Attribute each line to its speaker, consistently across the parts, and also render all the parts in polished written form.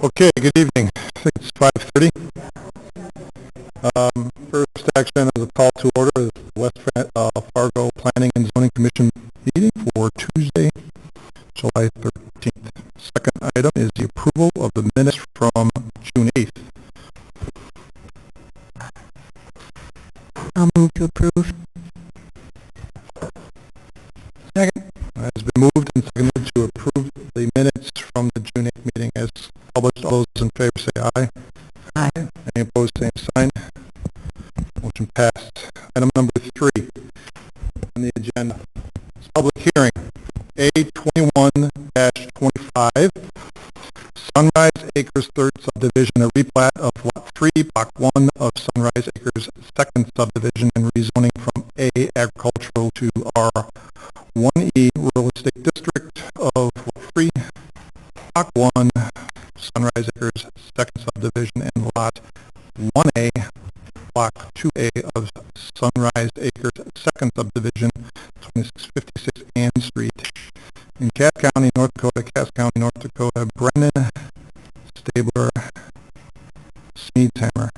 Speaker 1: Okay, good evening. I think it's 5:30. First action is a call to order is the West Fargo Planning and Zoning Commission meeting for Tuesday, July 13th. Second item is the approval of the minutes from June 8th.
Speaker 2: I'll move to approve.
Speaker 1: Second. It has been moved and seconded to approve the minutes from the June 8th meeting as published. All those in favor say aye.
Speaker 2: Aye.
Speaker 1: Any opposed, same sign. Motion passed. Item number 3 on the agenda is public hearing. A21-25, Sunrise Acres Third Subdivision, a replat of Lot 3, Block 1 of Sunrise Acres Second Subdivision and rezoning from A Agricultural to R1E Real Estate District of Lot 3, Block 1, Sunrise Acres Second Subdivision and Lot 1A, Block 2A of Sunrise Acres Second Subdivision, 2656 Ann Street, in Cass County, North Dakota, Brennan Stabler Smeedshammer.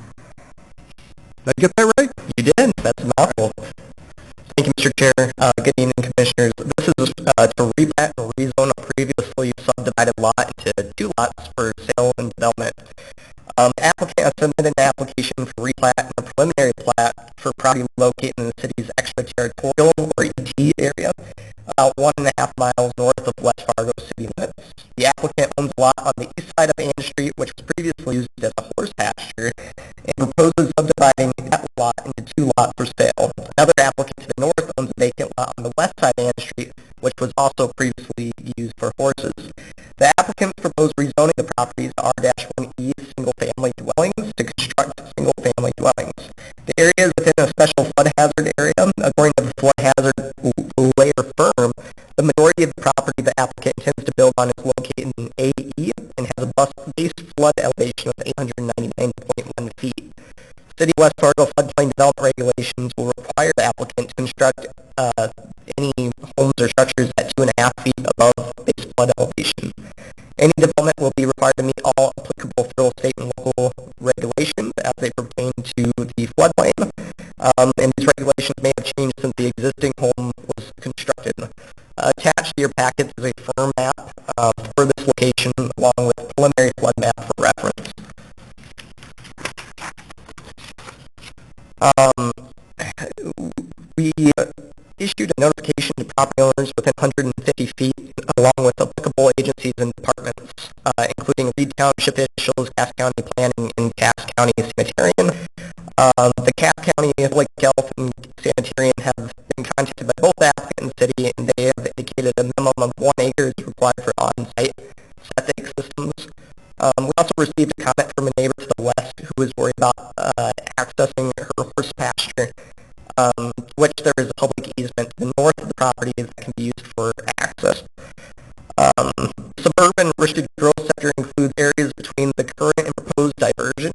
Speaker 1: Did I get that right?
Speaker 3: You did. That's a mouthful. Thank you, Mr. Chair. Good evening, Commissioners. This is to replat and rezone a previously subdivided lot into 2 lots for sale and development. The applicant has submitted an application for replat and a preliminary plat for property located in the city's extraterritorial, or ET, area, about 1.5 miles north of West Fargo city limits. The applicant owns a lot on the east side of Ann Street, which was previously used as a horse pasture, and proposes subdividing that lot into 2 lots for sale. Another applicant to the north owns a vacant lot on the west side of Ann Street, which was also previously used for horses. The applicants propose rezoning the properties to R-1E single-family dwellings to construct single-family dwellings. The area is within a special flood hazard area. According to the flood hazard layer firm, the majority of the property the applicant intends to build on is located in AE and has a base flood elevation of 899.1 feet. City of West Fargo floodplain development regulations will require the applicant to construct any homes or structures at 2.5 feet above base flood elevation. Any development will be required to meet all applicable federal, state, and local regulations as they pertain to the floodplain. And these regulations may have changed since the existing home was constructed. Attached to your packets is a firm map for this location, along with a preliminary flood map for reference. We issued a notification to property owners within 150 feet, along with applicable agencies and departments, including Reed Township officials, Cass County Planning, and Cass County Sanitarian. The Cass County Public Health and Sanitarian have been contacted by both the applicant and the city, and they have indicated a minimum of 1 acre is required for on-site septic systems. We also received a comment from a neighbor to the west who was worried about accessing her horse pasture, which there is a public easement to the north of the property that can be used for access. Suburban restricted growth sector includes areas between the current and proposed diversion,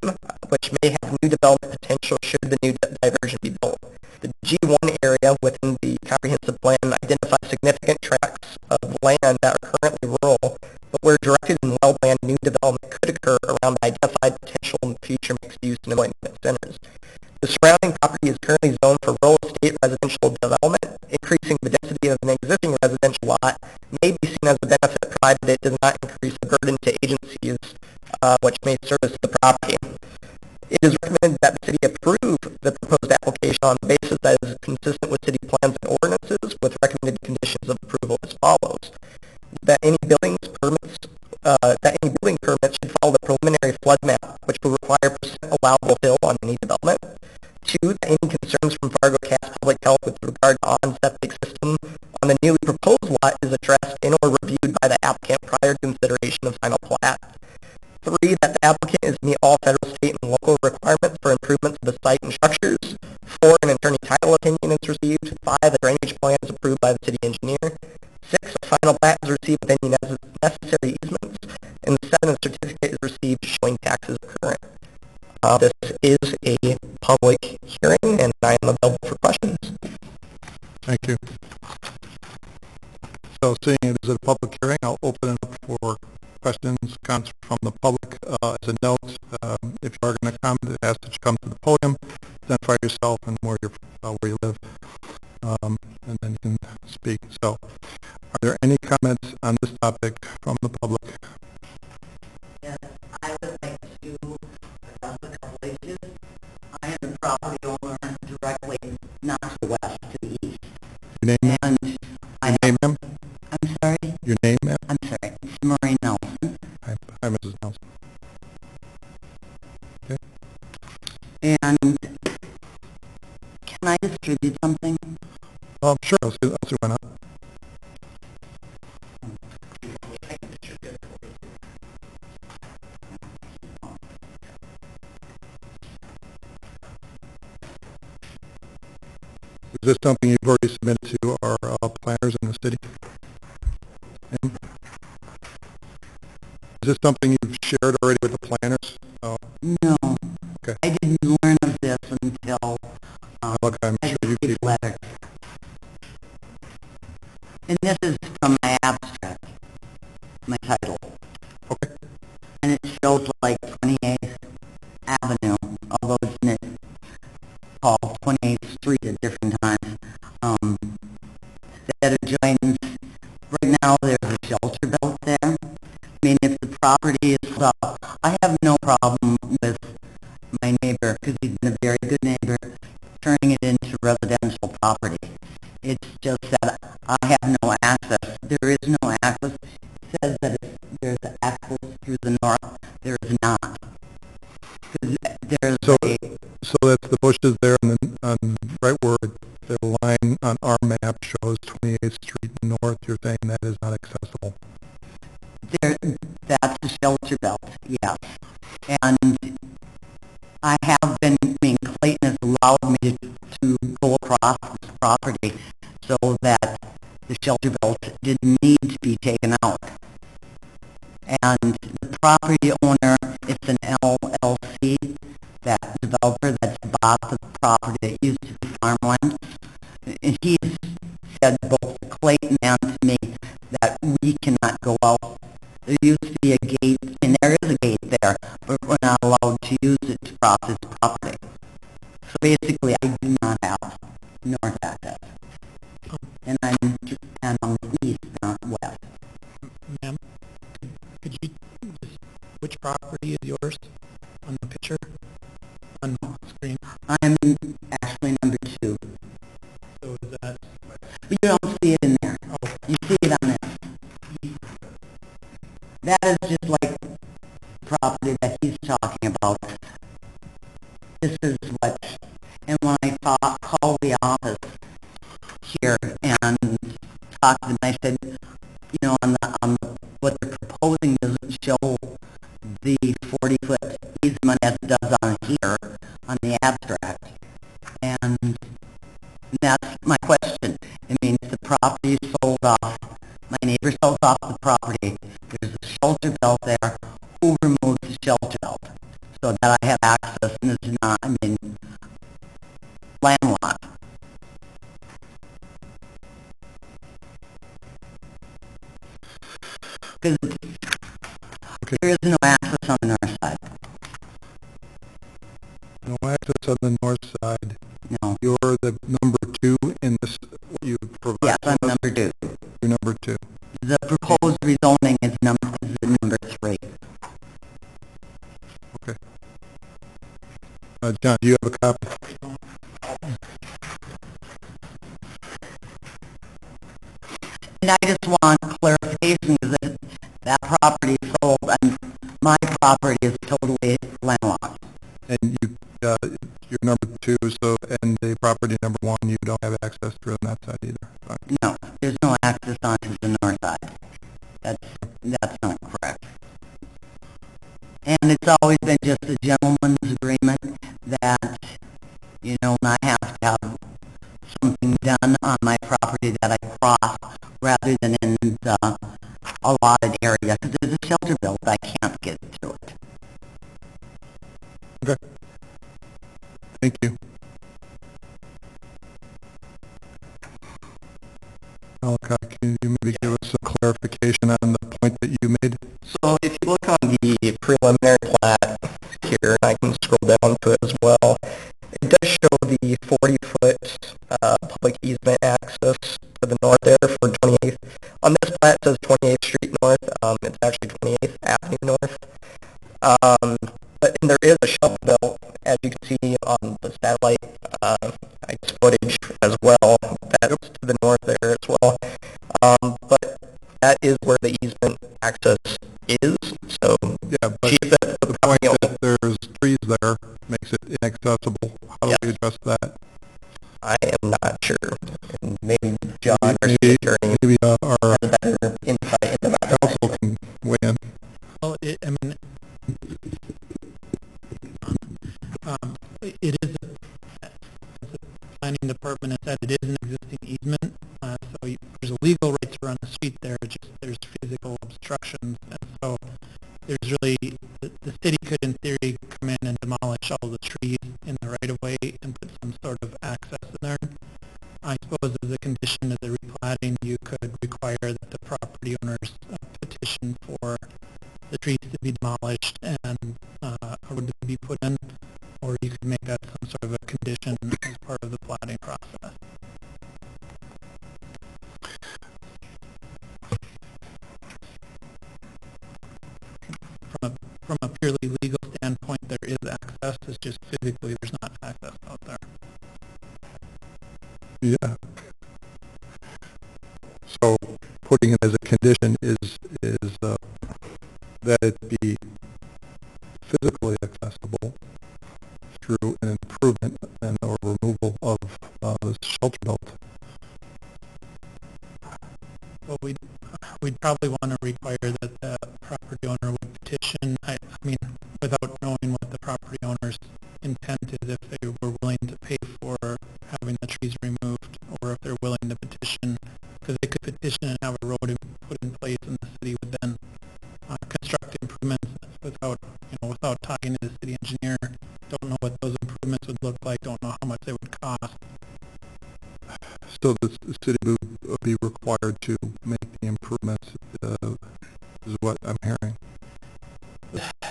Speaker 3: which may have new development potential should the new diversion be built. The G1 area within the comprehensive plan identifies significant tracts of land that are currently rural, but where directed and well-planned new development could occur around the identified potential in future mixed-use and employment centers. The surrounding property is currently zoned for real estate residential development. Increasing the density of an existing residential lot may be seen as a benefit provided it does not increase the burden to agencies which may service the property. It is recommended that the city approve the proposed application on the basis that is consistent with city plans and ordinances, with recommended conditions of approval as follows: that any building permits should follow the preliminary flood map, which will require % allowable fill on any development. 2, that any concerns from Fargo Cass Public Health with regard to on-septic system on the newly proposed lot is addressed and or reviewed by the applicant prior to consideration of final plat. 3, that the applicant is meet all federal, state, and local requirements for improvements to the site and structures. 4, an attorney title opinion is received. 5, a drainage plan is approved by the city engineer. 6, a final plat is received with any necessary easements. And 7, a certificate is received showing taxes current. This is a public hearing, and I am available for questions.
Speaker 1: Thank you. So seeing it as a public hearing, I'll open it up for questions, comments from the public. As a note, if you are going to come, I ask that you come to the podium, identify yourself and where you live, and then you can speak. So, are there any comments on this topic from the public?
Speaker 2: Yes, I would like to address a couple issues. I am the property owner directly, not to the west, to the east.
Speaker 1: Your name,
Speaker 2: And
Speaker 1: your name, ma'am?
Speaker 2: I'm sorry?
Speaker 1: Your name, ma'am?
Speaker 2: I'm sorry. It's Maureen Nelson.
Speaker 1: Hi, Mrs. Nelson. Okay.
Speaker 2: And can I distribute something?
Speaker 1: Sure. I'll see why not. Is this something you've already submitted to our planners in the city? Ma'am? Is this something you've shared already with the planners?
Speaker 2: No.
Speaker 1: Okay.
Speaker 2: I didn't learn of this until
Speaker 1: Look, I'm
Speaker 2: I
Speaker 1: sure you
Speaker 2: received
Speaker 1: people.
Speaker 2: a letter. And this is from my abstract, my title.
Speaker 1: Okay.
Speaker 2: And it shows like 28th Avenue, although it's called 28th Street at different times. That adjoins, right now there's a shelter built there. I mean, if the property is up, I have no problem with my neighbor, because he's been a very good neighbor, turning it into residential property. It's just that I have no access. There is no access. It says that there's access through the north. There is not. 'Cause there's
Speaker 1: So,
Speaker 2: a,
Speaker 1: so that's the bushes there, and then on right where the line on our map shows 28th Street North. You're saying that is not accessible.
Speaker 2: there, that's the shelter belt, yes. And I have been, I mean, Clayton has allowed me to go across this property so that the shelter belt didn't need to be taken out. And the property owner, it's an LLC, that developer that's bought the property that used to be farmland. And he's said both to Clayton and to me that we cannot go out. There used to be a gate, and there is a gate there, but we're not allowed to use it to cross his property. So basically, I do not have north access. And I'm east, not west.
Speaker 4: Ma'am, could you, which property is yours on the picture, on the screen?
Speaker 2: I'm actually number 2.
Speaker 4: So is that,
Speaker 2: But you don't see it in there. You see it on this. That is just like property that he's talking about. This is what, and when I called the office here and talked to them, I said, you know, what they're proposing doesn't show the 40-foot easement as it does on here, on the abstract. And that's my question. I mean, if the property is sold off, my neighbor sells off the property, there's a shelter belt there, who removes the shelter belt? So that I have access and it's not, I mean, landlocked. Because
Speaker 1: Okay.
Speaker 2: there is no access on the north side.
Speaker 1: No access on the north side.
Speaker 2: No.
Speaker 1: You're the number 2 in this. What you provide.
Speaker 2: Yes, I'm
Speaker 1: to us.
Speaker 2: number 2.
Speaker 1: You're number 2.
Speaker 2: The proposed rezoning is the number 3.
Speaker 1: Okay. John, do you have a copy?
Speaker 2: And I just want clarification because that property is sold and my property is totally landlocked.
Speaker 1: And you're number 2, so, and the property number 1, you don't have access to on that side either. Fine.
Speaker 2: No, there's no access onto the north side. That's not correct. And it's always been just a gentleman's agreement that, you know, when I have to have something done on my property that I cross rather than in the allotted area, because there's a shelter built, I can't get to it.
Speaker 1: Okay. Thank you. Malachi, can you maybe give us a clarification on the point that you made?
Speaker 3: So if you look on the preliminary plat here, and I can scroll down to it as well, it does show the 40-foot public easement access to the north there for 28th. On this plat, it says 28th Street North. It's actually 28th Avenue North. But and there is a shelf belt, as you can see on the satellite I guess footage as well. That's to the north there as well. But that is where the easement access is. So,
Speaker 1: Yeah, but
Speaker 3: chief, the
Speaker 1: the point
Speaker 3: property owner,
Speaker 1: that there's trees there makes it inaccessible. How do we address that?
Speaker 3: I am not sure. And maybe John, our
Speaker 1: Maybe,
Speaker 3: city attorney,
Speaker 1: maybe our
Speaker 3: has a better insight into that.
Speaker 1: council can weigh in.
Speaker 4: Well, I mean, it is, the planning department has said it is an existing easement, so there's a legal right to run the street there, just there's physical obstructions, and so there's really, the city could in theory come in and demolish all the trees in the right of way and put some sort of access in there. I suppose as a condition of the replatting, you could require that the property owners petition for the trees to be demolished and a road to be put in, or you could make that some sort of a condition as part of the platting process. From a purely legal standpoint, there is access, it's just physically there's not access out there.
Speaker 1: Yeah. So putting it as a condition is that it be physically accessible through an improvement and or removal of the shelter belt.
Speaker 4: Well, we'd probably want to require that the property owner would petition, I mean, without knowing what the property owner's intent is, if they were willing to pay for having the trees removed, or if they're willing to petition, because they could petition and have a road put in place, and the city would then construct improvements without talking to the city engineer. Don't know what those improvements would look like, don't know how much they would cost.
Speaker 1: So the city would be required to make the improvements, is what I'm hearing.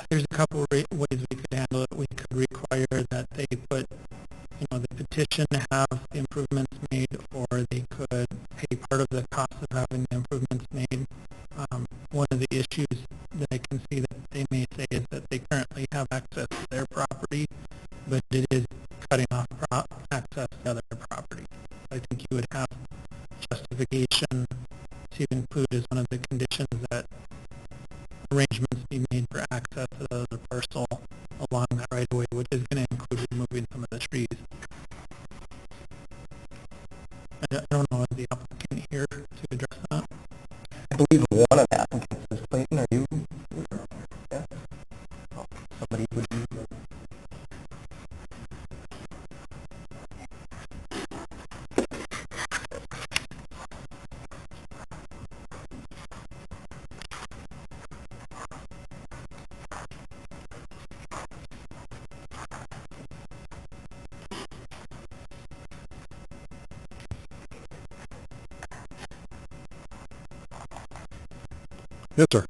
Speaker 4: There's a couple ways we could handle it. We could require that they put, the petition to have the improvements made, or they could pay part of the cost of having the improvements made. One of the issues that I can see that they may say is that they currently have access to their property, but it is cutting off access to other property. I think you would have justification to include as one of the conditions that arrangements be made for access to the other parcel along that right of way, which is going to include removing some of the trees. I don't know if the applicant here to address that.
Speaker 3: I believe one of the applicants is Clayton. Are you? Yeah. Somebody would you?
Speaker 1: Yes, sir.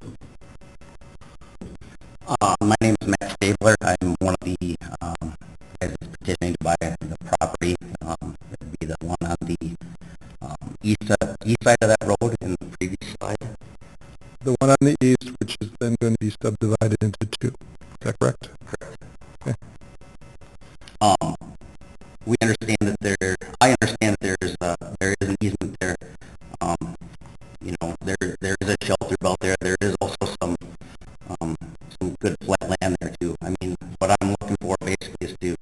Speaker 5: My name is Matt Stabler. I'm one of the guys that's petitioning to buy the property. It would be the one on the east side of that road in the previous slide.
Speaker 1: The one on the east, which is then going to be subdivided into two. Is that correct?
Speaker 5: Correct.
Speaker 1: Okay.
Speaker 5: We understand that I understand that there is an easement there. There is a shelter belt there. There is also some good flat land there too. I mean, what I'm looking for basically is to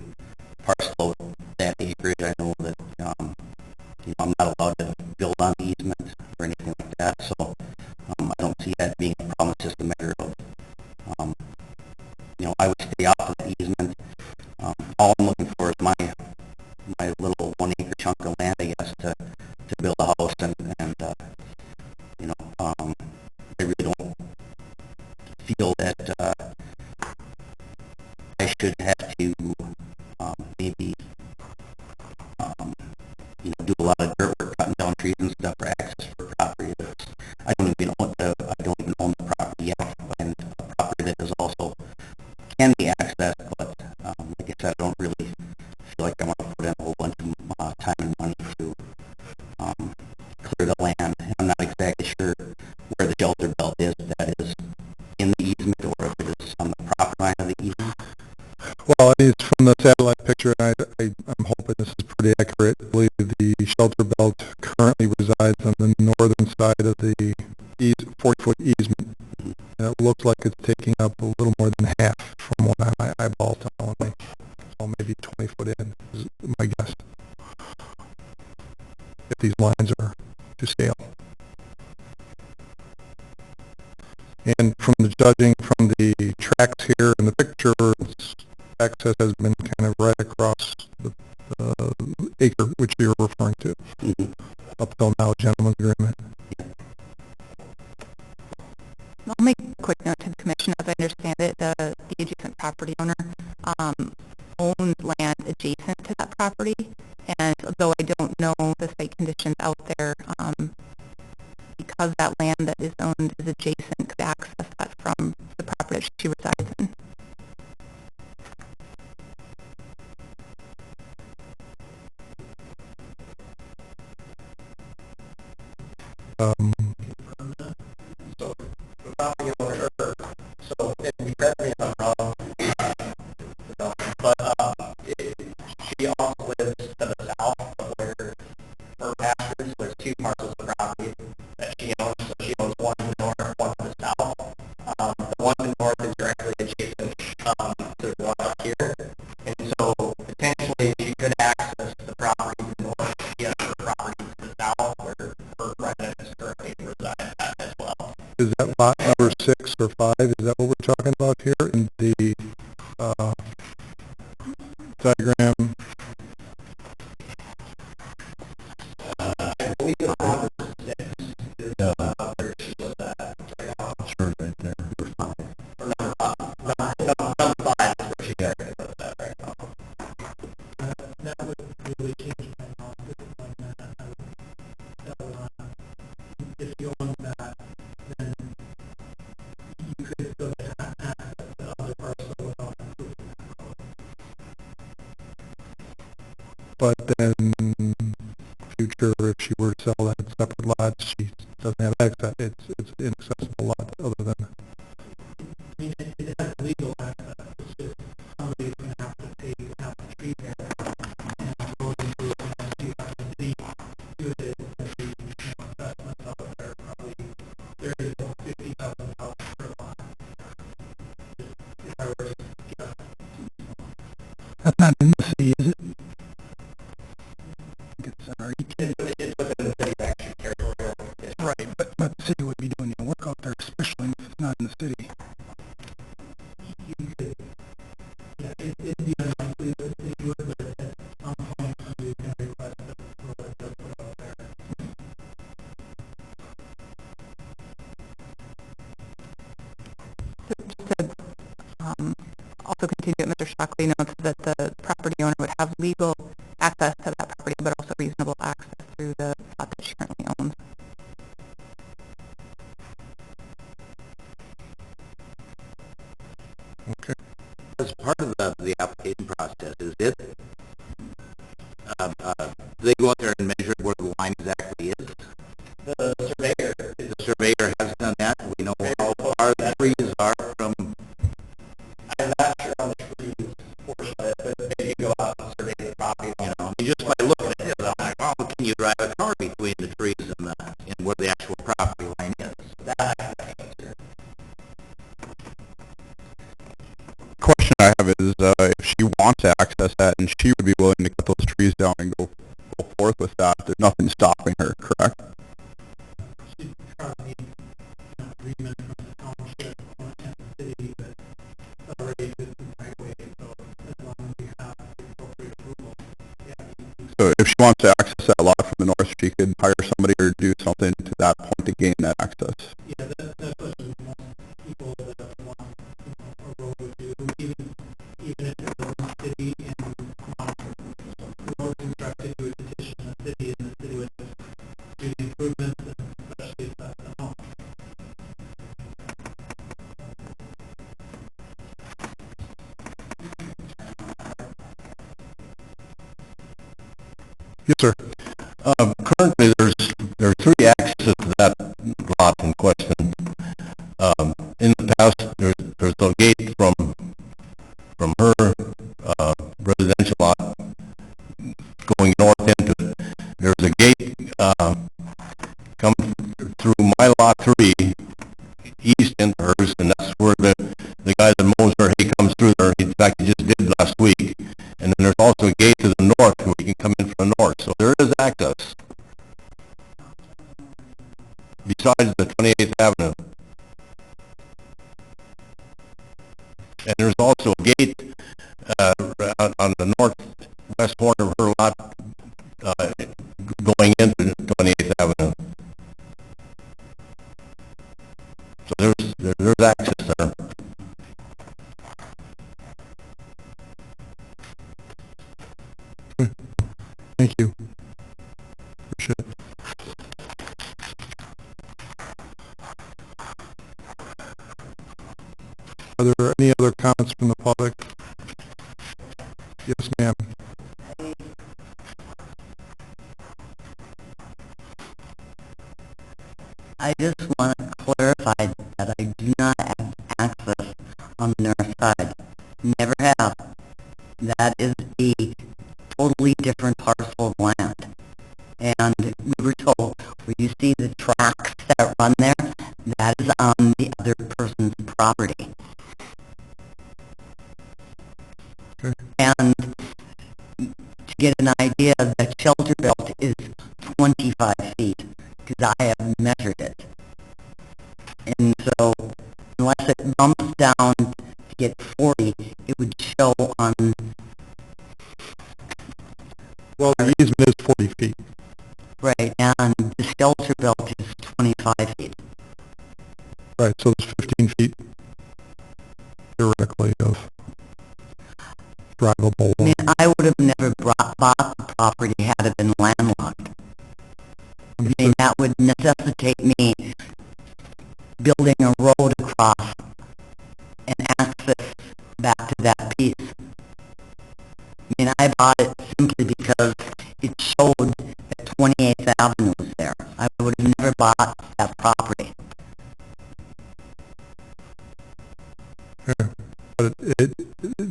Speaker 5: parcel out that acreage. I know that I'm not allowed to build on the easement or anything like that, so I don't see that being a problem. It's just a matter of I would stay off of the easement. All I'm looking for is my little 1 acre chunk of land, I guess, to build a house and I really don't feel that I should have to maybe do a lot of dirt work, cutting down trees and stuff for access for property. I don't even even own I don't even own the property yet, and a property that is also can be accessed, but like I said, I don't really feel like I want to put in a whole bunch of time and money to clear the land. I'm not exactly sure where the shelter belt is, if that is in the easement or if it is on the property line of the easement.
Speaker 1: Well, it's from the satellite picture, and I'm hoping this is pretty accurate. I believe the shelter belt currently resides on the northern side of the 40-foot easement. And it looks like it's taking up a little more than half from what my eyeball telling me. So maybe 20 foot in is my guess. If these lines are to scale. And from the judging from the tracks here in the picture, access has been kind of right across the acre which you're referring to. Up till now, gentleman's agreement.
Speaker 6: I'll make a quick note to the commission. As I understand it, the adjacent property owner owns land adjacent to that property, and though I don't know the site conditions out there, because that land that is owned is adjacent, could access that from the property that she resides in.
Speaker 3: So, the property owner, so, and correct me if I'm wrong, but she also lives to the south of where her pastures, there's two parcels of property that she owns, so she owns one to the north, one to the south. The one to the north is directly adjacent to the one up here, and so potentially she could access the property to the north via her property to the south, where her residence currently resides at as well.
Speaker 1: Is that lot number 6 or 5? Is that what we're talking about here in the diagram?
Speaker 3: I believe it's number 6 is where she was at right now.
Speaker 1: Sure, right there.
Speaker 3: Or number 5. Number 5 is where she currently lives at right now.
Speaker 4: That would really change my analysis on that. That would not, if you own that, then you could go to access the other parcel without improving that road.
Speaker 1: But then, future, if she were to sell that separate lot, she doesn't have access. It's an inaccessible lot other than.
Speaker 4: I mean, it has legal access. It's just somebody's going to have to pay to have a tree there. And road improvements, you have to see do it every assessment out there, probably $30,000 to $50,000 per lot. If I were to guess.
Speaker 1: That's not in the city, is it?
Speaker 3: It's within the city action territorial district.
Speaker 1: Right, but the city would be doing the work out there, especially if it's not in the city.
Speaker 4: You could, yeah, it'd be unlikely that they would, but at some point somebody's going to request that the road does put out there.
Speaker 6: Just to also continue what Mr. Shockley notes, that the property owner would have legal access to that property, but also reasonable access through the lot that she currently owns.
Speaker 1: Okay.
Speaker 5: As part of the application process, is it, they go out there and measure where the line exactly is?
Speaker 3: The surveyor is
Speaker 5: The surveyor has done that. We know how far the trees are from,
Speaker 3: I'm not sure on the trees portion of it, but maybe you go out and survey the property.
Speaker 5: you know, just by looking at it, I'm like, well, can you drive a car between the trees and where the actual property line is?
Speaker 3: That I can answer.
Speaker 1: Question I have is, if she wants to access that and she would be willing to cut those trees down and go forth with that, there's nothing stopping her, correct?
Speaker 4: She'd probably need an agreement from the township and the city that it's already existing right away, so as long as we have the appropriate approval, yeah,
Speaker 1: So if she wants to access that lot from the north, she could hire somebody or do something to that point to gain that access.
Speaker 4: yeah, that's what most people that want, a road would do, even if it was in the city and the road constructed, you would petition the city and the city would do the improvements and especially if that's the home.
Speaker 1: Yes, sir.
Speaker 7: Currently, there are three accesses to that lot in question. In the past, there's a gate from her residential lot going north into it. There's a gate coming through my lot 3 east into hers, and that's where the guy that mows her hay comes through there. In fact, he just did last week. And then there's also a gate to the north where you can come in from the north. So there is access besides the 28th Avenue. And there's also a gate on the northwest corner of her lot going into 28th Avenue. So there's access there.
Speaker 1: Thank you. Appreciate it. Are there any other comments from the public? Yes, ma'am.
Speaker 2: I just want to clarify that I do not have access on the north side. Never have. That is a totally different parcel of land. And we were told, where you see the tracks that run there, that is on the other person's property.
Speaker 1: Okay.
Speaker 2: And to get an idea, the shelter belt is 25 feet, because I have measured it. And so, unless it bumps down to get 40, it would show on...
Speaker 1: Well, the easement is 40 feet.
Speaker 2: Right, and the shelter belt is 25 feet.
Speaker 1: Right, so there's 15 feet theoretically of drivable.
Speaker 2: I mean, I would have never bought the property had it been landlocked. I mean, that would necessitate me building a road across and access back to that piece. I mean, I bought it simply because it showed that 28th Avenue was there. I would have never bought that property.
Speaker 1: Yeah, but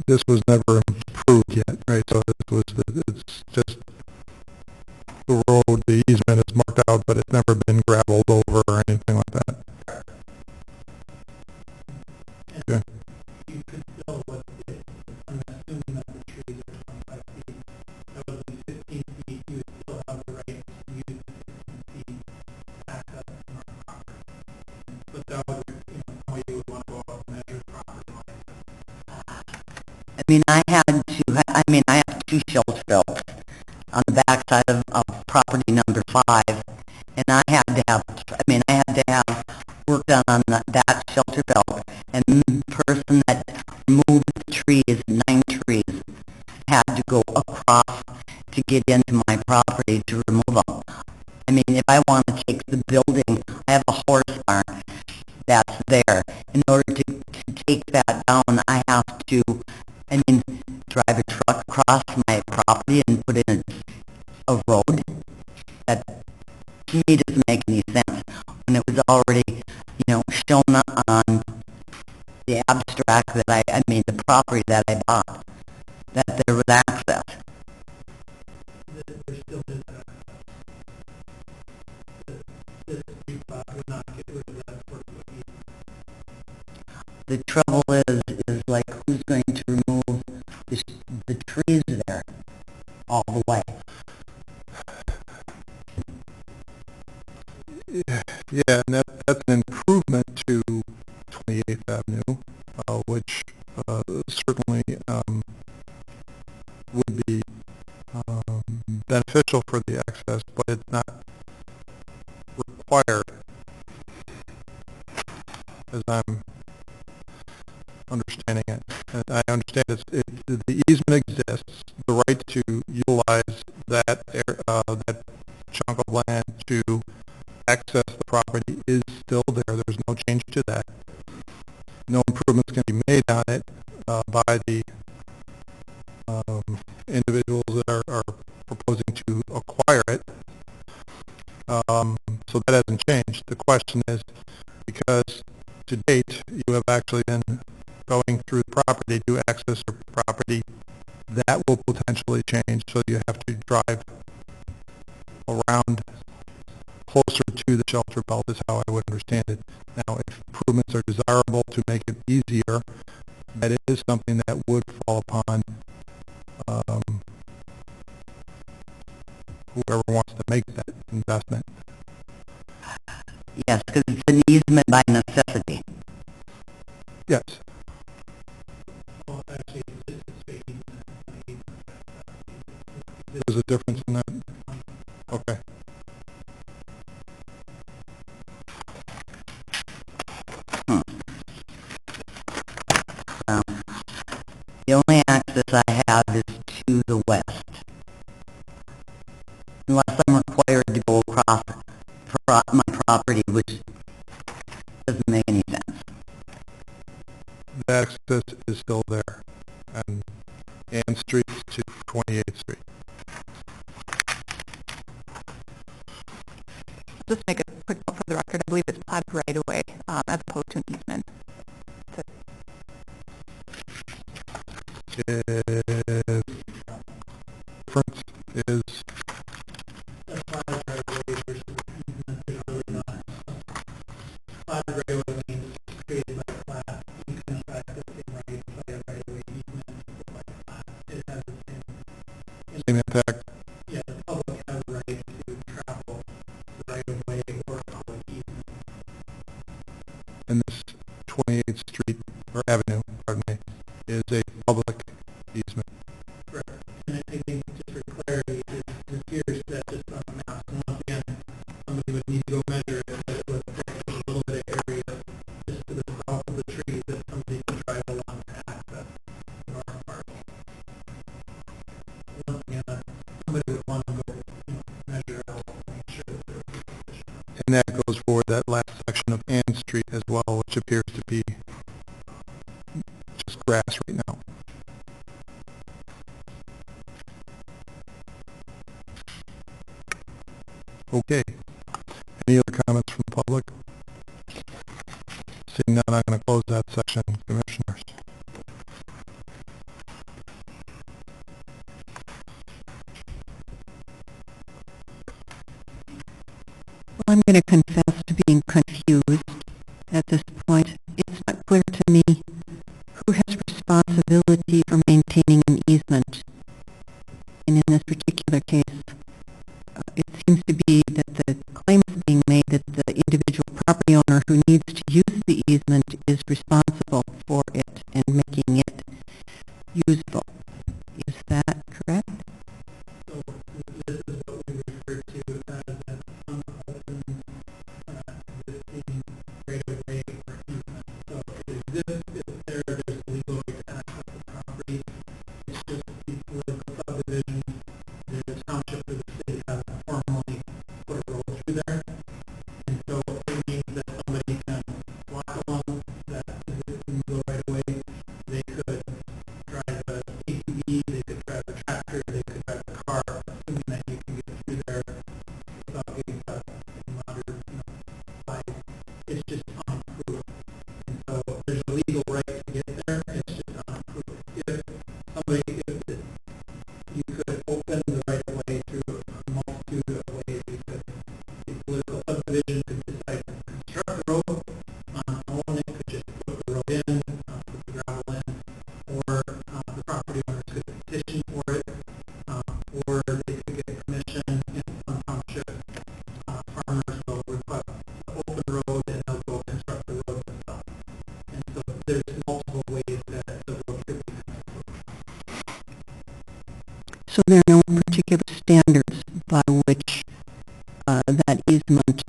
Speaker 1: this was never improved yet, right? So it's just the road, the easement is marked out, but it's never been gravelled over or anything like that. Okay.
Speaker 4: You could still, I'm assuming that the trees are 25 feet. That would be 15 feet. You would still have the right to use the 15 feet back up from our property. But that would, how you would want to go out and measure property line.
Speaker 2: I mean, I have two shelter belts on the backside of property number 5, and I had to have work done on that shelter belt, and the person that removed the trees, 9 trees, had to go across to get into my property to remove them. I mean, if I want to take the building, I have a horse barn that's there. In order to take that down, I have to, drive a truck across my property and put in a road. That, to me, doesn't make any sense when it was already, shown on the abstract that the property that I bought, that there was access.
Speaker 4: There still is that. This replat would not get rid of that 4-foot easement.
Speaker 2: The trouble is like, who's going to remove the trees there all the way?
Speaker 1: Yeah, and that's an improvement to 28th Avenue, which certainly would be beneficial for the access, but it's not required, as I'm understanding it. And I understand the easement exists, the right to utilize that chunk of land to access the property is still there. There's no change to that. No improvements can be made on it by the individuals that are proposing to acquire question is, because to date, you have actually been going through the property to access the property, that will potentially change, so you have to drive around closer to the shelter belt is how I would understand it. Now, if improvements are desirable to make it easier, that is something that would fall upon whoever wants to make that investment.
Speaker 2: Yes, because it's an easement by necessity.
Speaker 1: Yes. There's a difference in that? Okay.
Speaker 2: The only access I have is to the west. Unless I'm required to go across my property, which doesn't make any sense.
Speaker 1: The access is still there, and Ann Street to 28th Street.
Speaker 6: Just make a quick note for the record. I believe it's platted right away, as opposed to an easement. So,
Speaker 1: Difference is same impact. And this 28th Street, or Avenue, pardon me, is a public easement.
Speaker 4: And I think just for clarity, it appears that just on the map, and once again, somebody would need to go measure it, but it looks like there's a little bit of area just to the south of the trees that somebody can drive along to access the north part. Once again, somebody would want to go, measure out and make sure that they're efficient.
Speaker 1: And that goes for that last section of Ann Street as well, which appears to be just grass right now. Okay. Any other comments from the public? Seeing none, I'm going to close that section, Commissioners.
Speaker 2: Well, I'm going to confess to being confused at this point. It's not clear to me who has responsibility for maintaining an easement. And in this particular case, it seems to be that the claim is being made that the individual property owner who needs to use the easement is responsible for it and making it usable. Is that correct?
Speaker 4: So this is what we refer to as an unopened existing right-of-way or easement. So it exists, it's there, there's a legal right to access the property. It's just the political subdivision. The township or the city hasn't formally put a road through there. And so it means that somebody can walk along that existing legal right-of-way. They could drive a ATV, they could drive a tractor, they could drive a car, assuming that you can get through there without getting cut in moderate, size. It's just unapproved. And so there's a legal right to get there, it's just unapproved. If you could open the right of way through a multitude of ways. You could, the political subdivision could decide to construct the road on its own, it could just put the road in, put the gravel in, or the property owners could petition for it, or they could get permission in some township. Farmers will request an open road and they'll go construct the road themselves. And so there's multiple ways that the road could be constructed.
Speaker 2: So there are no particular standards by which that easement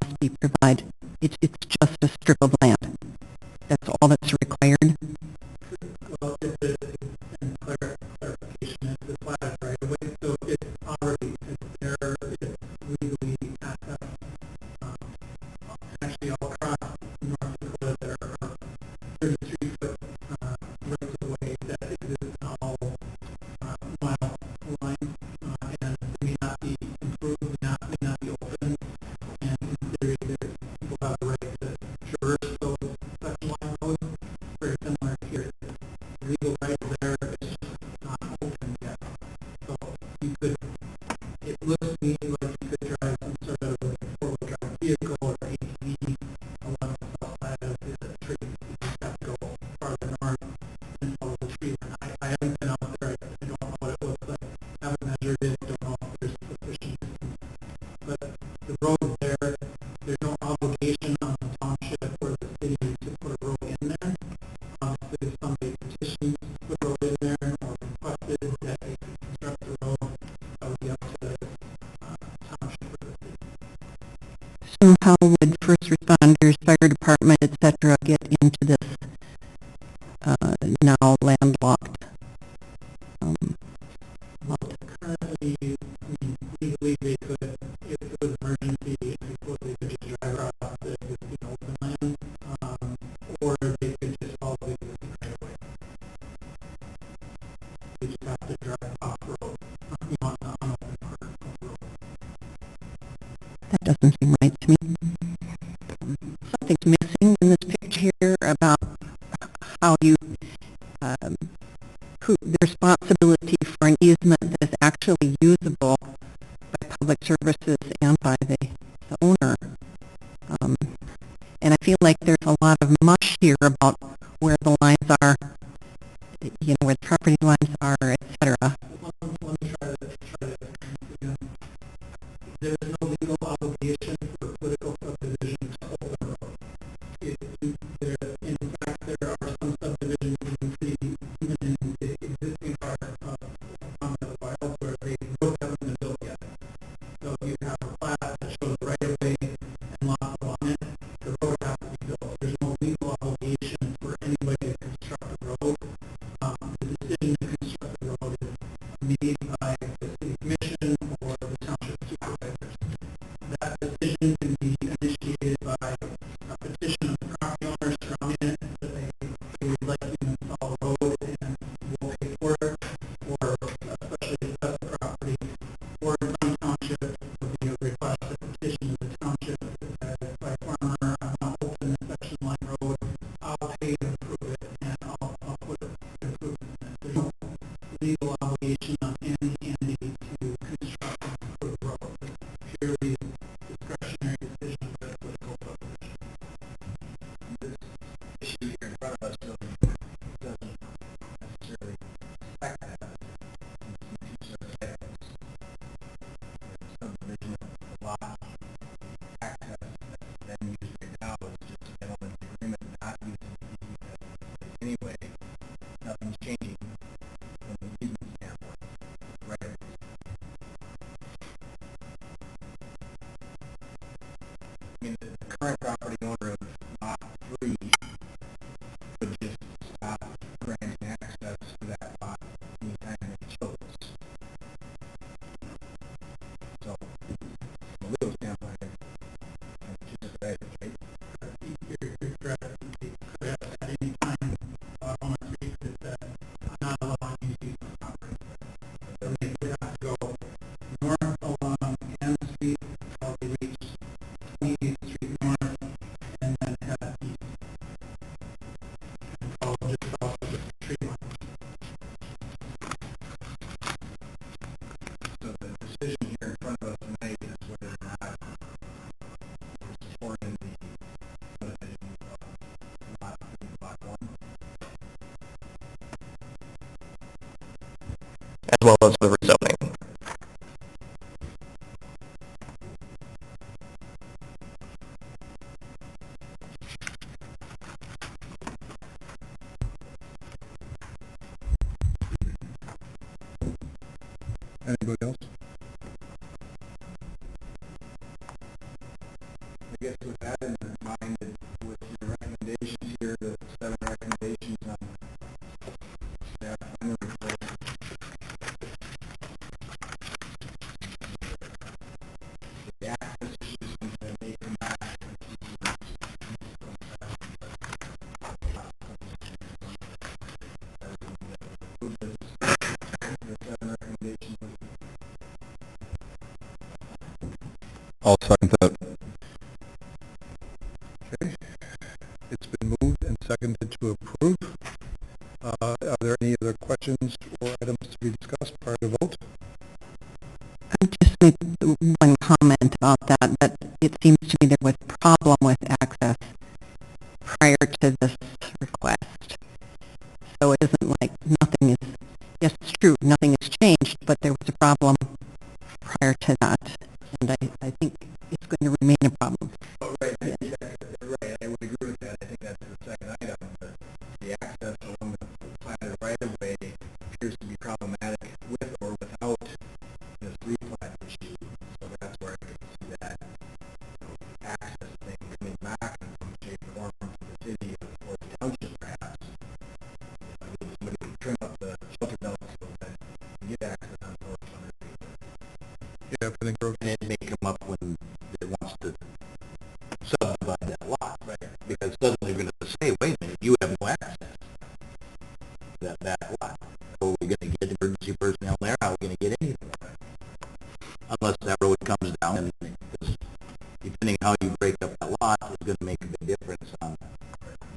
Speaker 2: must be provided. It's just a strip of land. That's all that's required.
Speaker 4: Well, and clarification is the platted right away, so it's already, it's there, it's legally accessed. Actually, all across North Dakota, there are 33-foot rights of way that exist on all mile lines, and
Speaker 2: department, et cetera, get into this now landlocked lot?
Speaker 4: Currently, I mean, legally they could, if it was emergency, if they could just drive across the existing open land, or they could just follow the existing right away. They just have to drive off road, on the unopened part of the road.
Speaker 2: That doesn't seem right to me. Something's missing in this picture here about how you, who, the responsibility for an easement that is actually usable by public services and by the owner. And I feel like there's a lot of mush here about where the lines are, you know, where the property lines are, et cetera.
Speaker 4: Let me try this again. There is no legal obligation for political subdivision to open a road. In fact, there are some subdivisions even in the existing part of the wild where they roads haven't been built yet. So you have a plat that shows right of way and lots along it. The road has to be built. There's no legal obligation for anybody to construct a road. The decision to construct the road is made by the city commission or the township supervisors. That decision can be initiated by a petition of the property owner surrounding it that they would like to install a road and will pay for it, or especially if that's the property, or in some township would be a request, a petition to the township that if by farmer I want to open this section line road, I'll pay to improve it and I'll put improvements in it. There's no legal obligation on any entity to construct and improve the road. It's purely discretionary decision by the political subdivision. This issue here in front of us really doesn't necessarily affect that. Subdivision of the lot access that's then used right now is just a gentleman's agreement not using the easement anyway. Nothing's changing from the easement standpoint. Right. I mean, the current property owner of lot 3 could just stop granting access to that lot anytime they chose. So, from a legal standpoint, it's just right, right? You're correct. They could have at any time, owner 3 could have said, I'm not allowing you to use my property. And they would have to go north along N Street until they reach 28th Street North, and then head east. And follow just south of the tree line. So the decision here in front of us tonight is whether or not we're supporting the subdivision of lot 3, block 1.
Speaker 3: as well as the rezoning.
Speaker 1: Anybody else? I guess with that in mind, with your recommendations here, the 7 recommendations on staff final report, the access issues that may come back. I'll second that. Okay. It's been moved and seconded to approve. Are there any other questions or items to be discussed prior to vote?
Speaker 2: I just make one comment about that it seems to me there was a problem with access prior to this request. So it isn't like nothing is, yes, it's true, nothing has changed, but there was a problem prior to that. And I think it's going to remain a problem.
Speaker 1: Oh, right. I think right. I would agree with that. I think that's the second item. The access along the platted right-of-way appears to be problematic with or without this replat issue. So that's where I can see that access thing coming back in some shape
Speaker 3: shelter belt so that you get access on North Sun.
Speaker 1: Yeah, I think we're,
Speaker 5: And it may come up when it wants to subdivide that lot, right? Because suddenly you're going to say, wait a minute, you have no access to that lot. So we're going to get emergency personnel there, how are we going to get anything? Unless that road comes down, and because depending how you break up that lot is going to make a big difference on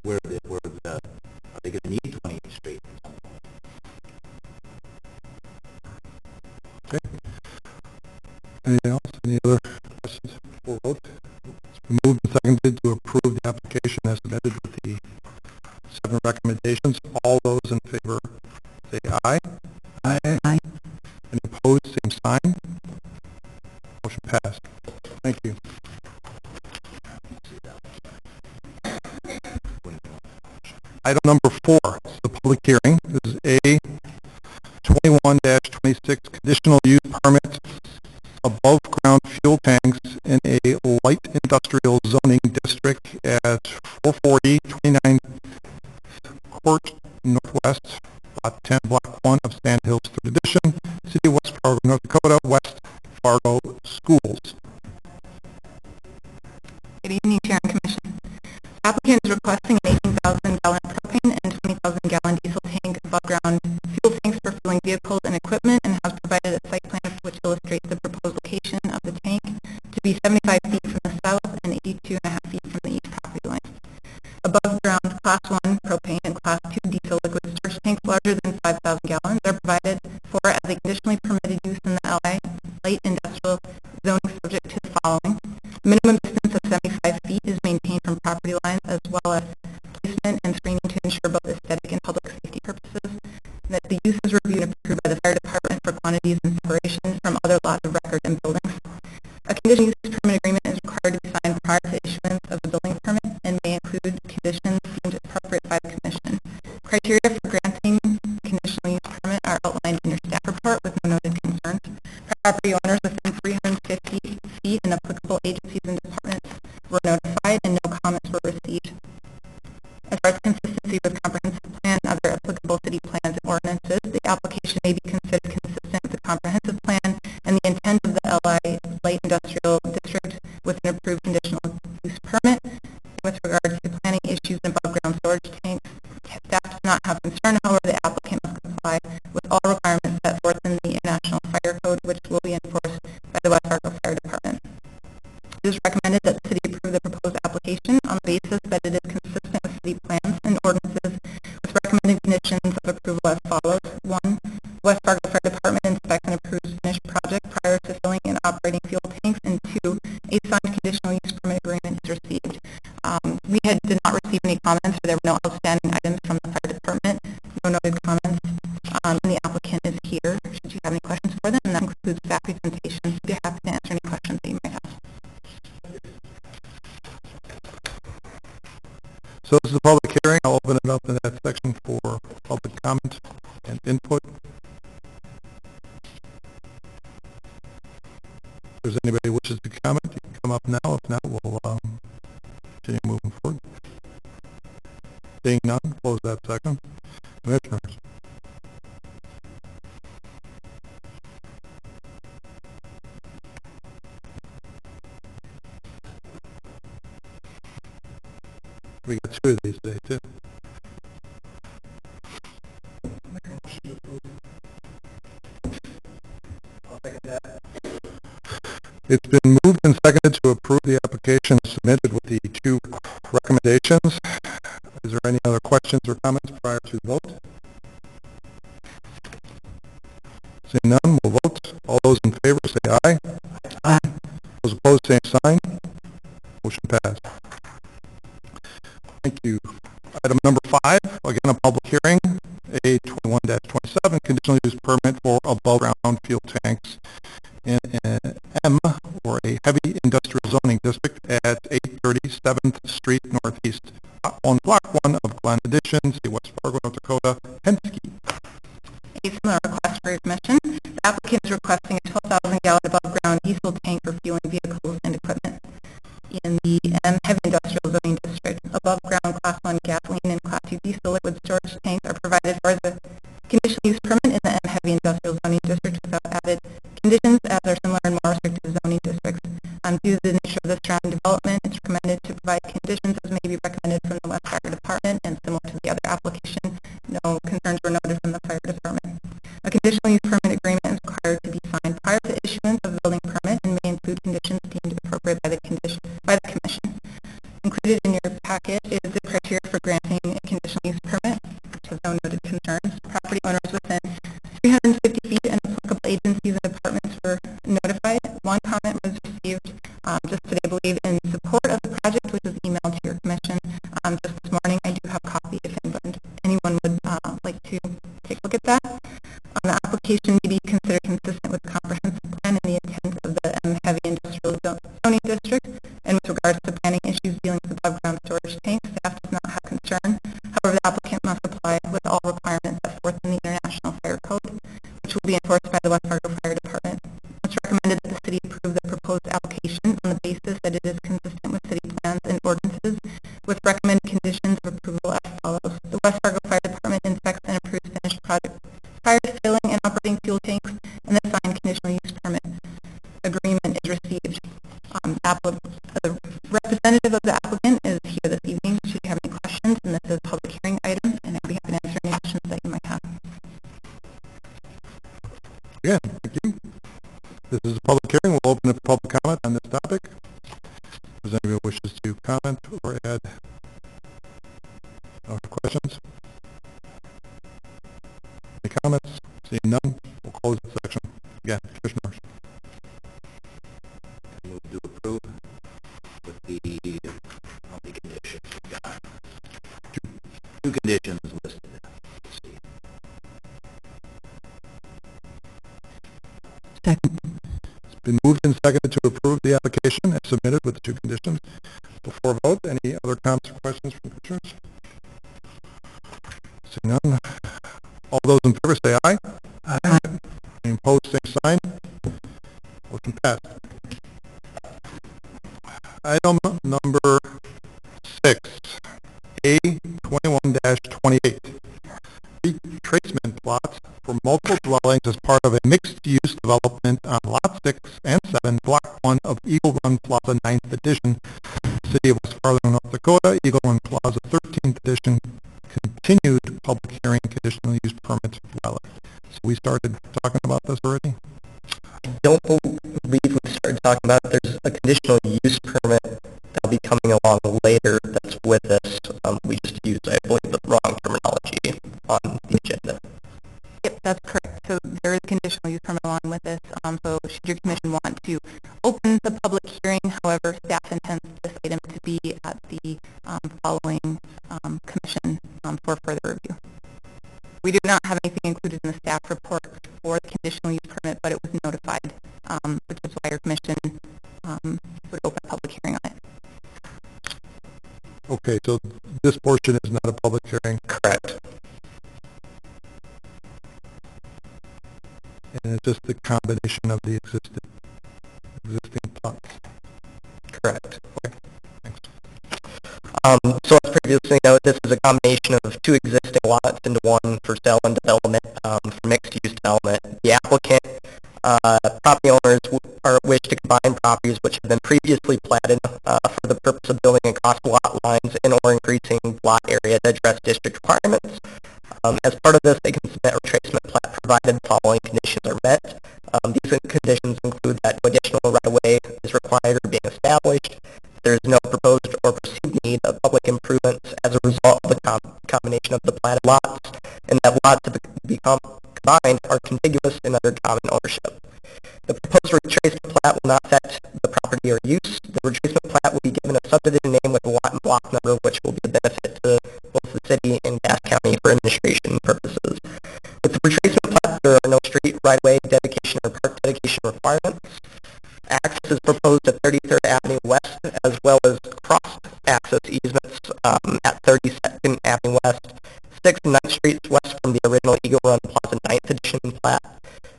Speaker 5: where are they going to need 28th Street?
Speaker 1: okay. Anything else? Any other questions before vote? It's been moved and seconded to approve the application as submitted with the 7 recommendations. All those in favor say aye. Aye.
Speaker 2: Aye.
Speaker 1: Any opposed, same sign. Motion passed. Thank you. Item number 4 is the public hearing. This is A 21-26 conditional use permit above ground fuel tanks in a light industrial zoning district at 440 29 Court Northwest, Lot 10, Block 1 of Sand Hills, 3rd Edition, City of West Fargo, North Dakota, West Fargo Schools.
Speaker 6: Good evening, Chair and Commission. Applicant is requesting an 18,000-gallon propane and 20,000-gallon diesel tank above ground fuel tanks for fueling vehicles and equipment, and has provided a site plan which illustrates the proposed location of the tank to be 75 feet from the south and 82.5 feet from the east property line. Above ground Class 1 propane and Class 2 diesel liquid storage tanks larger than 5,000 gallons are provided for as a conditionally permitted use in the LI light industrial zoning subject to the following. Minimum distance of 75 feet is maintained from property lines, as well as placement and screening to ensure both aesthetic and public safety purposes. And that the use is reviewed and approved by the fire department for quantities and separation from other lots of record and buildings. A conditional use permit agreement is required to be signed prior to issuance of a building permit and may include conditions deemed appropriate by the Commission. Criteria for granting conditional use permit are outlined in your staff report with no noted concerns. Property owners within 350 feet and applicable agencies and departments were notified and no comments were received. As far as consistency with comprehensive plan and other applicable city plans and ordinances, the application may be considered consistent with the comprehensive plan and the intent of the LI Light Industrial District with an approved conditional use permit. With regard to planning issues and above ground storage tanks, staff does not have concern. However, the applicant must comply with all requirements set forth in the International Fire Code, which will be enforced by the West Fargo Fire Department. It is recommended that the city approve the proposed application on the basis that it is consistent with city plans and ordinances, with recommended conditions of approval as follows. 1. West Fargo Fire Department inspects and approves finished project prior to filling and operating fuel tanks. And 2. A signed conditional use permit agreement is received. We did not receive any comments, or there were no outstanding items from the fire department. No noted comments. And the applicant is here. Should you have any questions for them? And that concludes that presentation. I'd be happy to answer any questions that you might have.
Speaker 1: So this is a public hearing. I'll open it up in that section for public comment and input. If there's anybody who wishes to comment, you can come up now. If not, we'll continue moving forward. Seeing none, close that section. Commissioners. We got 2 of these today, too. It's been moved and seconded to approve the application submitted with the 2 recommendations. Is there any other questions or comments prior to the vote? Seeing none, we'll vote. All those in favor say aye. Aye. Those opposed, same sign. Motion passed. Thank you. Item number 5, again a public hearing, A 21-27, conditional use permit for above ground fuel tanks in M, or a heavy industrial zoning district at 830 7th Street Northeast, on Block 1 of Glen Addition, City of West Fargo, North Dakota, Penske.
Speaker 6: A similar request for your permission. The applicant is requesting a 12,000-gallon above-ground diesel tank for fueling vehicles and equipment in the M Heavy Industrial Zoning District. Above-ground Class 1 gasoline and Class 2 diesel liquid storage tanks are provided for as a conditional use permit respective zoning districts. Due to the nature of the surrounding development, it's recommended to provide conditions as may be recommended from the West Fire Department, and similar to the other application, no concerns were noted from the Fire Department. A conditional use permit agreement is required to be signed prior to issuance of a building permit and may include conditions deemed appropriate by the Commission. Included in your packet is the criteria for granting a conditional use permit, which has no noted concerns. Property owners within 350 feet and applicable agencies and departments were notified. One comment was received just today, I believe, in support of the project, which was emailed to your commission just this morning. I do have a copy if anyone would like to take a look at that. The application may be considered consistent with the comprehensive plan and the intent of the heavy industrial zoning district. And with regards to planning issues dealing with above-ground storage tanks, staff does not have concern. However, the applicant must comply with all requirements set forth in the International Fire Code, which will be enforced by the West Fargo Fire Department. It's recommended that the city approve the proposed application on the basis that it is consistent with city plans and ordinances, with recommended conditions of approval as follows. The West Fargo Fire Department inspects and approves finished project prior to filling and operating fuel tanks, and the signed conditional use permit agreement is received. The representative of the applicant is here this evening. Should you have any questions, and this is a public hearing item, and I'd be happy to answer any questions that you might have.
Speaker 1: Again, thank you. This is a public hearing. We'll open up public comment on this topic. Does anyone wishes to comment or add questions? Any comments? Seeing none, we'll close the section. Again, Commissioner Marsh.
Speaker 5: Move to approve with the conditions we got. Two conditions listed. Let's see.
Speaker 2: Second.
Speaker 1: It's been moved and seconded to approve the application as submitted with the two conditions. Before vote, any other comments or questions from commissioners? Seeing none, all those in favor say aye. Aye. Any opposed, same sign. Motion passed. Item number 6, A21-28. Retracement plots for multiple dwellings as part of a mixed-use development on Lot 6 and 7, Block 1 of Eagle Run Plaza 9th Edition, City of West Fargo, North Dakota, Eagle Run Plaza 13th Edition, continued public hearing, conditional use permit valid. So we started talking about this already?
Speaker 3: I don't believe we started talking about it. There's a conditional use permit that'll be coming along later that's with us. We just used, I believe, the wrong terminology on the agenda.
Speaker 6: Yep, that's correct. So there is a conditional use permit along with this. So should your commission want to open the public hearing, however, staff intends this item to be at the following commission for further review. We do not have anything included in the staff report for the conditional use permit, but it was notified, which is why your commission would open a public hearing on it.
Speaker 1: Okay, so this portion is not a public hearing.
Speaker 3: Correct.
Speaker 1: And it's just the combination of the existing plots.
Speaker 3: Correct.
Speaker 1: Okay, thanks.
Speaker 3: So as previously noted, this is a combination of two existing lots into one for sale and development, for mixed-use development. The applicant, property owners wish to combine properties which have been previously platted for the purpose of building across lot lines and or increasing lot area to address district requirements. As part of this, they can submit a retracement plat provided the following conditions are met. These conditions include that no additional right-of-way is required or being established. There is no proposed or perceived need of public improvements as a result of the combination of the platted lots, and that lots to become combined are contiguous and under common ownership. The proposed retracement plat will not affect the property or use. The retracement plat will be given a subdivision name with a lot and block number, which will be a benefit to both the city and Cass County for administration purposes. With the retracement plat, there are no street, right-of-way, dedication, or park dedication requirements. Access is proposed at 33rd Avenue West, as well as cross-access easements at 32nd Avenue West, 6th and 9th Streets west from the original Eagle Run Plaza 9th Edition plat.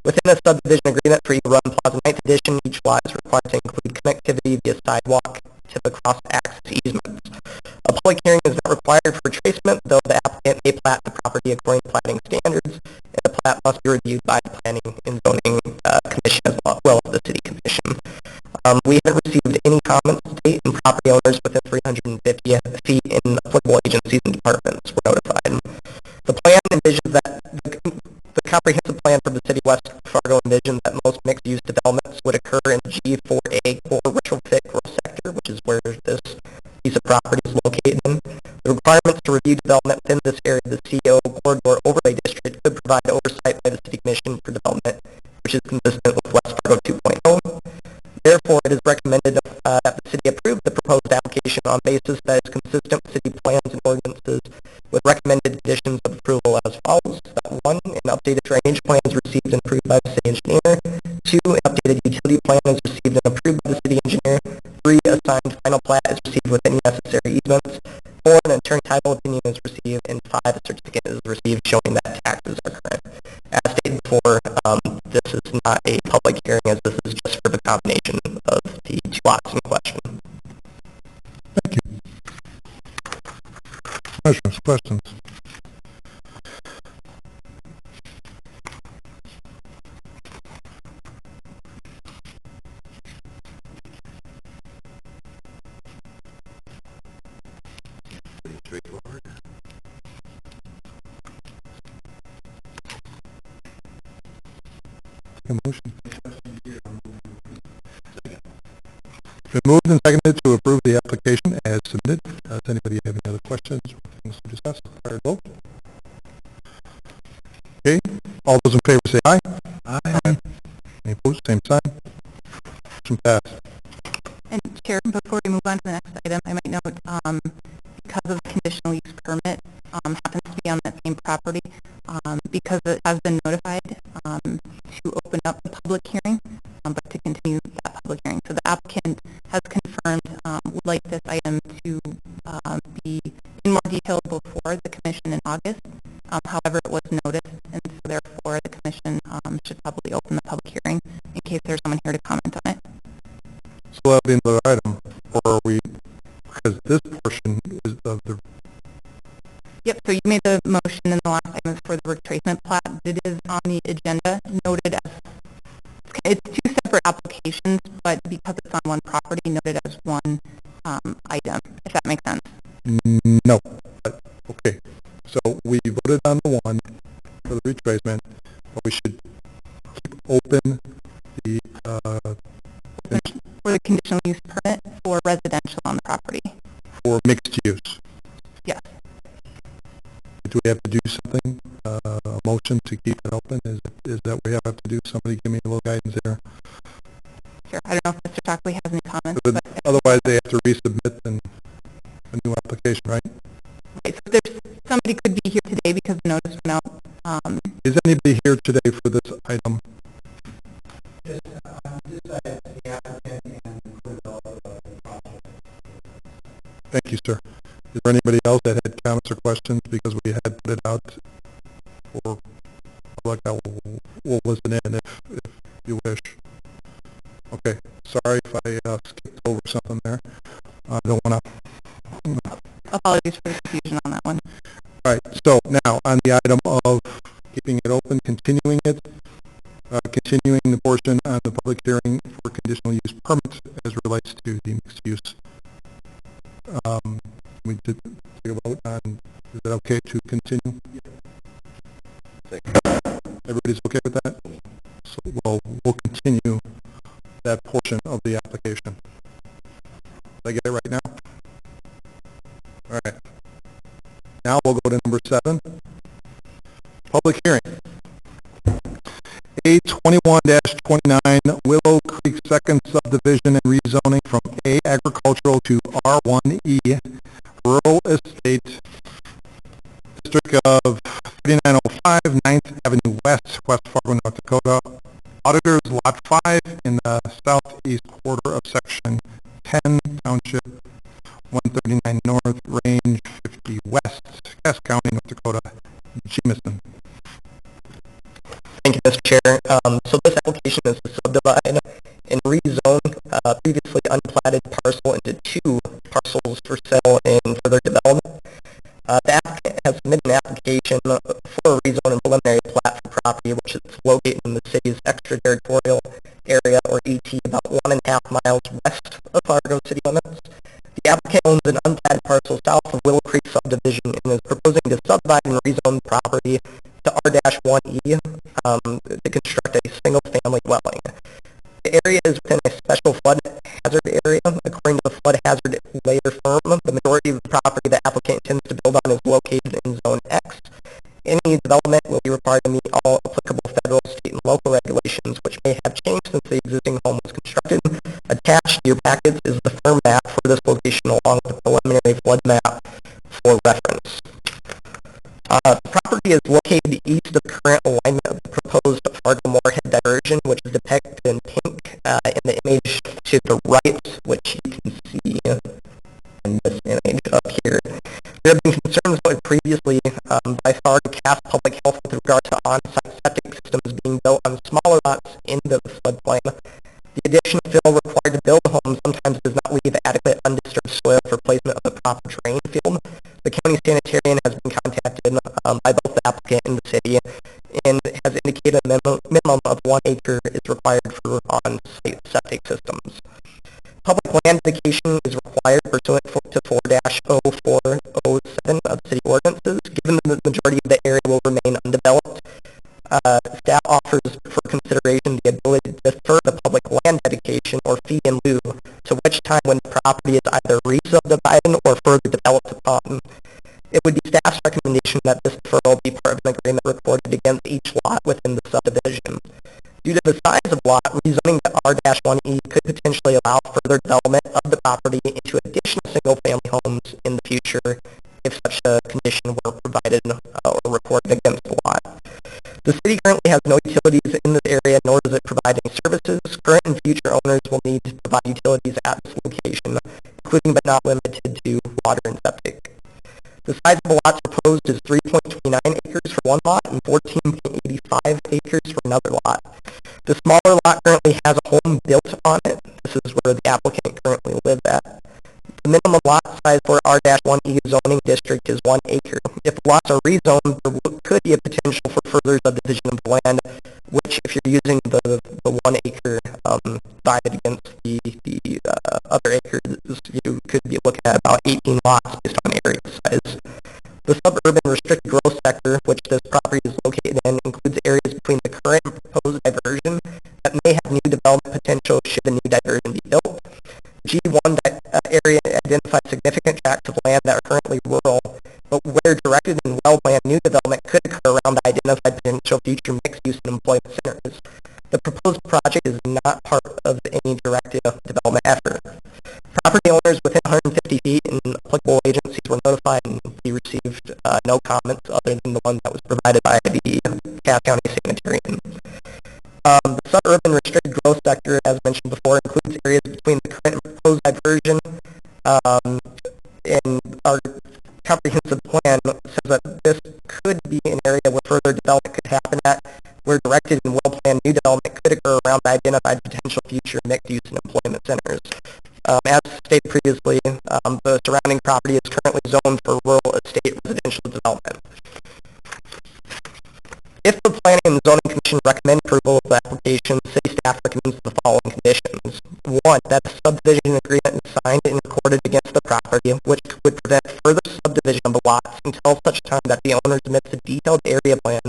Speaker 3: Within a subdivision agreement for Eagle Run Plaza 9th Edition, each lot is required to include connectivity via sidewalk to the cross-access easements. A public hearing is not required for retracement, though the applicant may plat the property according to platting standards, and the plat must be reviewed by the Planning and Zoning Commission as well as the City Commission. We haven't received any comments to date, and property owners within 350 feet in applicable agencies and departments were notified. The plan envisions that the comprehensive plan for the City of West Fargo envisions that most mixed-use developments would occur in G4A core retrofit growth sector, which is where this piece of property is located in. The requirements to review development within this area of the CO Corridor Overlay District could provide oversight by the City Commission for development, which is consistent with West Fargo 2.0. Therefore, it is recommended that the City approve the proposed application on basis that is consistent with City plans and ordinances with recommended conditions of approval as follows. 1, an updated drainage plan is received and approved by the City Engineer. 2, an updated utility plan is received and approved by the City Engineer. 3, a signed final plat is received with any necessary easements. 4, an attorney title opinion is received. And 5, a certificate is received showing that taxes are current. As stated before, this is not a public hearing, as this is just for the combination of the two lots in question.
Speaker 1: Thank you. Commissioners, questions?
Speaker 5: Pretty straightforward.
Speaker 1: Take a motion. Been moved and seconded to approve the application as submitted. Does anybody have any other questions or things to discuss? Prior vote. Okay, all those in favor say aye. Aye. Any opposed? Same sign. Motion passed.
Speaker 6: And Chair, before we move on to the next item, I might note, because of the conditional use permit, happens to be on that same property, because it has been notified, to open up the public hearing, but to continue that public hearing. So the applicant has confirmed, would like this item to, be in more detail before the commission in August. However, it was noticed, and so therefore the commission, should probably open the public hearing in case there's someone here to comment on it.
Speaker 1: So that'll be another item, or are we, because this portion is of the,
Speaker 6: Yep, so you made the motion in the last item for the retracement plat. It is on the agenda, noted as, it's two separate applications, but because it's on one property, noted as one item, if that makes sense.
Speaker 1: no, but, okay. So we voted on the one for the retracement, but we should keep open the,
Speaker 6: For the conditional use permit for residential on the property.
Speaker 1: for mixed use.
Speaker 6: Yes.
Speaker 1: Do we have to do something, a motion to keep it open? Is that we have to do? Somebody give me a little guidance there.
Speaker 6: Sure. I don't know if Mr. Shockley has any comments,
Speaker 1: But
Speaker 6: but
Speaker 1: otherwise, they have to resubmit a new application, right?
Speaker 6: right, so if there's, somebody could be here today because the notice went out.
Speaker 1: Is anybody here today for this item? Thank you, sir. Is there anybody else that had comments or questions because we had put it out? Or like that, we'll listen in if you wish. Okay, sorry if I skipped over something there. I don't want to.
Speaker 6: Apologies for the confusion on that one.
Speaker 1: All right, so now on the item of keeping it open, continuing the portion on the public hearing for conditional use permits as relates to the mixed use. We did take a vote on, is it okay to continue? Everybody's okay with that? So we'll continue that portion of the application. Did I get it right now? All right. Now we'll go to number 7. Public hearing. A21-29 Willow Creek Second Subdivision and rezoning from A Agricultural to R1E Rural Estate District of 3905 9th Avenue West, West Fargo, North Dakota. Auditors Lot 5 in the southeast quarter of Section 10, Township 139 North, Range 50 West, Cass County, North Dakota. Jamison.
Speaker 3: Thank you, Mr. Chair. So this application is to subdivide and rezone previously unplatted parcel into 2 parcels for sale and further development. The applicant has submitted an application for a rezone and preliminary plat for property property, which is located in the city's extraterritorial area, or ET, about 1.5 miles west of Fargo city limits. The applicant owns an unplatted parcel south of Willow Creek subdivision and is proposing to subdivide and rezone the property to R-1E to construct a single-family dwelling. The area is within a special flood hazard area. According to the flood hazard layer firm, the majority of the property the applicant intends to build on is located in Zone X. Any development will be required to meet all applicable federal, state, and local regulations, which may have changed since the existing home was constructed. Attached to your packets is the firm map for this location, along with the preliminary flood map for reference. The property is located east of the current alignment of the proposed Fargo-Moorhead diversion, which is depicted in pink in the image to the right, which you can see in this image up here. There have been concerns previously by Fargo Cass Public Health with regard to on-site septic systems being built on smaller lots into the floodplain. The additional fill required to build the home sometimes does not leave adequate undisturbed soil for placement of a proper drain field. The county sanitarian has been contacted by both the applicant and the city and has indicated a minimum of 1 acre is required for on-site septic systems. Public land dedication is required pursuant to 4-0407 of the city ordinances. Given that the majority of the area will remain undeveloped, staff offers for consideration the ability to defer the public land dedication or fee in lieu, to which time when the property is either re-subdivided or further developed upon. It would be staff's recommendation that this deferral be part of an agreement recorded against each lot within the subdivision. Due to the size of lot, rezoning to R-1E could potentially allow further development of the property into additional single-family homes in the future if such a condition were provided or recorded against the lot. The city currently has no utilities in this area, nor does it provide any services. Current and future owners will need to provide utilities at this location, including but not limited to water and septic. The size of the lots proposed is 3.29 acres for one lot and 14.85 acres for another lot. The smaller lot currently has a home built on it. This is where the applicant currently lives at. The minimum lot size for R-1E zoning district is 1 acre. If lots are rezoned, there could be a potential for further subdivision of the land, which, if you're using the 1 acre divided against the other acres, you could be looking at about 18 lots based on area size. The suburban restricted growth sector, which this property is located in, includes areas between the current and proposed diversion that may have new development potential should the new diversion be built. G1 area identifies significant tracts of land that are currently rural, but where directed and well-planned new development could occur around the identified potential future mixed-use and employment centers. The proposed project is not part of any directed development effort. Property owners within 150 feet and applicable agencies were notified, and we received no comments other than the one that was provided by the Cass County Sanitarian. The suburban restricted growth sector, as mentioned before, includes areas between the current and proposed diversion. And our comprehensive plan says that this could be an area where further development could happen at, where directed and well-planned new development could occur around the identified potential future mixed-use and employment centers. As stated previously, the surrounding property is currently zoned for rural estate residential development. If the Planning and Zoning Commission recommend approval of the application, city staff recommends the following conditions. 1, that a subdivision agreement is signed and recorded against the property, which would prevent further subdivision of the lots until such time that the owner submits a detailed area plan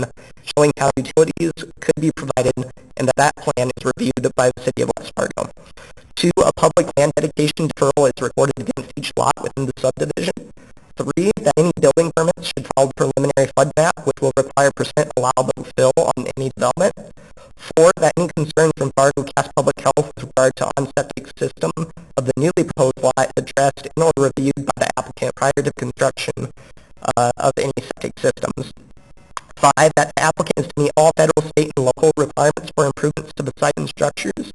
Speaker 3: showing how utilities could be provided and that plan is reviewed by the city of West Fargo. 2, a public land dedication deferral is recorded against each lot within the subdivision. 3, that any building permits should follow the preliminary flood map, which will require % allowable fill on any development. 4, that any concerns from Fargo Cass Public Health with regard to on-septic system of the newly proposed lot addressed and or reviewed by the applicant prior to construction of any septic systems. 5, that the applicant is to meet all federal, state, and local requirements for improvements to the site and structures.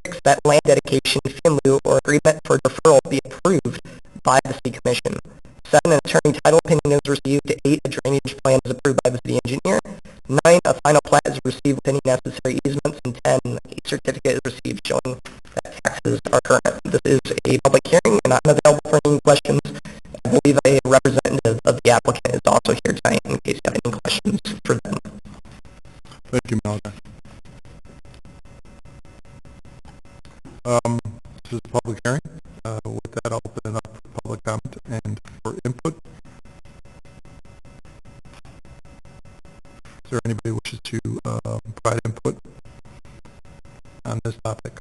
Speaker 3: 6, that land dedication, fee in lieu, or agreement for deferral be approved by the City Commission. 7, an attorney title opinion is received. 8, a drainage plan is approved by the city engineer. 9, a final plat is received with any necessary easements. And 10, a certificate is received showing that taxes are current. This is a public hearing and I'm available for any questions. I believe a representative of the applicant is also here tonight in case you have any questions for them.
Speaker 1: Thank you, Malachi. This is a public hearing. With that, I'll open it up for public comment and for input. Is there anybody who wishes to provide input on this topic?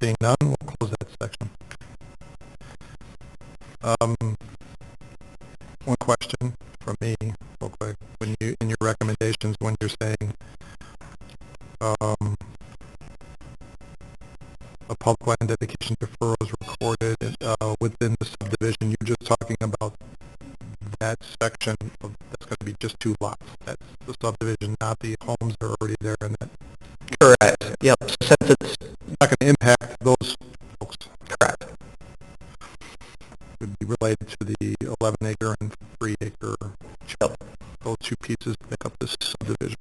Speaker 1: Seeing none, we'll close that section. One question from me, real quick. When you, in your recommendations, when you're saying a public land dedication deferral is recorded within the subdivision, you're just talking about that section of, that's going to be just 2 lots. That's the subdivision, not the homes that are already there, and that
Speaker 3: Correct. Yep. So since it's
Speaker 1: not going to impact those folks.
Speaker 3: correct.
Speaker 1: Would be related to the 11-acre and 3-acre.
Speaker 3: Yep.
Speaker 1: Those 2 pieces make up this subdivision.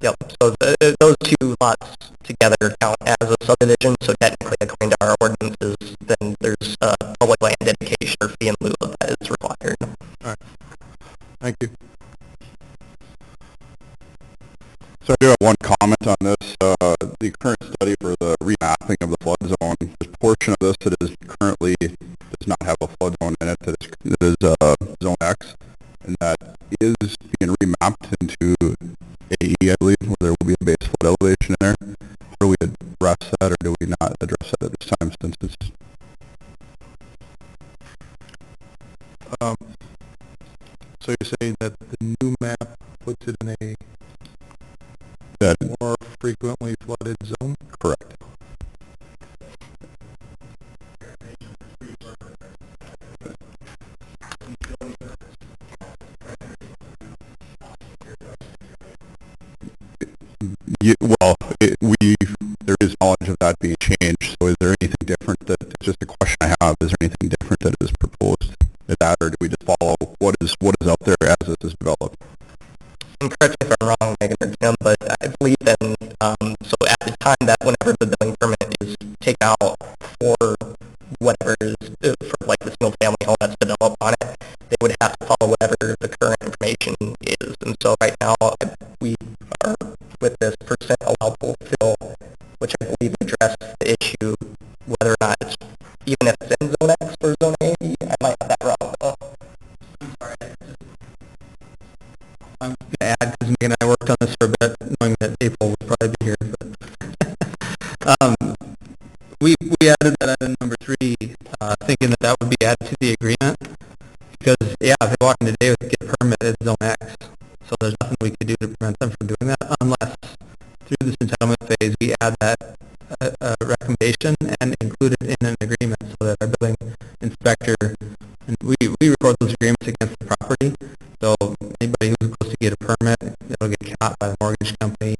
Speaker 3: Yep. So those 2 lots together count as a subdivision. So technically, according to our ordinances, then there's a public land dedication or fee in lieu of that is required.
Speaker 1: All right. Thank you.
Speaker 7: So I do have one comment on this. The current study for the remapping of the flood zone, this portion of this that is currently does not have a flood zone in it, that is Zone X, and that is being remapped into AE, I believe, where there will be a base flood elevation in there. Do we address that, or do we not address that at this time, since it's...
Speaker 1: So you're saying that the new map puts it in a
Speaker 7: That,
Speaker 1: more frequently flooded zone?
Speaker 7: correct. There is knowledge of that being changed, so is there anything different that, it's just a question I have, is there anything different that is proposed at that, or do we just follow what is out there as this is developed?
Speaker 3: And correct me if I'm wrong, Megan or Tim, but I believe then, so at the time that whenever the building permit is taken out for whatever is, for like the single family home that's developed on it, they would have to follow whatever the current information is. And so right now, we are with this percent allowable fill, which I believe addressed the issue, whether or not it's, even if it's in Zone X or Zone A, I might have that wrong.
Speaker 8: I'm going to add, because Megan and I worked on this for a bit, knowing that April would probably be here. But we added that item number 3, thinking that would be added to the agreement. Because, yeah, if they walk in today with get a permit at Zone X, so there's nothing we could do to prevent them from doing that, unless through this entitlement phase we add that recommendation and include it in an agreement so that our building inspector, and we record those agreements against the property. So anybody who's supposed to get a permit, it'll get caught by the mortgage company,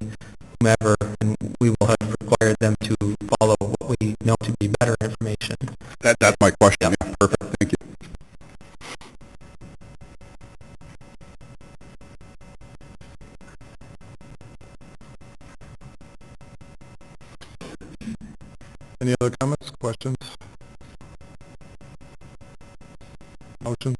Speaker 8: whomever, and we will have required them to follow what we know to be better information.
Speaker 7: That's my question. Yeah, perfect. Thank you.
Speaker 1: Any other comments, questions? Motions?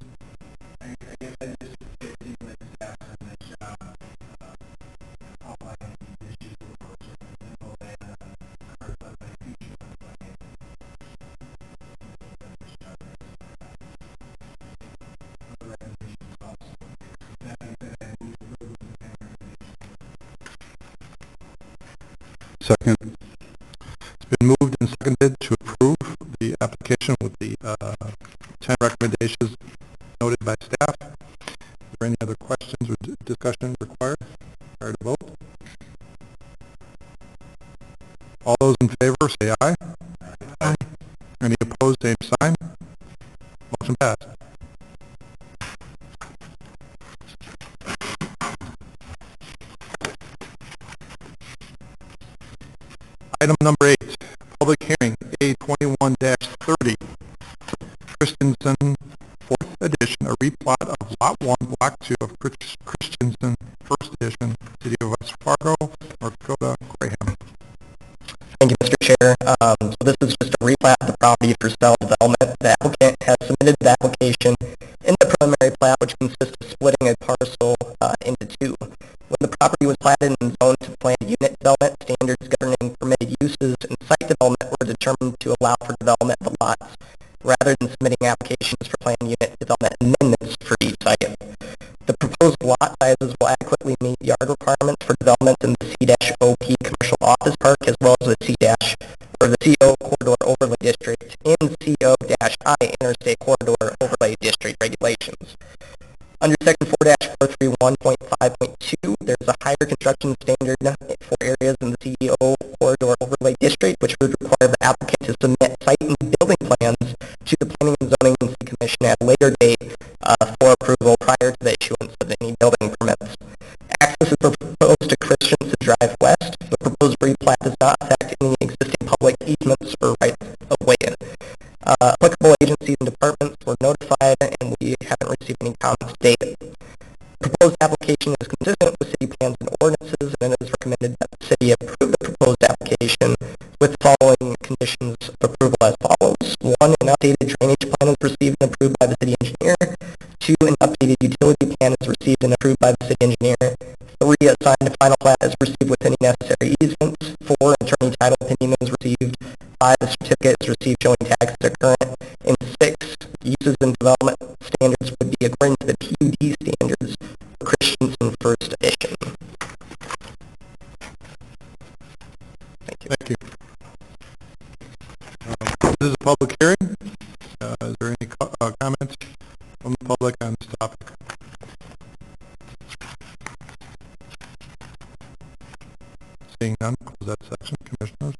Speaker 7: Second.
Speaker 1: It's been moved and seconded to approve the application with the 10 recommendations noted by staff. Are there any other questions or discussion required prior to vote? All those in favor say aye. Aye. Any opposed, same sign. Motion passed. Item number 8, public hearing, A21-30, Christensen, 4th edition, a replat of Lot 1, Block 2 of Christensen, 1st edition, City of West Fargo, North Dakota, Graham.
Speaker 3: Thank you, Mr. Chair. So this is just a replat of the property for self-development. The applicant has submitted the application in the preliminary plat, which consists of splitting a parcel into two. When the property was platted and zoned to planned unit development, standards governing permitted uses and site development were determined to allow for development of the lots, rather than submitting applications for planned unit development amendments for each site. The proposed lot sizes will adequately meet yard requirements for development in the C-OP Commercial Office Park, as well as the the CO Corridor Overlay District and CO-I Interstate Corridor Overlay District regulations. Under Section 4-431.5.2, there's a higher construction standard for areas in the CO Corridor Overlay District, which would require the applicant to submit site and building plans to the Planning and Zoning Commission at a later date for approval prior to the issuance of any building permits. Access is proposed to Christensen Drive West. The proposed replat does not affect any existing public easements or rights of way. Applicable agencies and departments were notified, and we haven't received any comments to date. The proposed application is consistent with city plans and ordinances, and it is recommended that the city approve the proposed application with the following conditions of approval as follows. 1, an updated drainage plan is received and approved by the city engineer. 2, an updated utility plan is received and approved by the city engineer. 3, a signed final plat is received with any necessary easements. 4, an attorney title opinion is received. 5, a certificate is received showing taxes are current. And 6, uses and development standards would be according to the PUD standards for Christensen First Edition. Thank you.
Speaker 1: Thank you. This is a public hearing. Is there any comments from the public on this topic? Seeing none, close that section. Commissioners?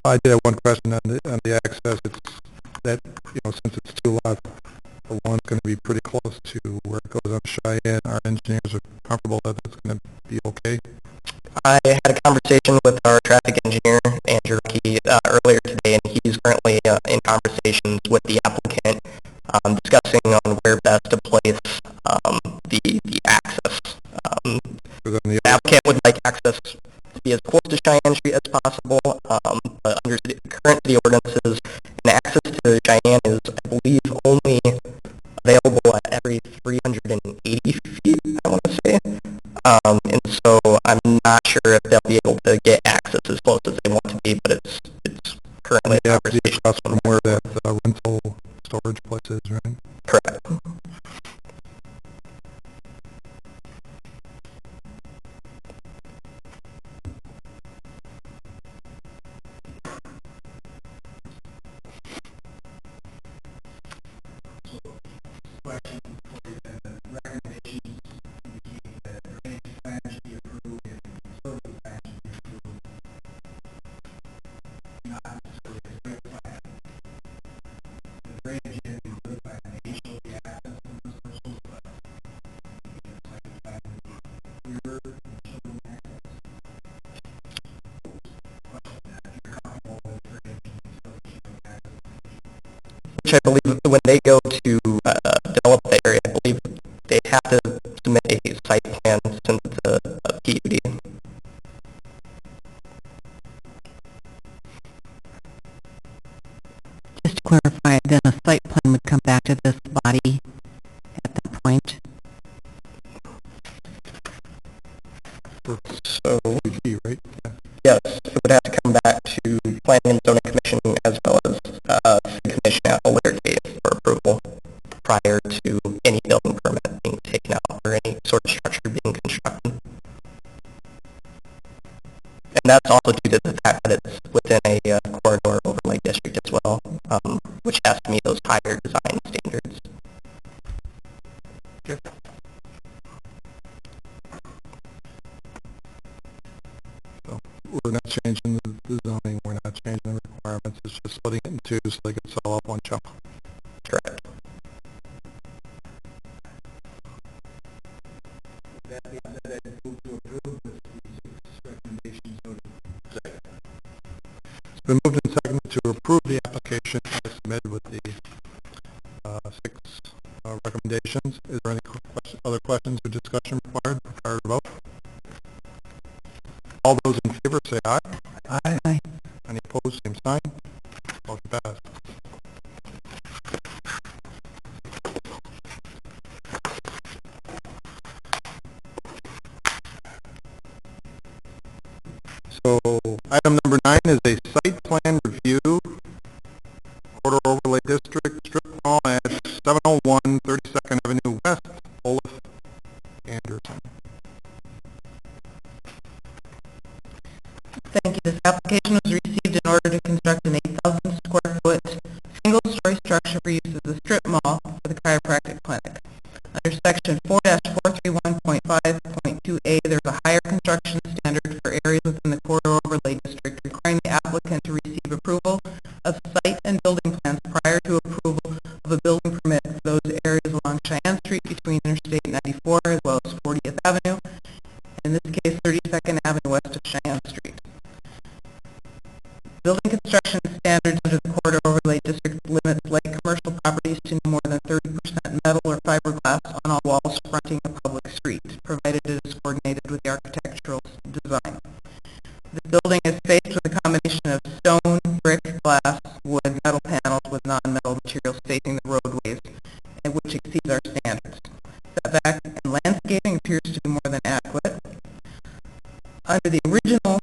Speaker 1: I did have one question on the access. It's that, since it's two lots, the one's going to be pretty close to where it goes on Cheyenne. Our engineers are comfortable that it's going to be okay.
Speaker 3: I had a conversation with our traffic engineer, Andrew Key, earlier today, and he's currently in conversations with the applicant, discussing on where best to place the access. The applicant would like access to be as close to Cheyenne Street as possible, but under current city ordinances, and access to Cheyenne is, I believe, only available at every 380 feet, I want to say. And so I'm not sure if they'll be able to get access as close as they want to be, but it's currently a conversation.
Speaker 1: Across from where that rental storage place is, right?
Speaker 3: Correct. Which I believe when they go to develop the area, I believe they have to submit a site plan since it's a PUD.
Speaker 2: Just to clarify, then a site plan would come back to this body at that point.
Speaker 3: So,
Speaker 1: right?
Speaker 3: yes, it would have to come back to Planning and Zoning Commission as well as City Commission at a later date for approval prior to any building permit being taken out or any sort of structure being constructed. And that's also due to the fact that it's within a corridor overlay district as well, which has to meet those higher design standards.
Speaker 1: Okay. So we're not changing the zoning, we're not changing the requirements, it's just splitting it in two so they can sell up one chunk.
Speaker 3: Correct.
Speaker 1: It's been moved and seconded to approve the application as submitted with the 6 recommendations. Is there any other questions or discussion required prior to vote? All those in favor say aye.
Speaker 2: Aye.
Speaker 1: Any opposed, same sign. Motion passed. site plan review, Corridor Overlay District, strip mall at 701 32nd Avenue West, Olaf Anderson.
Speaker 9: Thank you. This application was received in order to construct an 8,000 square foot single-story structure for use as a strip mall for the chiropractic clinic. Under section 4-431.5.2a, there's a higher construction standard for areas within the corridor overlay district requiring the applicant to receive approval of site and building plans prior to approval of a building permit for those areas along Cheyenne Street between Interstate 94 as well as 40th Avenue, in this case 32nd Avenue west of Cheyenne Street. Building construction standards under the corridor overlay district limits light commercial properties to no more than 30% metal or fiberglass on all walls fronting a public street, provided it is coordinated with the architectural design. The building is faced with a combination of stone, brick, glass, wood, metal panels with non-metal materials facing the roadways, and which exceeds our standards. Setback and landscaping appears to be more than adequate. Under the original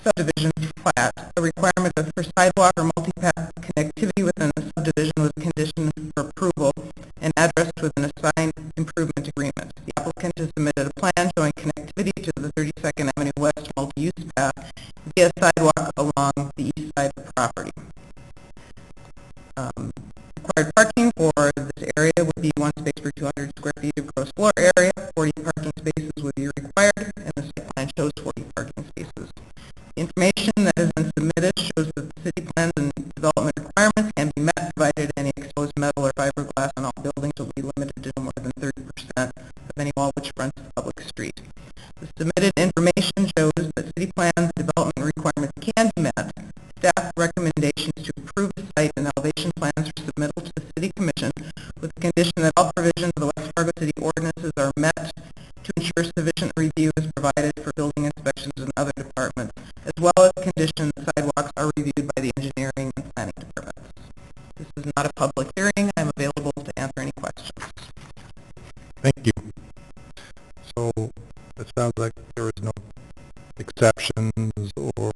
Speaker 9: subdivision plat, a requirement for sidewalk or multi-path connectivity within the subdivision was conditioned for approval and addressed with an assigned improvement agreement. The applicant has submitted a plan showing connectivity to the 32nd Avenue West multi-use path via sidewalk along the east side of the property. Required parking for this area would be 1 space per 200 square feet of gross floor area. 40 parking spaces would be required, and the site plan shows 40 parking spaces. Information that has been submitted shows that the city plans and development requirements can be met provided any exposed metal or fiberglass on all buildings will be limited to no more than 30% of any wall which fronts the public street. The submitted information shows that city plans and development requirements can be met. Staff recommendations to approve the site and elevation plans for submittal to the City Commission with the condition that all provisions of the West Fargo City ordinances are met to ensure sufficient review is provided for building inspections and other departments, as well as condition that sidewalks are reviewed by the engineering and planning departments. This is not a public hearing. I'm available to answer any questions.
Speaker 1: Thank you. So it sounds like there is no exceptions or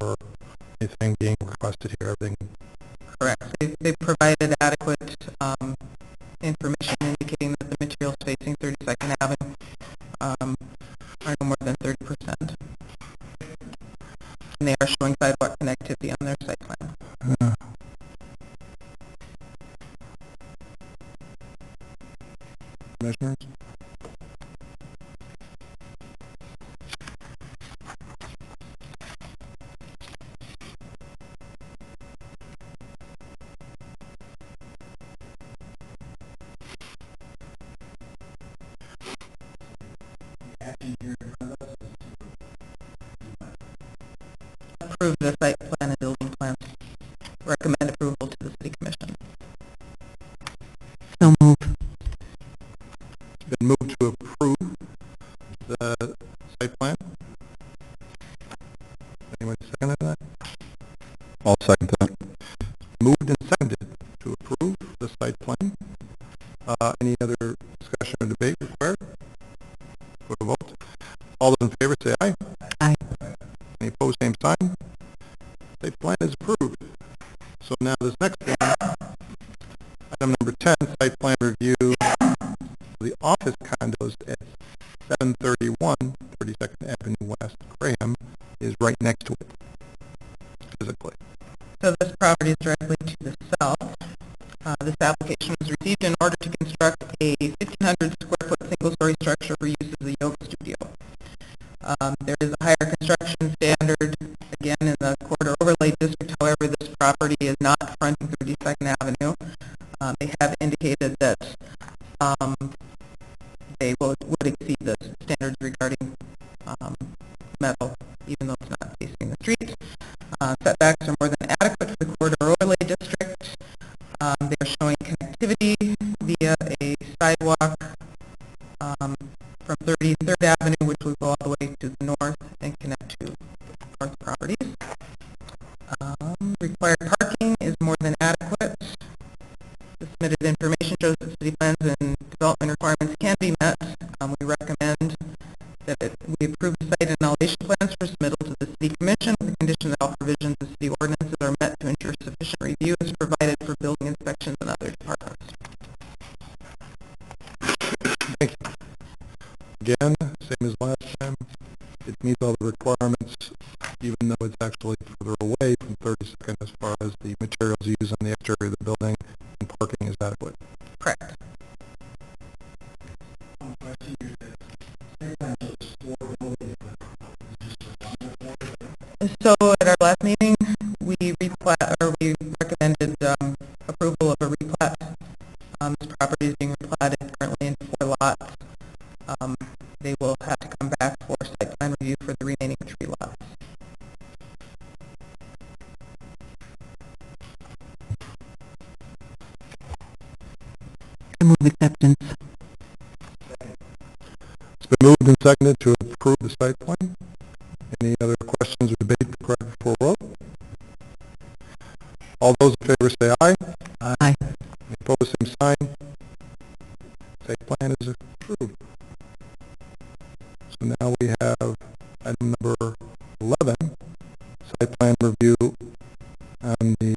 Speaker 1: anything being requested here. Everything
Speaker 9: Correct. They provided adequate information indicating that the materials facing 32nd Avenue are no more than 30%. And they are showing sidewalk connectivity on their site plan.
Speaker 1: Commissioners?
Speaker 9: Approve the site plan and building plans. Recommend approval to the City Commission.
Speaker 2: So move.
Speaker 1: It's been moved to approve the site plan. Anyone second that? I'll second that. Moved and seconded to approve the site plan. Any other discussion or debate required? Go to vote. All those in favor say aye.
Speaker 2: Aye.
Speaker 1: Any opposed, same sign. Site plan is approved. So now this next one, item number 10, site plan review for the office condos at 731 32nd Avenue West. Graham is right next to it, physically.
Speaker 9: So this property is directly to the south. This application was received in order to construct a 1,500 square foot single-story structure for use as a yoga studio. There is a higher construction standard, again, in the corridor overlay district. However, this property is not fronting 32nd Avenue. They have indicated that they would exceed the standards regarding metal, even though it's not facing the street. Setbacks are more than adequate for the corridor overlay district. They are showing connectivity via a sidewalk from 33rd Avenue, which will go all the way to the north and connect to north properties. Required parking is more than adequate. The submitted information shows that city plans and development requirements can be met. We recommend that we approve the site and elevation plans for submittal to the City Commission with the condition that all provisions of city ordinance sufficient review is provided for building inspections and other departments.
Speaker 1: Thank you. Again, same as last time, it meets all the requirements, even though it's actually further away from 32nd as far as the materials used on the exterior of the building, and parking is adequate.
Speaker 9: Correct. So at our last meeting, we recommended approval of a replat. This property is being replatted currently into 4 lots. They will have to come back for site plan review for the remaining 3 lots.
Speaker 2: I move acceptance.
Speaker 1: It's been moved and seconded to approve the site plan. Any other questions or debate required before vote? All those in favor say aye.
Speaker 2: Aye.
Speaker 1: Any opposed, same sign. Site plan is approved. So now we have item number 11, site plan review on the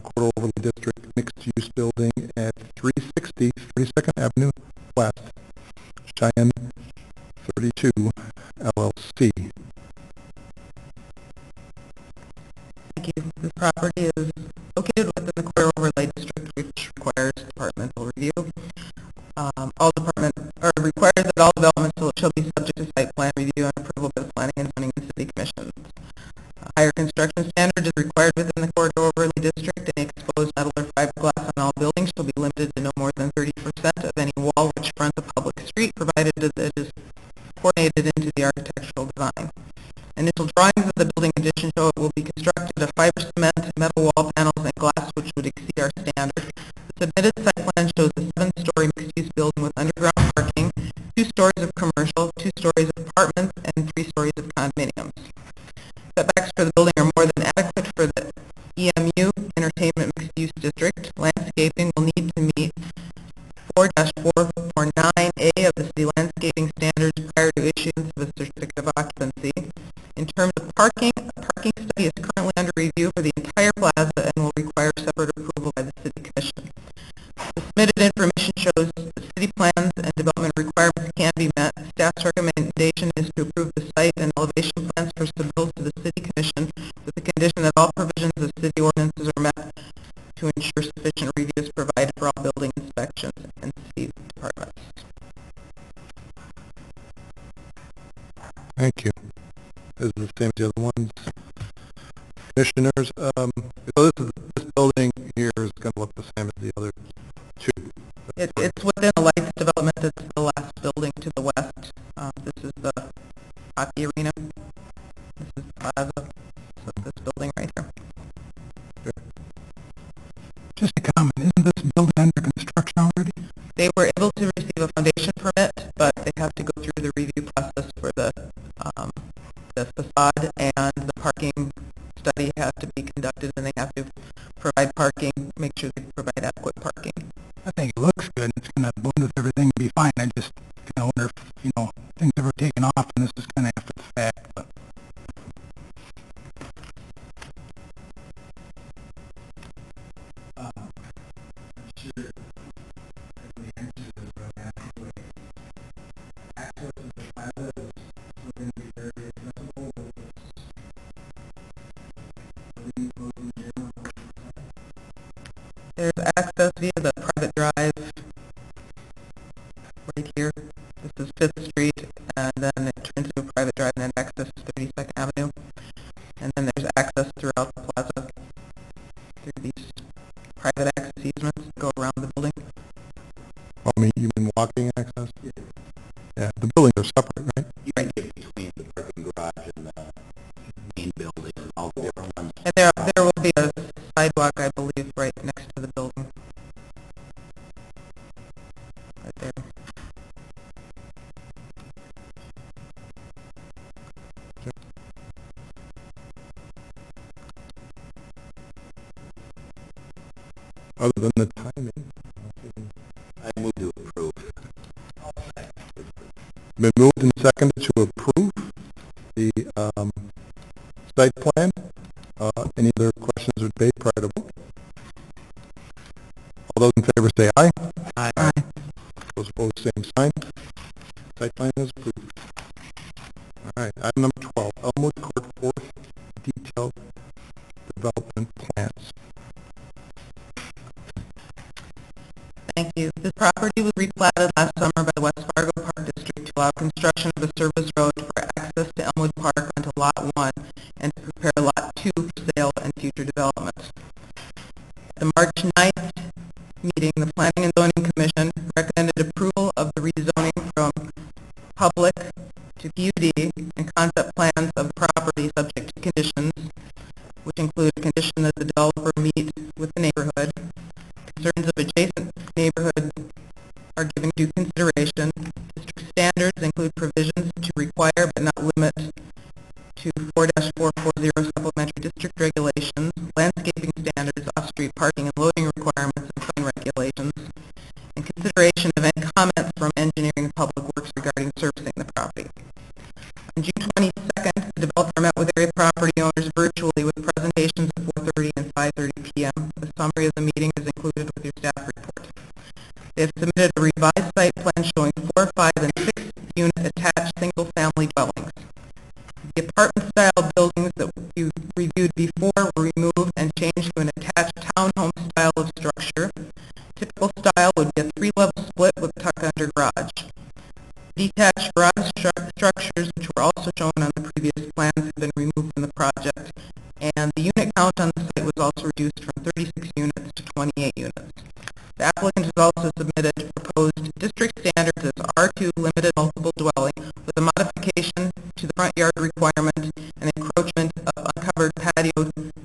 Speaker 1: Corridor Overlay District mixed-use building at 360 32nd Avenue West, Cheyenne 32 LLC.
Speaker 9: Thank you. This property is located within the Corridor Overlay District, which requires departmental review. Requires that all developments shall be subject to site plan review and approval by the Planning and Zoning and City Commission. Higher construction standard is required within the Corridor Overlay District. Any exposed metal or fiberglass on all buildings shall be limited to no more than 30% of any wall which fronts a public street, provided that it is coordinated into the architectural design. Initial drawings of the building addition show it will be constructed of fiber cement, metal wall panels, and glass, which would exceed our standard. The submitted site plan shows a 7-story mixed-use building with underground parking, 2 stories of commercial, 2 stories of apartments, and 3 stories of condominiums. Setbacks for the building are more than adequate for the EMU, Entertainment Mixed-Use District. Landscaping will need to meet 4-449A of the city landscaping standards prior to issuance of a certificate of occupancy. In terms of parking, a parking study is currently under review for the entire plaza and will require separate approval by the City Commission. The submitted information shows the city plans and development requirements can be met. Staff's recommendation is to approve the site and elevation plans for submittals to the City Commission with the condition that all provisions of city ordinances are met to ensure sufficient review is provided for all building inspections and city departments.
Speaker 1: Thank you. This is the same as the other ones. Commissioners, so this building here is going to look the same as the other 2.
Speaker 9: It's within the Lights development. It's the last building to the west. This is the hockey arena. This is the plaza. So this building right here.
Speaker 1: Just a comment, isn't this building under construction already?
Speaker 9: They were able to receive a foundation permit, but they have to go through the review process for the facade, and the parking study has to be conducted, and they have to provide parking, make sure they provide adequate parking.
Speaker 1: I think it looks good. It's going to blend with everything and be fine. I just wonder if, things ever taken off, and this is kind of after the fact. But.
Speaker 9: There's access via the private drive right here. This is 5th Street, and then it turns into a private drive and then access to 32nd Avenue. And then there's access throughout the plaza through these private access easements that go around the building.
Speaker 1: You mean walking access? Yeah, the buildings are separate, right?
Speaker 5: Right between the parking garage and the main building, all the different ones.
Speaker 9: And there will be a sidewalk, I believe, right next to the building. Right there.
Speaker 1: Other than the timing.
Speaker 5: I move to approve.
Speaker 1: Been moved and seconded to approve the site plan. Any other questions or debate prior to vote? All those in favor say aye.
Speaker 8: Aye.
Speaker 1: Those opposed, same sign. Site plan is approved. All right, item number 12, Elmwood Court Fourth Detailed Development Plans.
Speaker 9: Thank you. This property was replatted last summer by the West Fargo Park District to allow construction of a service road for access to Elmwood Park onto Lot 1 and to prepare Lot 2 for sale and future development. At the March 9th meeting, the Planning and Zoning Commission recommended approval of the rezoning from public to PUD and concept plans of the property subject to conditions, which include a condition that the developer meet with the neighborhood. Concerns of adjacent neighborhood are given due consideration. District standards include provisions to require but not limit to 4-440 supplementary district regulations, landscaping standards, off-street parking and loading requirements, and sign regulations, and consideration of any comments from engineering and public works regarding servicing the property. On June 22nd, the developer met with area property owners virtually with presentations at 4:30 and 5:30 p.m. A summary of the meeting is included with your staff report. They have submitted a revised site plan showing 4, 5, and 6-unit attached single-family dwellings. The apartment-style buildings that you reviewed before were removed and changed to an attached townhome style of structure. Typical style would be a 3-level split with a tuck-under garage. Detached garage structures, which were also shown on the previous plans, have been removed from the project, and the unit count on the site was also reduced from 36 units to 28 units. The applicant has also submitted proposed district standards as R2 limited multiple dwelling with a modification to the front yard requirement and encroachment of uncovered patio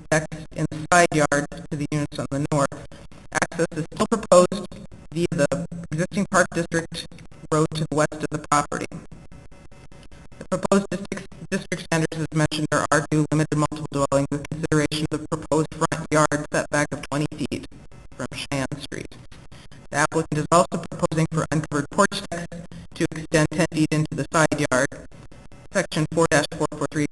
Speaker 9: decks in the side yard to the units on the north. Access is still proposed via the existing Park District road to the west of the property. The proposed district standards, as mentioned, are R2 limited multiple dwelling with consideration of the proposed front yard setback of 20 feet from Cheyenne Street. The applicant is also proposing for uncovered porch decks to extend 10 feet into the side yard. Section 4-443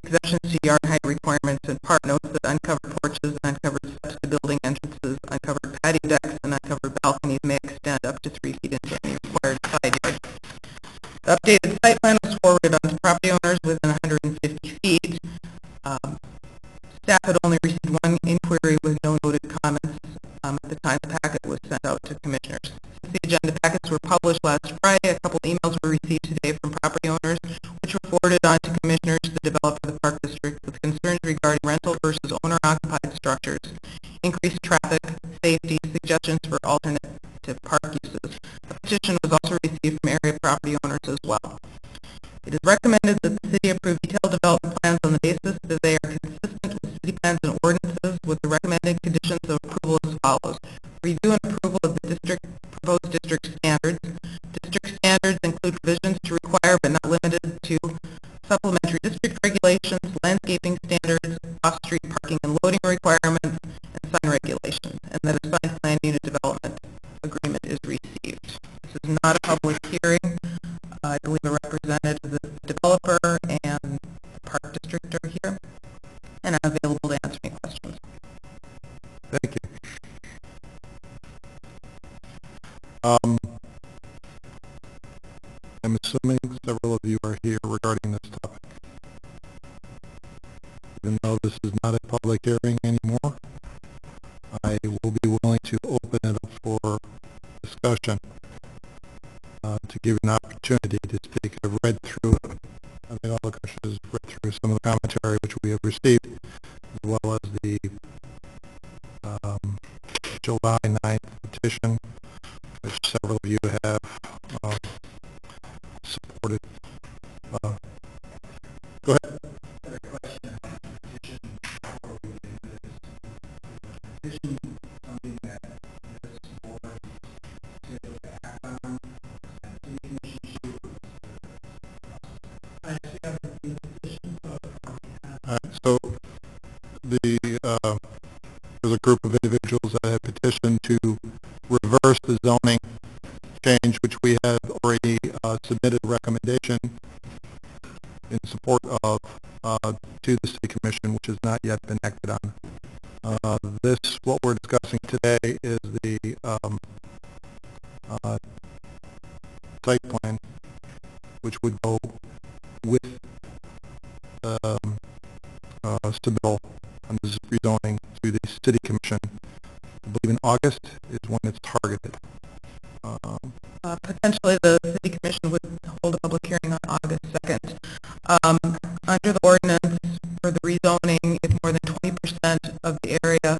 Speaker 9: exemptions to yard height requirements in part notes that uncovered porches and uncovered steps to building entrances, uncovered patio decks, and uncovered balconies may extend up to 3 feet into any required side yard. The updated site plan was forwarded on to property owners within 150 feet. Staff had only received one inquiry with no noted comments at the time the packet was sent out to commissioners. Since the agenda packets were published last Friday, a couple emails were received today from property owners, which were forwarded on to commissioners, the developer of the Park District, with concerns regarding rental versus owner-occupied structures, increased traffic, safety, suggestions for alternative park uses. A petition was also received from area property owners as well. It is recommended that the city approve detailed development plans on the basis that they are consistent with city plans and ordinances, with the recommended conditions of approval as follows. Review and approval of the proposed district standards. District standards include provisions to require but not limited to supplementary district regulations, landscaping standards, off-street parking and loading requirements, and sign regulations, and that a signed plan unit development agreement is received. This is not a public hearing. I believe a representative of the developer and the Park District are here, and I'm available to answer any questions.
Speaker 1: Thank you. I'm assuming several of you are here regarding this topic. Even though this is not a public hearing anymore, I will be willing to open it up for discussion, to give you an opportunity to speak. I've read through, I think all the commissioners have read through some of the commentary which we have received, as well as the July 9th petition, which several of you have supported. Go ahead. So there's a group of individuals that have petitioned to reverse the zoning change, which we have already submitted a recommendation in support of to the city commission, which has not yet been acted on. What we're discussing today is the site plan, which would go with submittal on this rezoning to the city commission. I believe in August is when it's targeted.
Speaker 9: Potentially, the city commission would hold a public hearing on August 2nd. Under the ordinance for the rezoning, if more than 20% of the area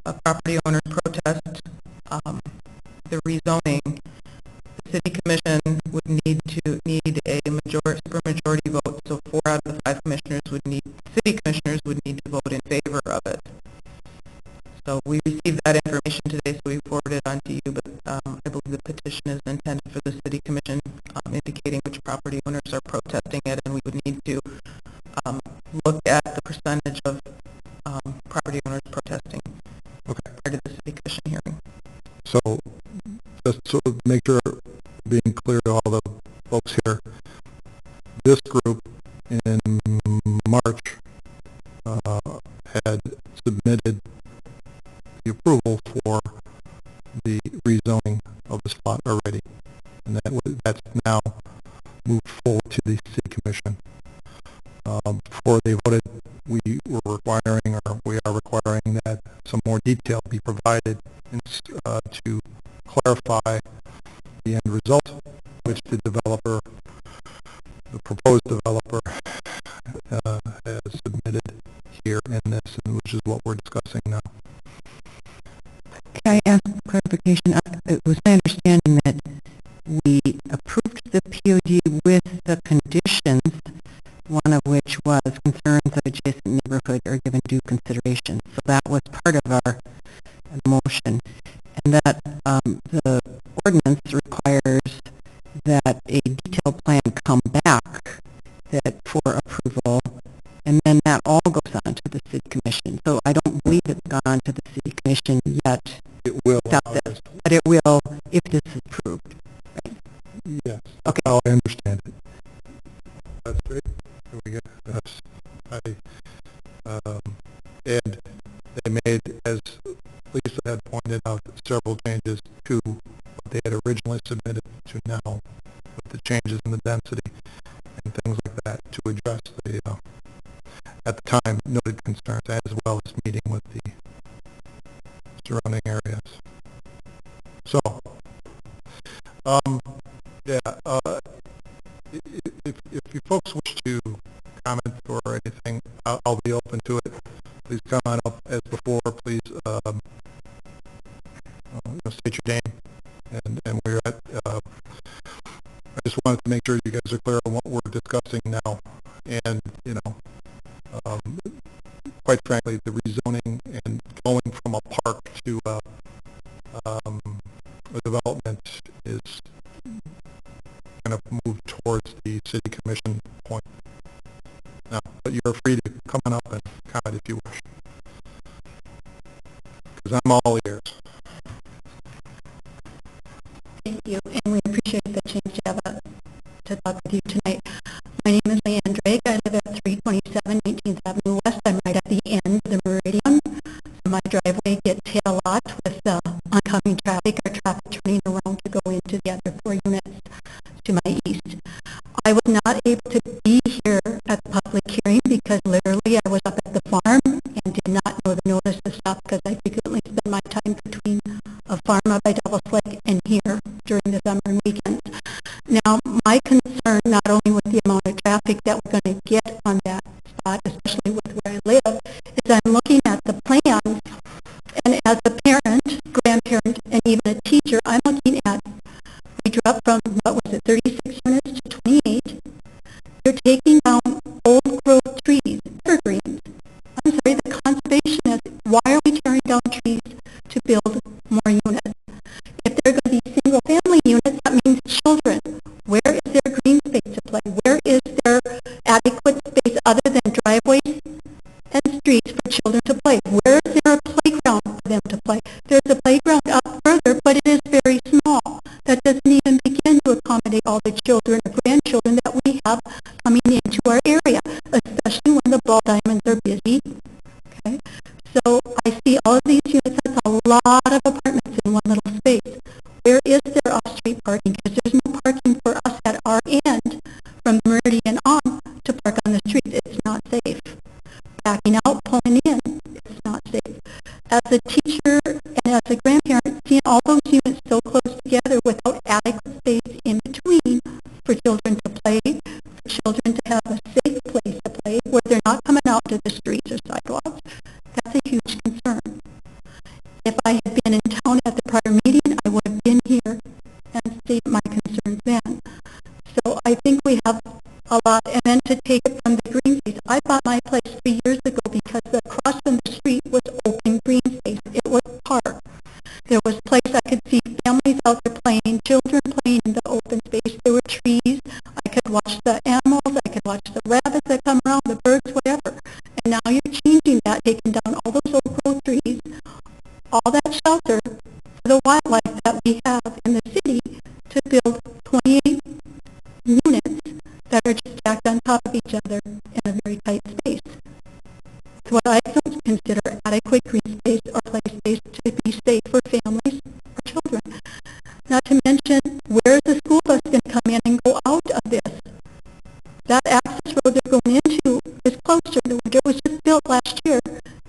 Speaker 9: of property owners protest the rezoning, the city commission would need a supermajority vote. So 4 out of the 5 city commissioners would need to vote in favor of it. So we received that information today, so we forwarded it on to you, but I believe the petition is intended for the city commission, indicating which property owners are protesting it, and we would need to look at the percentage of property owners protesting prior to the city commission hearing.
Speaker 1: So just to make sure, being clear to all the folks here, this group in March had submitted the approval for the rezoning of the spot already, and that's now moved forward to the city commission. Before they voted, we are requiring that some more detail be provided to clarify the end result, which the proposed developer has submitted here in this, and which is what we're discussing now.
Speaker 2: Can I ask clarification? It was my understanding that we approved the POD with the conditions, one of which was concerns of adjacent neighborhood are given due consideration. So that was part of our motion. And that the ordinance requires that a detailed plan come back for approval, and then that all goes on to the city commission. So I don't believe it's gone on to the city commission yet.
Speaker 1: It will.
Speaker 2: This, but it will if this is approved. Right?
Speaker 1: Yes.
Speaker 2: Okay.
Speaker 1: I understand it. That's great. We get and they made, as Lisa had pointed out, several changes to what they had originally submitted to now, with the changes in the density and things like that, to address the at the time noted concerns, as well as meeting with the surrounding areas. So, if you folks wish to comment or anything, I'll be open to it. Please come on up as before. Please state your name and where you're at. I just wanted to make sure you guys are clear on what we're discussing now. And, quite frankly, the rezoning and going from a park to a development is kind of moved towards the city commission point now. But you're free to come on up and comment if you wish, because I'm all ears.
Speaker 10: Thank you, and we appreciate the chance to talk with you tonight. My name is Leanne Drake. I live at 327 19th Avenue West. I'm right at the end of the Meridian. So my driveway gets hit a lot with the oncoming traffic or traffic turning around to go into the other 4 units to my east. I was not able to be here at the public hearing because literally I was up at the farm and did not know the notice of stop, because I frequently spend my time between a farm up by Devil's Lake and here during the summer and weekends. Now, my concern, not only with the amount of traffic that we're going to get on that spot, especially with where I live, is I'm looking at the plans, and as a parent, grandparent, and even a teacher, I'm looking at, we dropped from, 36 units to 28. You're taking down old growth trees, evergreens. I'm sorry, the conservationists, why are we tearing down trees to build more units? If they're going to be single-family units, that means children. Where is their green space to play? Where is there adequate space other than driveways and streets for children to play? Where is there a playground for them to play? There's a playground up further, but it is very small. That doesn't even begin to accommodate all the children or grandchildren that we have coming into our area, especially the ball diamonds are busy. Okay, so I see all of these units. That's a lot of apartments in one little space. Where is there off-street parking? Because there's no parking for us at our end from Meridian on to park on the street. It's not safe. Backing out, pulling in, it's not safe. As a teacher and as a grandparent, seeing all those units so close together without adequate space in between for children to play, for children to have a safe place to play where they're not coming out to the streets or sidewalks, that's a huge concern. If I had been in town at the prior meeting, I would have been here and stated my concerns then. So I think we have a lot, and then to take it from the green space. I bought my place 3 years ago because across from the street was open green space. It was a park. There was a place I could see families out there playing, children playing in the open space. There were trees. I could watch the animals. I could watch the rabbits that come around, the birds, whatever. And now you're changing that, taking down all those old growth trees, all that shelter for the wildlife that we have in the city to build 28 units that are just stacked on top of each other in a very tight space. It's what I don't consider adequate green space or play space to be safe for families or children. Not to mention, where is the school bus going to come in and go out of this? That access road they're going into is closed during the winter. It was just built last year.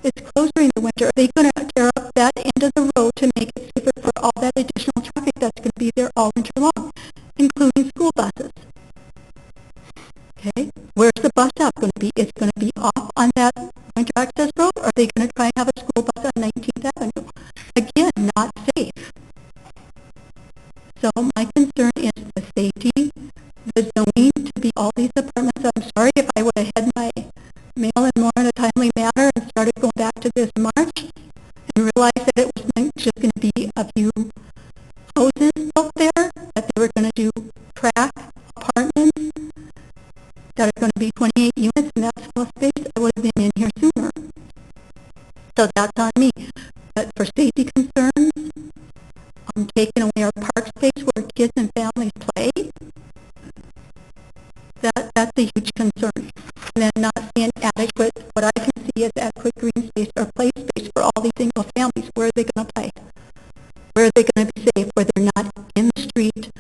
Speaker 10: It's closed during the winter. Are they going to tear up that end of the road to make it safer for all that additional traffic that's going to be there all winter long, including school buses? Okay, where's the bus stop going to be? It's going to be off on that winter access road, or are they going to try and have a school bus on 19th Avenue? Again, not safe. So my concern is the safety, the zoning to be all these apartments. I'm sorry if I would have had my mail in more in a timely manner and started going back to this March and realized that it was just going to be a few houses out there, that they were going to do track apartments that are going to be 28 units in that small space. I would have been in here sooner. So that's on me. But for safety concerns, taking away our park space where kids and families play, that's a huge concern. And then not seeing adequate, what I can see is adequate green space or play space for all these single families. Where are they going to play? Where are they going to be safe? Where they're not in the street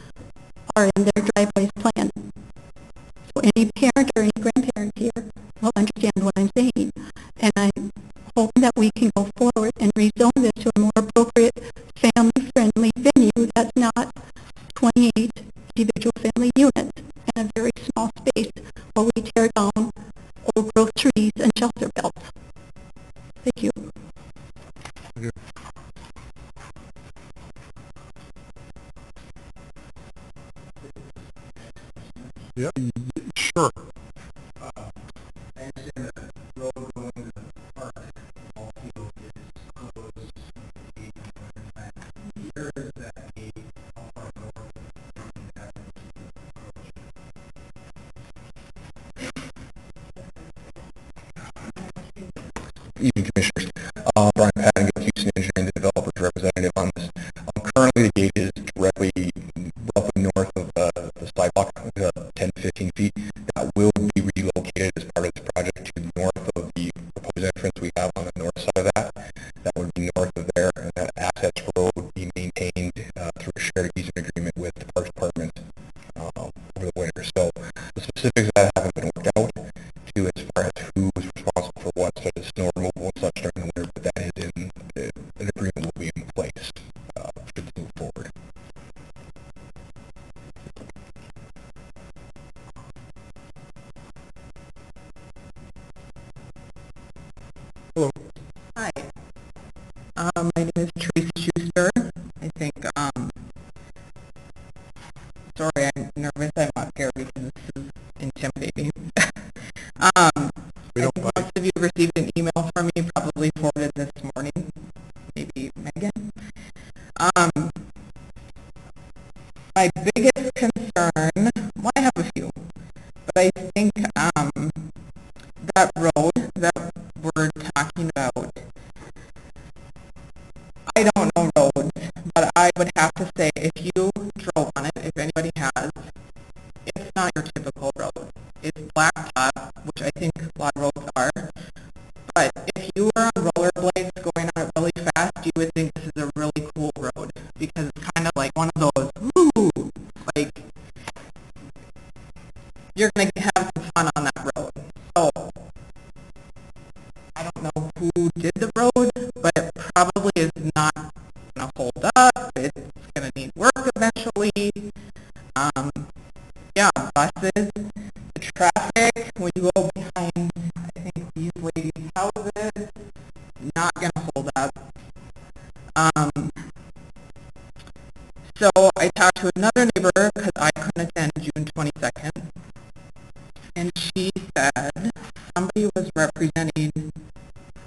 Speaker 10: or in their driveways playing. So any parent or any grandparent here will understand what I'm saying. And I'm hoping that we can go forward and rezone this to a more appropriate family-friendly venue that's not 28 individual family units in a very small space while we tear down old growth trees and shelter belts. Thank you.
Speaker 1: Yeah, sure.
Speaker 7: Evening, Commissioners. Brian Patton, Houston Engineering Developers Representative on this. Currently, the gate is directly roughly north of the sidewalk, 10 to 15 feet. That will be relocated as part of this project to the north of the proposed entrance we have on the north side of that. That would be north of there, and that access road would be maintained through a shared easement agreement with the Parks Department over the winter. So the specifics of that haven't been worked out to as far as who is responsible for what, such as snow removal and such during the winter, but that is in an agreement will be in place to move forward.
Speaker 1: Hello.
Speaker 9: Hi. My name is Teresa Schuster. I think, sorry, I'm nervous. I'm up here because this is intimidating.
Speaker 1: We don't
Speaker 9: most of you received an email from me, probably forwarded this morning. Maybe Megan. My biggest concern, well, I have a few, but I think that road that we're talking about, I don't know roads, but I would have to say if you drove on it, if anybody has, it's not your typical road. It's blacktop, which I think a lot of roads are. you're going to have some fun on that road. So I don't know who did the road, but it probably is not going to hold up. It's going to need work eventually. Yeah, buses, the traffic, when you go behind, I think, these ladies' houses, not going to hold up. So I talked to another neighbor because I couldn't attend June 22nd, and she said somebody was representing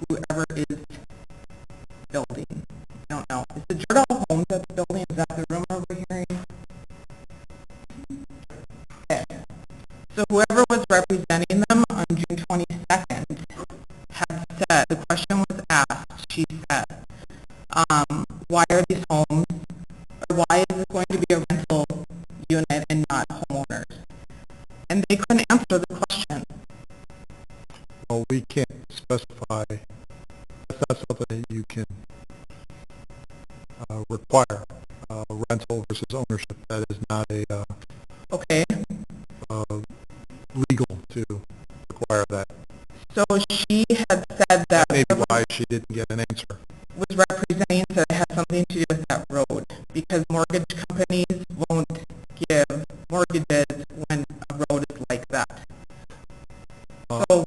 Speaker 9: whoever is building. I don't know. Is the Jerdal Homes at the building? Is that the rumor we're hearing? Okay. So whoever was representing them on June 22nd had said, the question was asked, she said, why are these homes, or why is this going to be a rental unit and not homeowners? And they couldn't answer the question.
Speaker 1: Well, we can't specify. That's not something that you can require. Rental versus ownership. That is not a
Speaker 9: Okay.
Speaker 1: legal to require that.
Speaker 9: So she had said that
Speaker 1: Maybe why she didn't get an answer.
Speaker 9: was representing that it had something to do with that road, because mortgage companies won't give mortgages when a road is like that. So,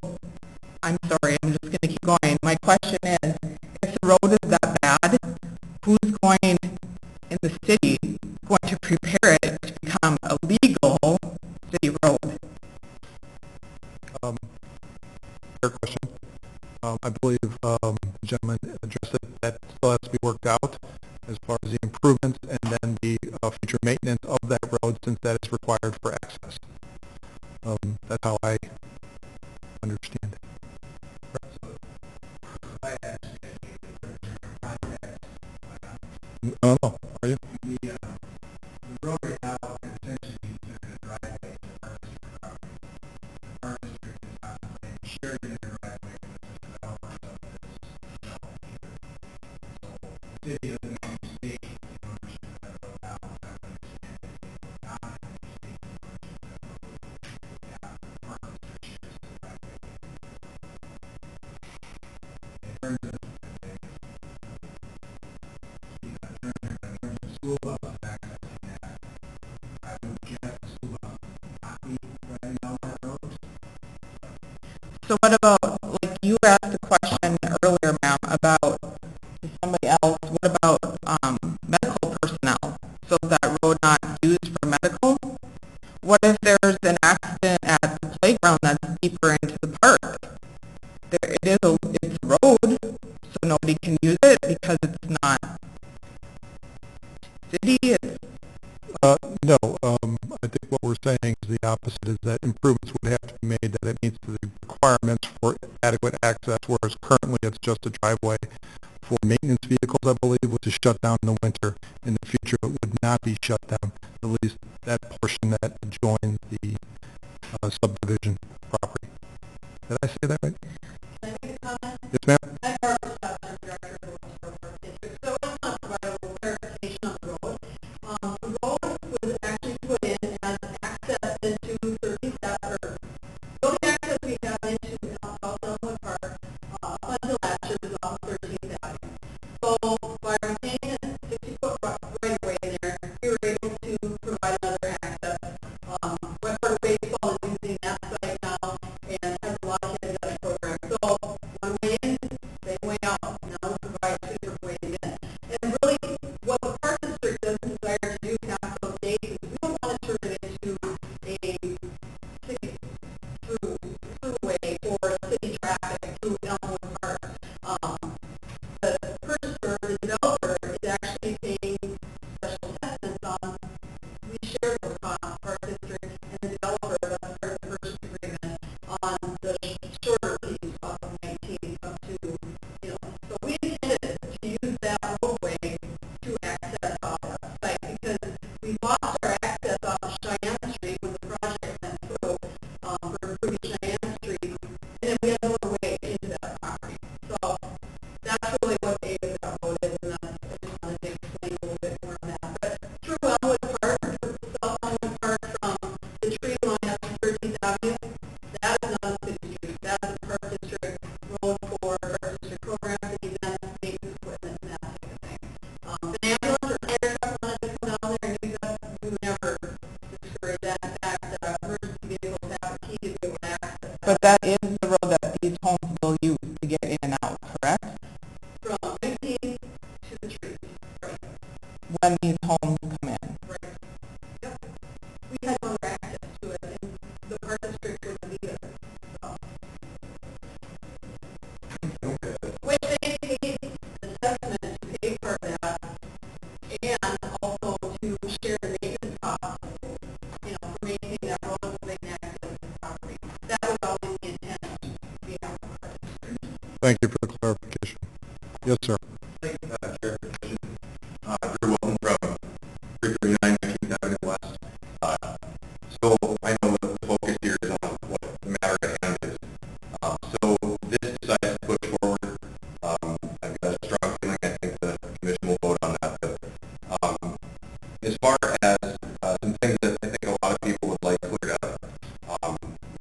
Speaker 9: I'm sorry, I'm just going to keep going. My question is, if the road is that bad, who's going in the city going to prepare it to become a legal city road?
Speaker 1: Fair question. I believe the gentleman addressed it. That still has to be worked out as far as the improvements and then the future maintenance of that road, since that is required for access. That's how I understand it. Oh, no. Are you?
Speaker 9: So what about, like you asked the question earlier, ma'am, about somebody else, what about medical personnel? So is that road not used for medical? What if there's an accident at the playground that's deeper into the park? It's a road, so nobody can use it because it's not city.
Speaker 1: No, I think what we're saying is the opposite, is that improvements would have to be made, that it meets the requirements for adequate access, whereas currently it's just a driveway for maintenance vehicles, I believe, which is shut down in the winter. In the future, it would not be shut down, at least that portion that adjoins the subdivision property. Did I say that right? Yes, ma'am.
Speaker 9: They went but that is the road that these homes will use to get in and out, correct?
Speaker 2: From 19 to the tree.
Speaker 9: When these homes come in.
Speaker 2: We had no other access to it, and the park district wouldn't be there. Which they paid assessment to pay for that, and also to share the maintenance costs, for maintaining that road so they can access the property. That was always the intent to be out.
Speaker 1: Thank you for the clarification. Yes, sir.
Speaker 7: Drew Wilson from 339 19th Avenue West. So I know the focus here is on what the matter at hand is. So this decides to push forward. I've got a strong feeling I think the commission will vote on that. But as far as some things that I think a lot of people would like cleared up,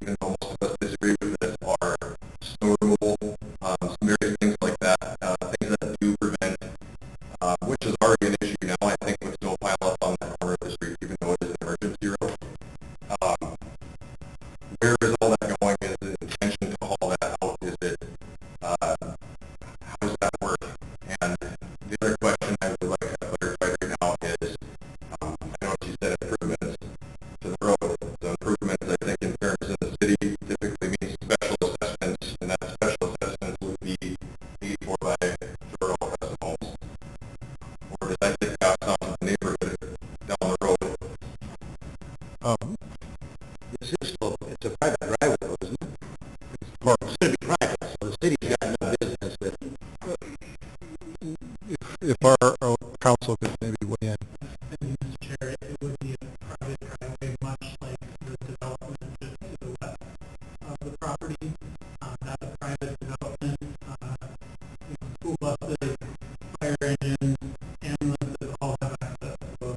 Speaker 7: even though most of us disagree with this, are snow removal, some various things like that, things that do prevent, which is already an issue now, I think, with snow pile up on that corner of the street, even though it is an emergency road. Where is all that going? Is the intention to haul that out? Is it, how does that work? And the other question I would like to clarify right now is, I know you said improvements to the road. The improvements, I think, in terms of the city typically means special assessments, and that special assessments would be paid for by Thorough Custom Homes. Or does that get passed on to the neighborhood down the road?
Speaker 5: This is still, it's a private driveway, though, isn't it? It's going to be private, so the city's got no business with it.
Speaker 1: If our council could maybe weigh in.
Speaker 4: And Mr. Chair, it would be a private driveway, much like the development just to the west of the property. That's a private development. School buses, fire engines, ambulances all have access to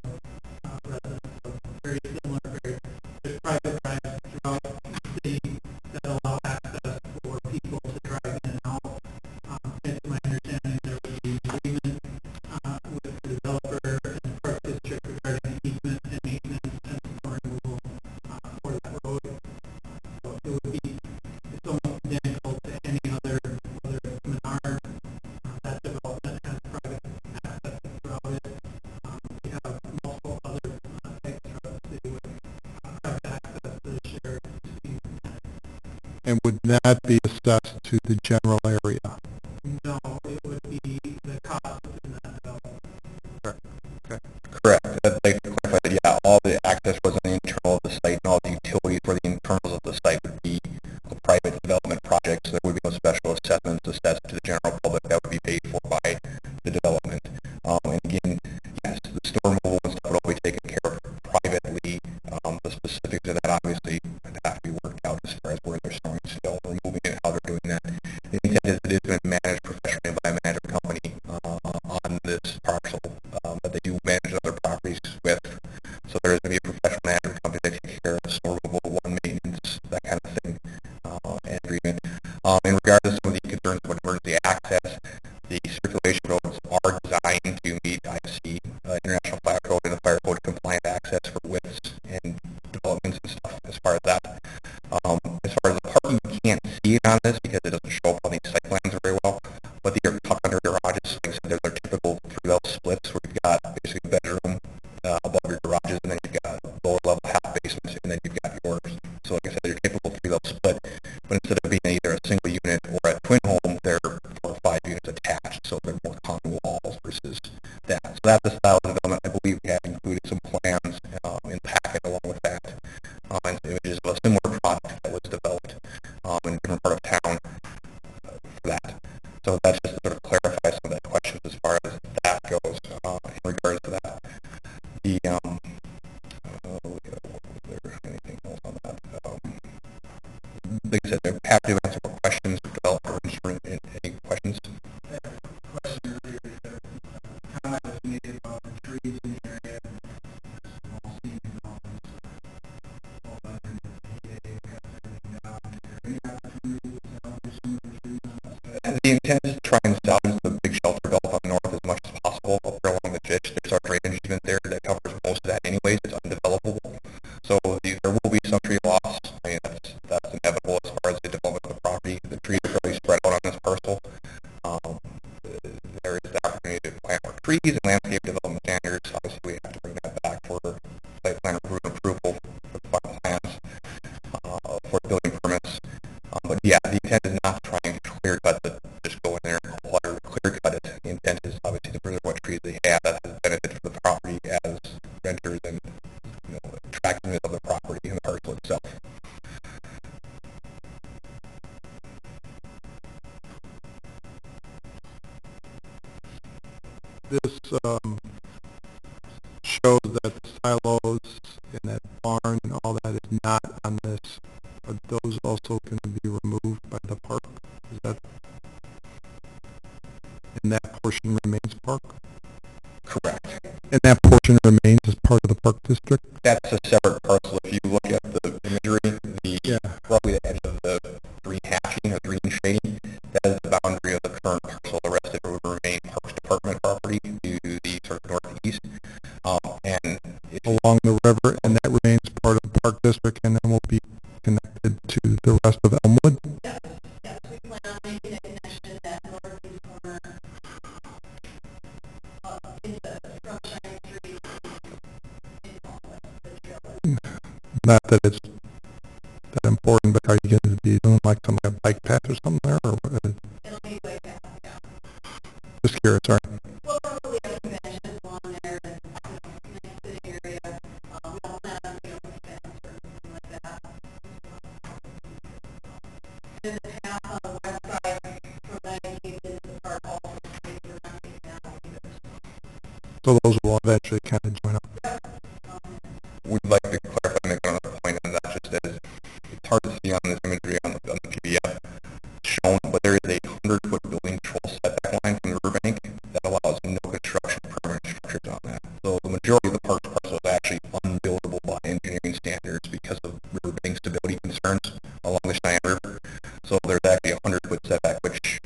Speaker 4: residents. So very similar, there's private drives throughout the city that allow access for people to drive in and out. It's my understanding there would be an agreement with the developer and the park district regarding easement and maintenance and snow removal for that road. So it would be, it's almost identical to any other, whether it's Menard, that development has private access throughout it. We have multiple other types throughout the city with private access to the shared easement.
Speaker 1: And would that be assessed to the general area?
Speaker 4: No, it would be the cost in that development.
Speaker 3: Correct. I'd like to clarify that, yeah, all the access was on the internal of the site, and all the utilities for the internals of the site would be a private development project, so there would be no special assessments assessed to the general public. That would be paid for by the development. And again, yes, the snow removal and stuff would all be taken care of privately. The specifics of that obviously would have to be worked out as far as where they're storing snow, removing it, how they're doing that. The intent is it is going to be managed professionally by a management company on this parcel, but they do manage other properties with. So there is going to be a professional management company that takes care of snow removal, one maintenance, that kind of thing, and agreement. In regards to some of the concerns about emergency access, the circulation roads are designed to meet IFC, International Fire Code, and the Fire Code compliant access for widths and developments and stuff as far as that. As far as the parking, you can't see it on this because it doesn't show up on these site plans very well, but they are tucked under garages. Like I said, they're typical three-level splits where you've got basically a bedroom above your garages, and then you've got lower level half basements, and then you've got yours. So like I said, they're typical three-level split, but instead of being either a single unit or a twin home, they're 4 or 5 units attached, so they're more common walls versus that. So that's the style of development. I believe we have included some plans in the packet along with that, and images of a similar product that was developed in a different part of town for that. So that's just to sort of clarify some of that questions as far as that goes in regards to that. The was there anything else on that? Like I said, I'm happy to answer more questions, developer, any questions.
Speaker 4: Question earlier, comment was made about the trees in the area, all seen developments, all that in the PA, cut everything down. Is there any opportunity to salvage some of the trees on that side?
Speaker 3: The intent is to try and salvage the big shelter belt up north as much as possible up there along the ditch. There's our drainage easement there that covers most of that anyways. It's undevelopable. So there will be some tree loss. I mean, that's inevitable as far as to plant more trees and landscape development standards. Obviously, we have to bring that back for site plan approval for the final plans for building permits. But yeah, the intent is not to try and clear cut it, just go in there and clear cut it. The intent is obviously to preserve what trees they have that has benefit for the property as renters and attractiveness of the property and the parcel itself.
Speaker 1: This shows that the silos and that barn and all that is not on this. Are those also going to be removed by the park? Is that, and that portion remains park?
Speaker 3: Correct.
Speaker 1: And that portion remains as part of the park district?
Speaker 3: That's a separate parcel. If you look at the imagery, roughly the edge of the green hatching or green shading, that is the boundary of the current parcel. The rest of it would remain Parks Department property to the sort of northeast. And
Speaker 1: along the river, and that remains part of the park district, and then will be connected to the rest of Elmwood?
Speaker 2: Yes, we plan on making a connection that northeast corner from Shining Tree
Speaker 1: Not that it's that important, but are you going to be doing like some kind of bike path or something there? Or what?
Speaker 2: It'll be way back, yeah.
Speaker 1: Just curious, sorry.
Speaker 2: We'll probably have conventions along there and nice sitting area. We don't plan on doing events or anything like that. And the path on the west side from 19th into the park also stays around now.
Speaker 1: So those will eventually kind of join up.
Speaker 3: we'd like to clarify and make another point, and that's just that it's hard to see on this imagery on the PDF shown, but there is a 100-foot building control setback line from the riverbank that allows no construction of permanent structures on that. So the majority of the park's parcel is actually unbuildable by engineering standards because of riverbank stability concerns along the Cheyenne River. So there's actually a 100-foot setback, which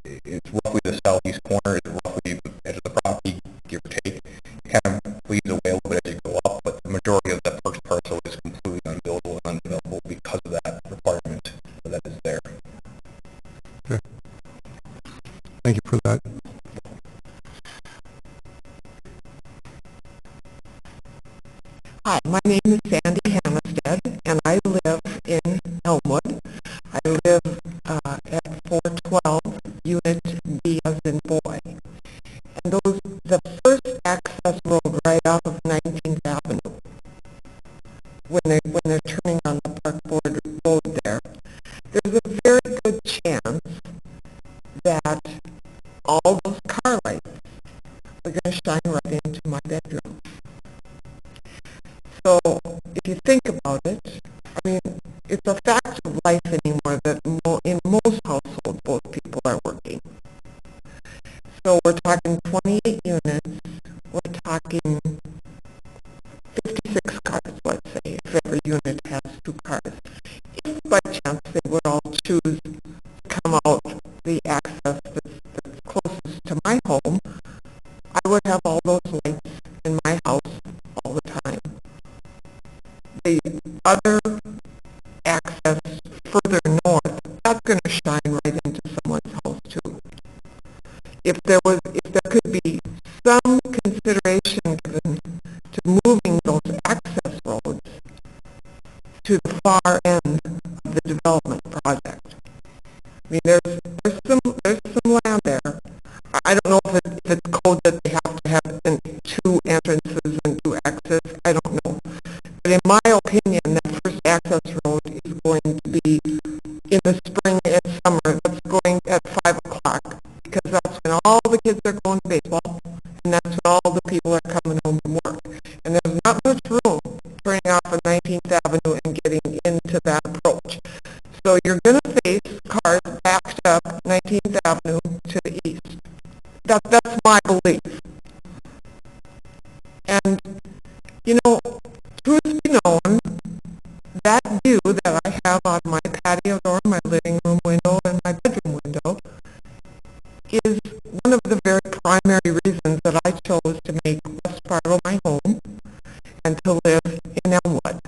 Speaker 3: it's roughly the southeast corner, it's roughly the edge of the property, give or take. It kind of bleeds away a little bit as you go up, but the majority of that park's parcel is completely unbuildable and undevelopable because of that requirement that is there.
Speaker 1: Okay. Thank you for that.
Speaker 9: Hi, my name is Sandy Hammerstead, and I live in Elmwood. I live at 412 Unit B as in boy. And the first access road right off of 19th Avenue, when they're turning on the Park Board Road there, there's a very good chance that all those car lights are going to shine right into my bedroom. So if you think about it, I mean, it's a fact of life anymore that in most households, both people are working. So we're talking 28 units, we're talking 56 cars, let's say, if every unit has 2 cars. If by chance they would all choose to come out the access that's closest to my home, I would have all those lights in my house all the time. The other access further north, that's going to shine right into someone's house too. If there could be some consideration given to moving those access roads to the far end of the development project. I mean, there's some land there. I don't know if it's code that they have to have 2 entrances and 2 exits. I don't know. But in my opinion, that first access road is going to be in the spring and summer. That's going at 5 o'clock because that's when all the kids are going to baseball and that's when all the people are coming home from work. And there's not much room turning off of 19th Avenue and getting into that approach. So you're going to face cars backed up 19th Avenue to the east. That's my belief. And, you know, truth be known, that view that I have on my patio door, my living room window, and my bedroom window is one of the very primary reasons that I chose to make West Fargo my home and to live in Elmwood.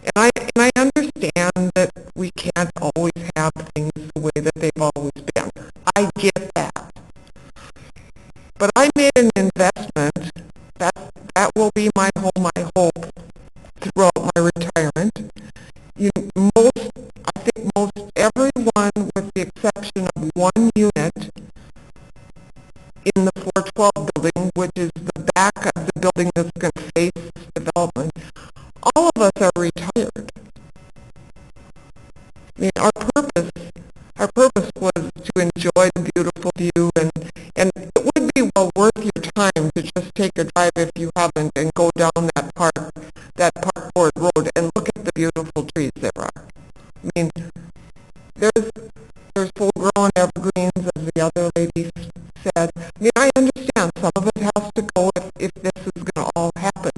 Speaker 9: And I understand that we can't always have things the way that they've always been. I get that. But I made an investment. That will be my home, I hope, throughout my retirement. I think most everyone, with the exception of one unit in the 412 building, which is the back of the building that's going to face this development, all of us are retired. I mean, our purpose was to enjoy the beautiful view, and it would be well worth your time to just take a drive if you haven't and go down that parkboard road and look at the beautiful trees there are. I mean, there's full-grown evergreens, as the other lady said. I mean, I understand some of it has to go if this is going to all happen.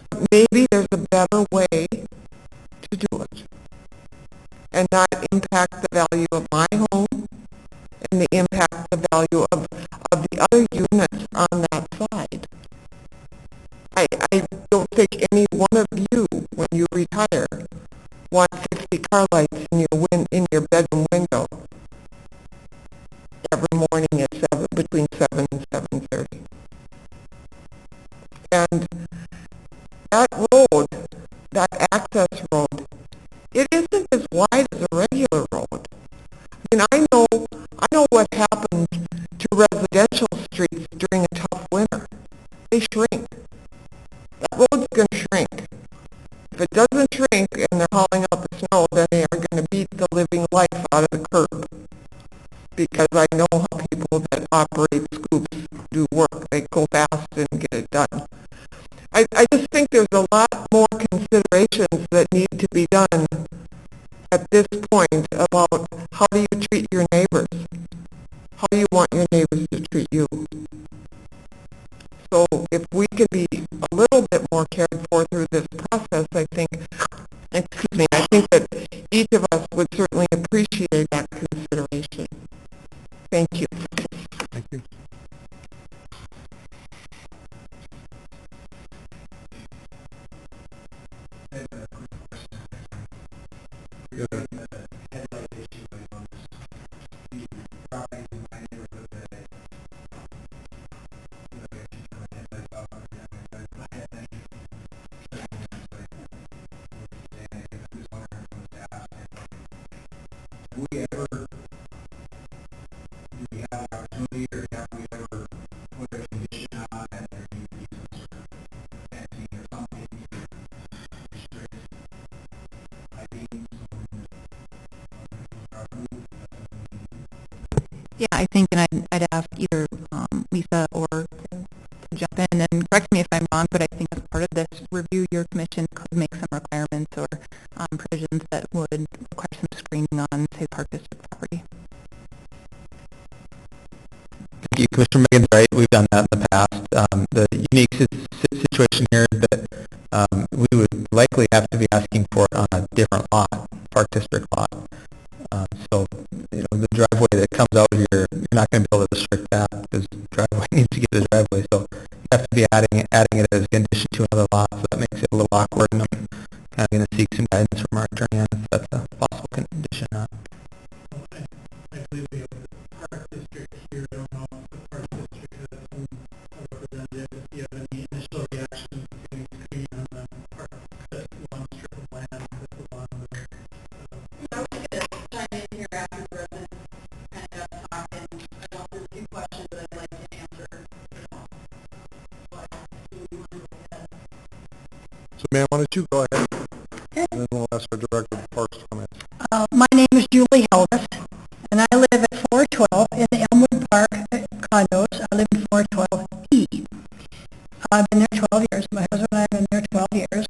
Speaker 9: But maybe there's a better way to do it and not impact the value of my home and the value of the other units on that side. I don't think any one of you, when you retire, want 50 car lights in your bedroom window every morning at between 7 and 7:30. And that road, that access road, it isn't as wide as a regular road. I mean, I know what happens to residential streets during a tough winter. They shrink. That road's going to shrink. If it doesn't shrink and they're hauling out the snow, then they are going to beat the living life out of the curb. Because I know how people that operate scoops do work. They go fast and get it done. I just think there's a lot more considerations that need to be done at this point about how do you treat your neighbors? How do you want your neighbors to treat you? So if we can be a little bit more cared for through this process, I think that each of us would certainly appreciate that consideration. Thank you.
Speaker 1: Thank you.
Speaker 6: Yeah, I think, and I'd ask either Lisa or to jump in and correct me if I'm wrong, but I think as part of this review, your commission could make some requirements or provisions that would require some screening on, say, Park District property.
Speaker 8: Thank you, Commissioner Megan's right. We've done that in the past. The unique situation here is that we would likely have to be asking for it on a different lot, Park District lot. So, the driveway that comes out here, you're not going to be able to restrict that because the driveway needs to get to the driveway. So you have to be adding it as a condition to another lot. So that makes it a little awkward, and I'm kind of going to seek some guidance from our attorney on if that's a possible condition or not.
Speaker 4: I believe we have the Park District here. I don't know if the Park District has some representative. If you have any initial reactions to getting screening on the park, that long strip of land that's along the
Speaker 2: I was going to chime in here after the residents kind of talk, and I know there's a few questions that I'd like to answer. But do we want to go ahead?
Speaker 1: So, ma'am, why don't you go ahead, and then we'll ask our Director of Parks to comment.
Speaker 10: My name is Julie Helvis, and I live at 412 in the Elmwood Park condos. I live in 412E. I've been there 12 years. My husband and I have been there 12 years.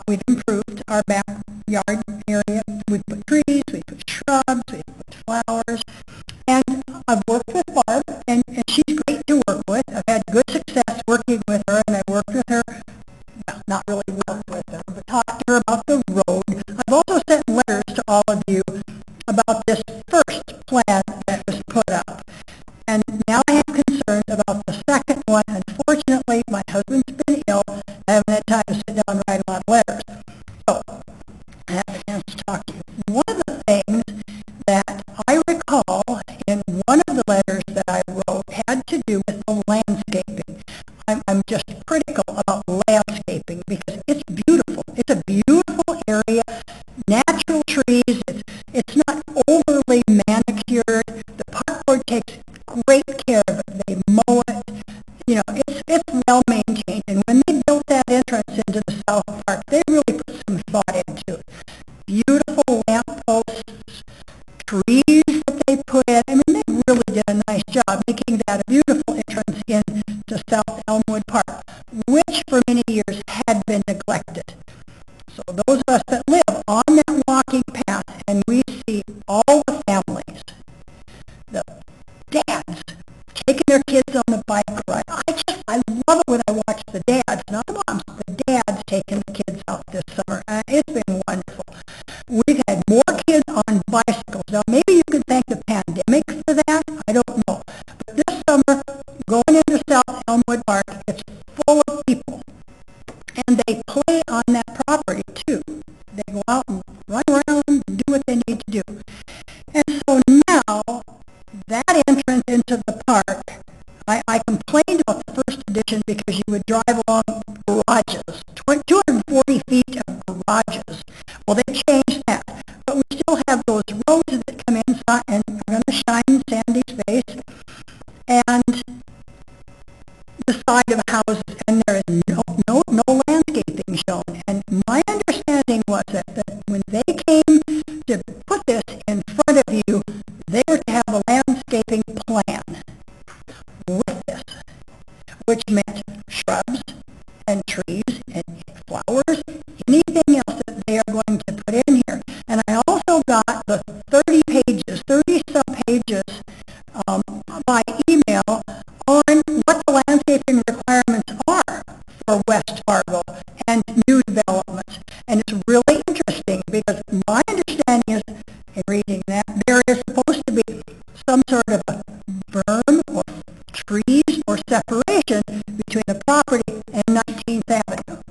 Speaker 10: We've improved our backyard area. We've put trees, we've put shrubs, we've put flowers. And I've worked with Barb, and she's great to work with. I've had good success working with her, and I worked with her, well, not really worked with her, but talked to her about the road. I've also sent letters to all of you about this first plan that was put up. And now I have concerns about the second one. Unfortunately, my husband's been ill. I haven't had time to sit down and write a lot of letters. So, I have a chance to talk to you. One of the things that I recall in one of the letters that I wrote had to do with the great care of it. They mow it. You know, it's well maintained. And when they built that entrance into the South Park, they really put some thought into it. Beautiful lamp posts, trees that they put in. I mean, they really did a nice job making that a beautiful entrance into South Elmwood Park, which for many years had been neglected. So those of us that live on that walking path, and we see all the families, the dads taking their kids on the bike ride. I love it when I watch the dads, not the moms, the dads taking the kids out this summer. It's been wonderful. We've had more kids on bicycles. Now, maybe you could thank the pandemic for that. I don't know. But this summer, going into South Elmwood Park, it's full of people. And they play on that property, too. They go out and run around and do what they need to do. And so now, that entrance into the park, I complained about the first edition because you would drive along garages, 240 feet of garages. Well, they changed that. But we still have those roads that come inside and are going to shine Sandy's face. And the side of houses, and there is no landscaping shown. And my understanding was that when they came to put this in front of you, they were to have a landscaping plan with this, which meant shrubs and trees and flowers, anything else that they are going to put in here. And I also got the 30-some pages by email on what the landscaping requirements are for West Fargo and new developments. And it's really interesting because my understanding is, in reading that, there is supposed to be some sort of a berm or trees or separation between the property and 19th Avenue.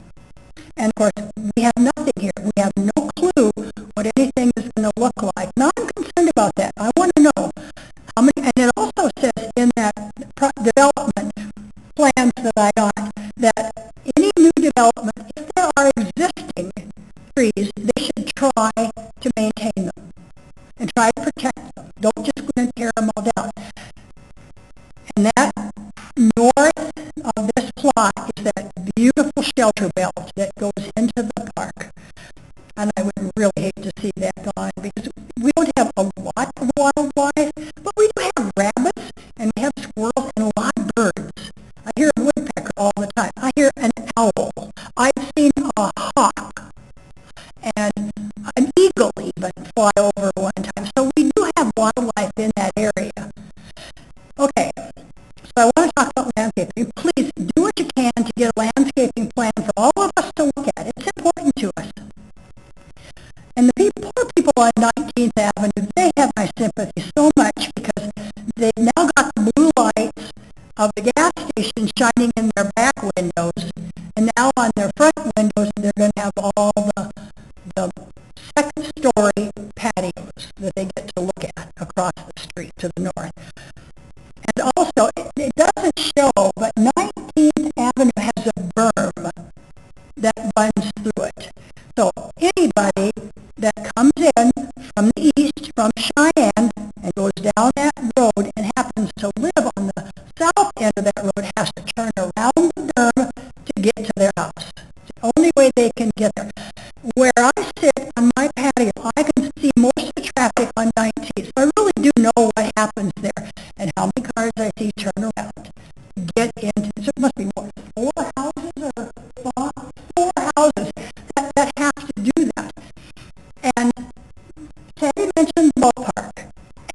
Speaker 10: And of course, we have nothing here. We have no clue what anything is going to look like. Now I'm concerned about that. I want to know how many, and it also says in that development plans that I got that any new development, if there are existing trees, they should try to maintain them and try to protect them. Don't just go and tear them all down. And that north of this plot is that beautiful shelter belt that goes into the park. And I would really hate to see that gone because we don't have a lot of wildlife, but we do have rabbits and we have squirrels and a lot of birds. I hear a woodpecker all the time. I hear an owl. I've seen a hawk and an eagle even fly over one time. So we do have wildlife in that area. Okay, so I want to talk about landscaping. Please do what you can to get a landscaping plan for all of us to look at. It's important to us. And the poor people on 19th Avenue, they have my sympathy so much because they've now got the blue lights of the gas station shining in their back windows, and now on their front windows they're going to have all the second-story patios that they get to look at across the street to the north. And also, it doesn't show, but 19th Avenue has a berm that runs through it. So anybody that comes in from the east, from Cheyenne, and goes down that road and happens to live on the south end of that road has to turn around the berm to get to their house. It's the only way they can get there. Where I sit on my patio, I can see most of the traffic on 19th. So I really do know what happens there and how many cars I see turn around. Get into, so it must be more, 4 houses or 4 houses that have to do that. And Sandy mentioned the ballpark,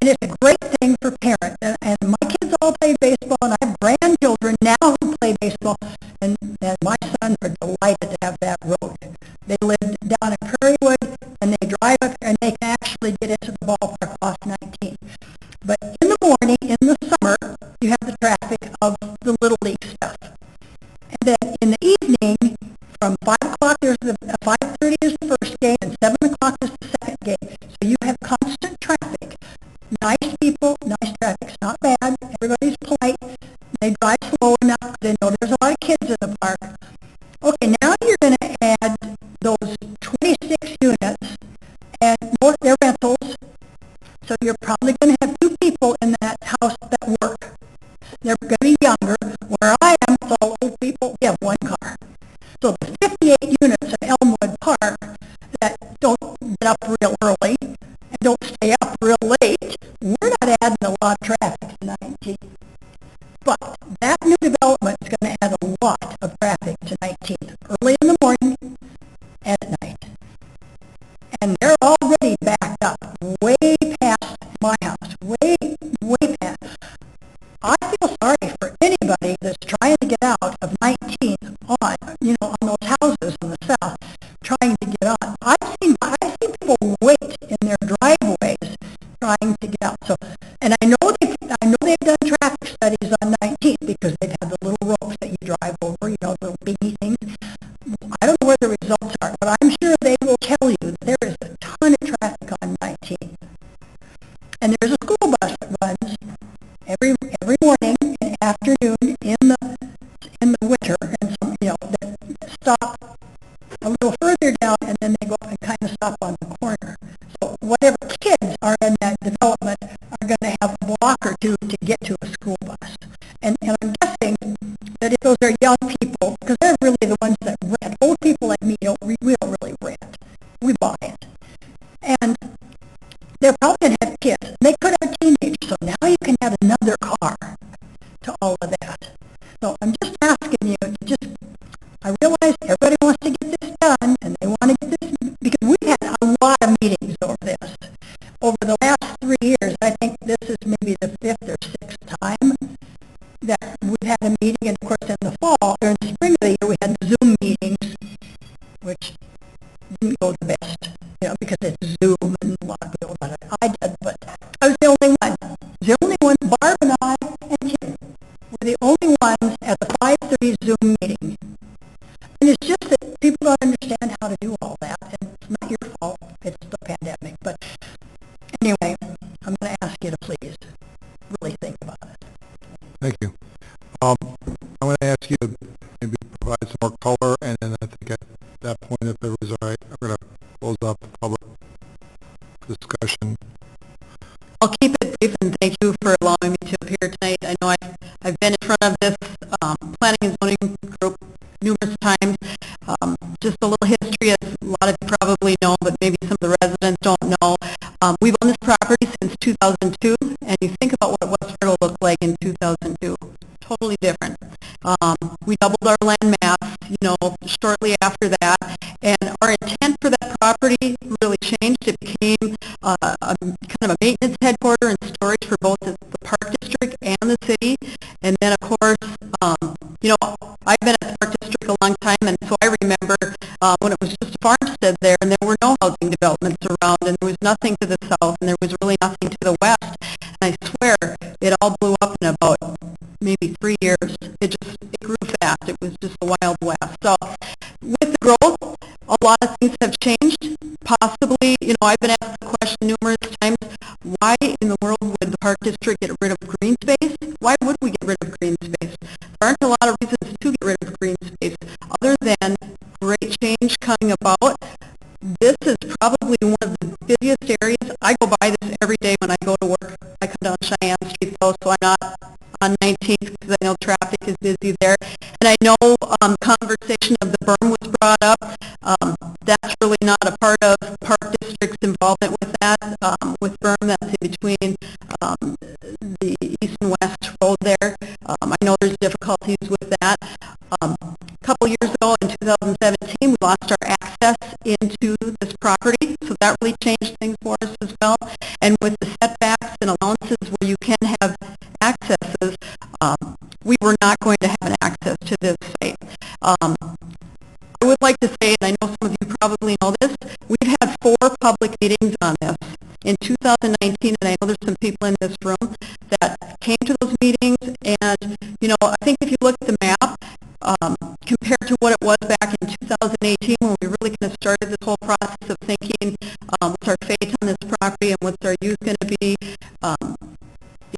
Speaker 10: and it's a great thing for parents. And my kids all play baseball, and I have grandchildren now who play baseball, and my sons are delighted to have that road. They live down at Prairiewood, and they drive up, and they can actually get into the ballpark off 19. But in the morning, in the summer, you have the traffic of the Little League stuff. And then in the evening, from 5 o'clock, 5:30 is the first game, and 7 o'clock is the second game. So you have constant traffic. Nice people, nice traffic. It's not bad. Everybody's polite. They drive slow enough because they know there's a lot of kids in the park. Okay, now you're going to add those 26 units, and most they're rentals. So you're probably going to have 2 people in that house that work. They're going to be younger. Where I am, it's all old people. We have one car. So the 58 units in Elmwood Park that don't get up real early and don't stay up real late, we're not adding a lot of traffic to 19. But that new development is going to add a lot of traffic to 19th, early in the morning and at night. And they're already backed up way past my house, way past. I feel sorry for anybody that's trying to get out of 19th on, on those houses in the south, trying to get on. I've seen people wait in their driveways trying to get out. So, and I know they've done traffic studies on 19th because they've had the little ropes that you drive over, little bingy things. I don't know what the results are, but I'm sure they will tell you that there is a ton of traffic on 19th. And there's a school bus that runs every morning and afternoon in the winter, and some, that stop a little further down, and then they go and kind of stop on the corner. So whatever kids are in that development are going to have a block or two to get to a school bus. And I'm guessing that if those are young people, because they're really the ones that rent. Old people like me, we don't really rent. We buy it. And they're probably going to have kids. They could have teenagers, so now you can add another car to all of that. So I'm just asking you to I realize everybody wants to get this done, and they want to get this, because we've had a lot of meetings over this. Over the last 3 years, I think this is maybe the 5th or 6th time that we've had a meeting, and of course in the fall, or in the spring of the year, we had Zoom meetings, which didn't go the best, because it's Zoom, and a lot of people got it. I did, but I was the only one. The only one, Barb and I and Kim, were the only ones at the 5:30 Zoom meeting. And it's just that people don't understand how to do all that, and it's not your fault, it's the pandemic. But anyway, I'm going to ask you to please really think about it.
Speaker 1: Thank you. I'm going to ask you to maybe provide some more color, and then I think at that point, if it was all right, I'm going to close up the public discussion.
Speaker 9: I'll keep it brief, and thank you for allowing me to appear tonight. I know I've been in front of this planning and zoning group numerous times. Just a little history, as a lot of you probably know, but maybe some of the residents don't know. We've owned this property since 2002, and you think about what West Fargo looked like in 2002. Totally different. We doubled our land mass, shortly after that, and our intent for that property really changed. It became kind of a maintenance headquarter and storage for both the Park District and the city. And then, of course, I've been at the Park District a long time, and so I remember when it was just a farmstead there, and there were no housing developments around, and there was nothing to the south, and there was really nothing to the west. And I swear, it all blew up in about maybe 3 years. It grew fast. It was just the Wild West. So with the growth, a lot of things have changed. Possibly, I've been asked the question numerous times, why in the world would the Park District get rid of green space? Why would we get rid of green space? There aren't a lot of reasons to get rid of green space other than great change coming about. This is probably one of the busiest areas. I go by this every day when I go to work. I come down Cheyenne Street, though, so I'm not on 19th because I know traffic is busy there. And I know conversation of the berm was brought up. That's really not a part of Park District's involvement with that. With berm, that's in between the east and west road there. I know there's difficulties with that. A couple years ago in 2017, we lost our access into this property, so that really changed things for us as well. And with the setbacks and allowances where you can have accesses, we were not going to have an access to this site. I would like to say, and I know some of you probably know this, we've had 4 public meetings on this in 2019, and I know there's some people in this room that came to those meetings, and, I think if you look at the map, compared to what it was back in 2018 when we really kind of started this whole process of thinking, what's our fate on this property and what's our use going to be,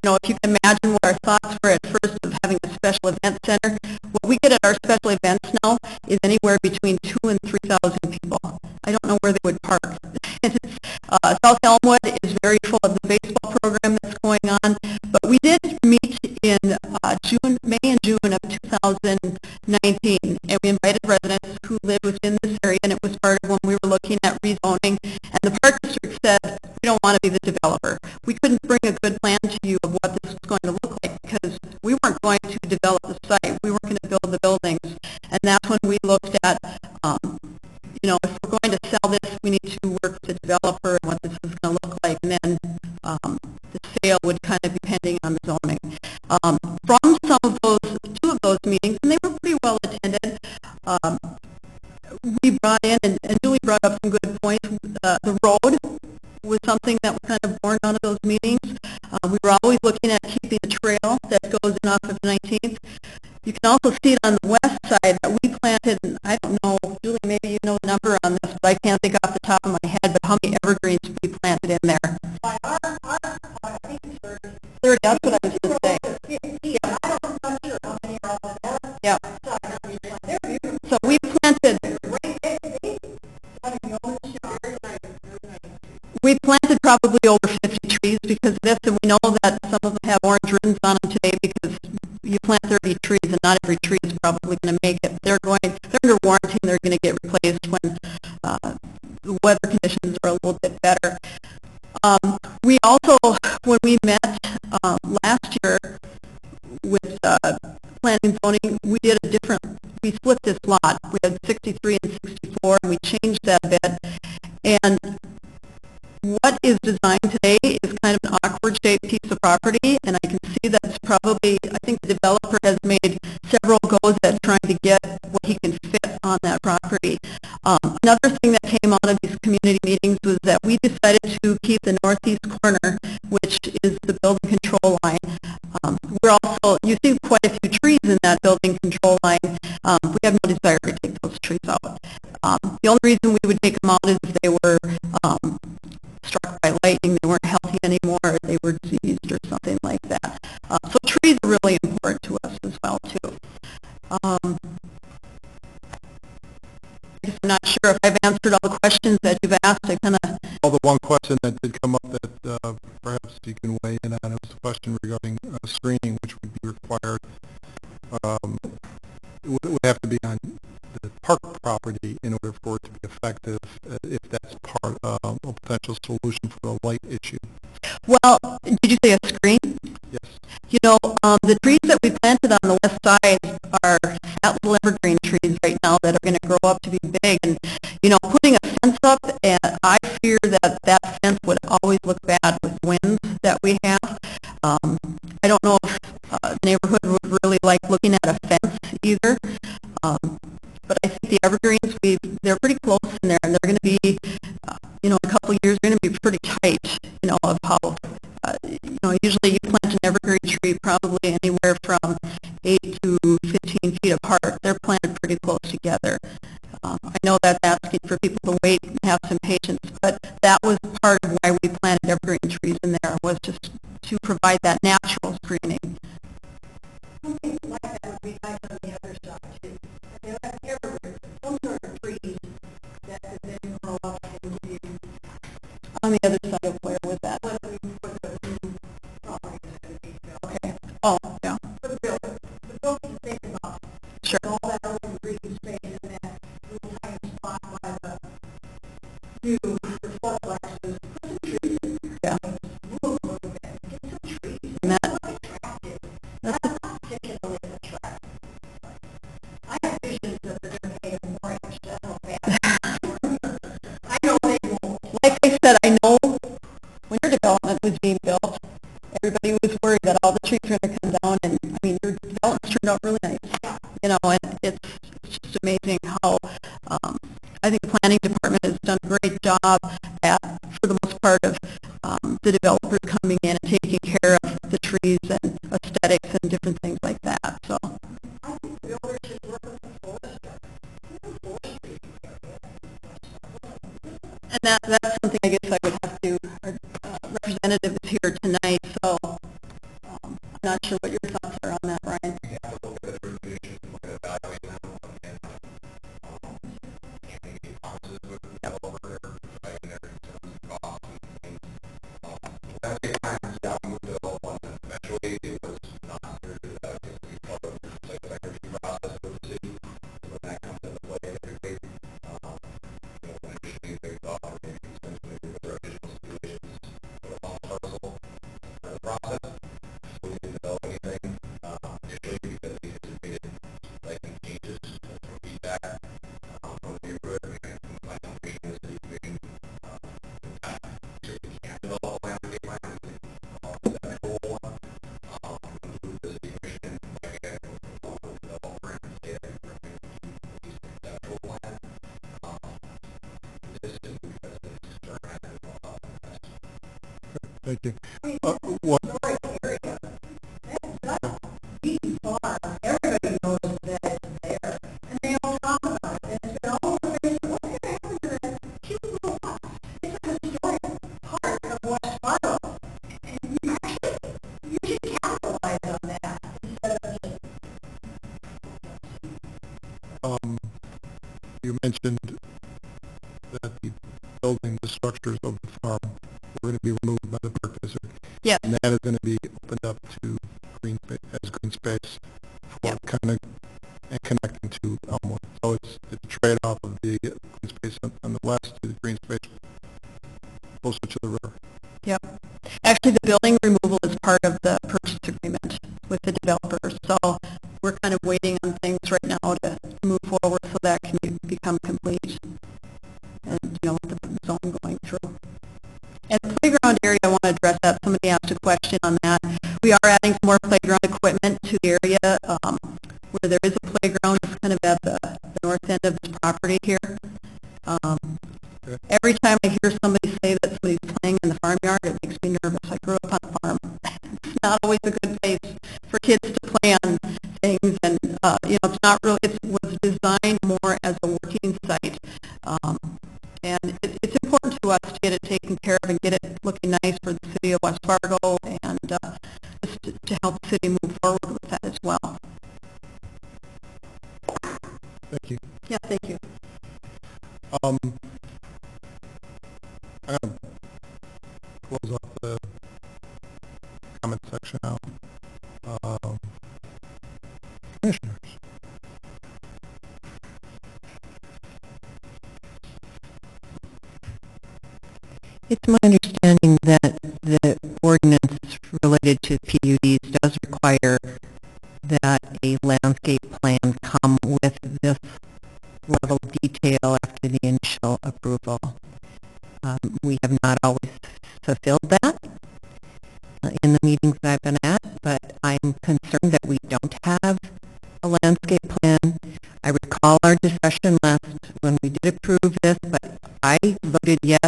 Speaker 9: if you can imagine what our thoughts were at first of having a special event center, what we get at our special events now is anywhere between 2,000 and 3,000 people. I don't know where they would park. South Elmwood is very full of the baseball program that's going on, but we did meet in
Speaker 10: 2019, and we invited residents who live within this area, and it was part of when we were looking at rezoning, and the Park District said, we don't want to be the developer. We couldn't bring a good plan to you of what this was going to look like because we weren't going to develop the site. We weren't going to build the buildings, and that's when we looked at, if we're going to sell this, we need to work with the developer and what this is going to look like, and then the sale would kind of be pending on the zoning. From some of those, two of those meetings, and they were pretty well attended, we brought in, and Julie brought up some good points. The road was something that was kind of born out of those meetings. We were always looking at keeping the trail that goes in off of 19th. You can also see it on the west side that we planted, and I don't know, Julie, maybe you know the number on this, but I can't think off the top of my head, but how many evergreens we planted in there? I think 30. 30, that's what I was going to say. Yeah. I'm not sure how many are all there. Yeah. So we planted, probably over 50 trees because of this, and we know that some of them have orange ribbons on them today because you plant 30 trees and not every tree is probably going to make it. They're under warranty and they're going to get replaced when the weather conditions are a little bit better. We also, when we met last year with planning and zoning, we did a different, we split this lot. We had 63 and 64 and we changed that a bit. And what is designed today is kind of an awkward shaped piece of property, and I can see that's probably, I think the developer has made several goes at trying to get what he can fit on that property. Another thing that came out of these community meetings was that we decided to keep the northeast corner, which is the building control line. We're also, you see quite a few trees in that building control line. We have no desire to take those trees out. The only reason we would take them out is if they were struck by lightning, they weren't healthy anymore, they were diseased or something like that. So trees are really important to us as well, too. I'm not sure if I've answered all the questions that you've asked. I kind of...
Speaker 1: Well, the one question that did come up that perhaps you can weigh in on, it was a question regarding screening, which would be required. It would have to be on the park property in order for it to be effective, if that's part of a potential solution for the light issue.
Speaker 10: Well, did you say a screen?
Speaker 1: Yes.
Speaker 10: You know, the trees that we planted on the west side are fat little evergreen trees right now that are going to grow up to be big. And, you know, putting a fence up, and I fear that that fence would always look bad with winds that we have. I don't know if the neighborhood would really like looking at a fence either. But I think the evergreens, they're pretty close in there, and they're going to be, in a couple of years, they're going to be pretty tight, of how, usually you plant an evergreen tree probably anywhere from 8 to 15 feet apart. They're planted pretty close together. I know that's asking for people to wait and have some patience, but that was part of why we planted evergreen trees in there, was just to provide that natural screening. Something like that would be nice on the other side, too. Some sort of trees that could then grow up and be on the other side of where was that? Okay. Oh, yeah. The building to think about. Sure. All that open green space and that little tiny spot by the new fourplexes. Put some trees in there. Yeah. Move a little bit. Get some trees. And that's attractive. That's not particularly attractive. I have visions of the Dermaid of Orange. That's not bad. I know they won't. Like I said, I know when your development was being built, everybody was worried that all the trees were going to come down, and I mean, your development's turned out really nice. And it's just amazing how I think the planning department has done a great job at, for the most part, of the developers coming in and taking care of the trees and aesthetics and different things like that. So I think the builders should work with the forester. And that's something I guess I would have to, our representative is here tonight, so I'm not sure what your thoughts are on that, Ryan.
Speaker 7: We have to look at the recommendations and look at evaluating them and communicate promises with the developer, providing their terms and costs and things. That takes time. Yeah, we moved to one, and eventually it was not here to be part of the site plan review
Speaker 1: Thank you. What,
Speaker 9: Everybody knows that it's there, and they all talk about it, and it's been all over Facebook. What's going to happen to that cute little lot? It's a historic part of West Fargo, and you should capitalize on that instead of just
Speaker 1: you mentioned that the building, the structures of the farm were going to be removed by the park district.
Speaker 6: Yes.
Speaker 1: And that is going to be opened up to green as green space for kind of and connecting to Elmwood. So it's a trade-off of the green space on the west to the green space closer to the river.
Speaker 6: Yep. Actually, the building removal is part of the purchase agreement with the developers. So we're kind of waiting on things right now to move forward so that can become complete. And, you know, with the zone going through. And the playground area, I want to address that. Somebody asked a question on that. We are adding some more playground equipment to the area where there is a playground. It's kind of at the north end of this property here. Every time I hear somebody say that somebody's playing in the farmyard, it makes me nervous. I grew up on a farm. It's not always a good place for kids to play on things, and you know, it's not really. It was designed more as a working site, and it's important to us to get it taken care of and get it looking nice for the city of West Fargo, and just to help the city move forward with that as well.
Speaker 1: Thank you.
Speaker 6: Yeah, thank you.
Speaker 1: I'm going to close off the comment section now. Commissioners.
Speaker 2: It's my understanding that the ordinance related to PUDs does require that a landscape plan come with this level of detail after the initial approval. We have not always fulfilled that in the meetings that I've been at, but I'm concerned that we don't have a landscape plan. I recall our discussion last when we did approve this, but I voted yes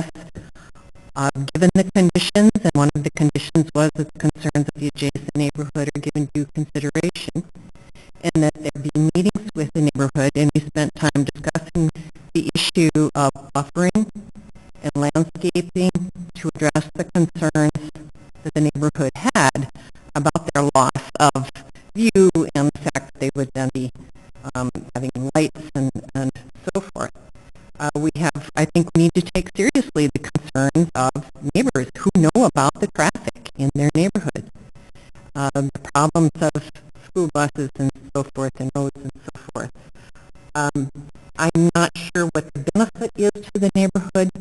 Speaker 2: given the conditions, and one of the conditions was that the concerns of the adjacent neighborhood are given due consideration, and that there be meetings with the neighborhood, and we spent time discussing the issue of buffering and landscaping to address the concerns that the neighborhood had about their loss of view and the fact that they would then be having lights and so forth. I think we need to take seriously the concerns of neighbors who know about the traffic in their neighborhood, the problems of school buses and so forth, and roads and so forth. I'm not sure what the benefit is to the neighborhood.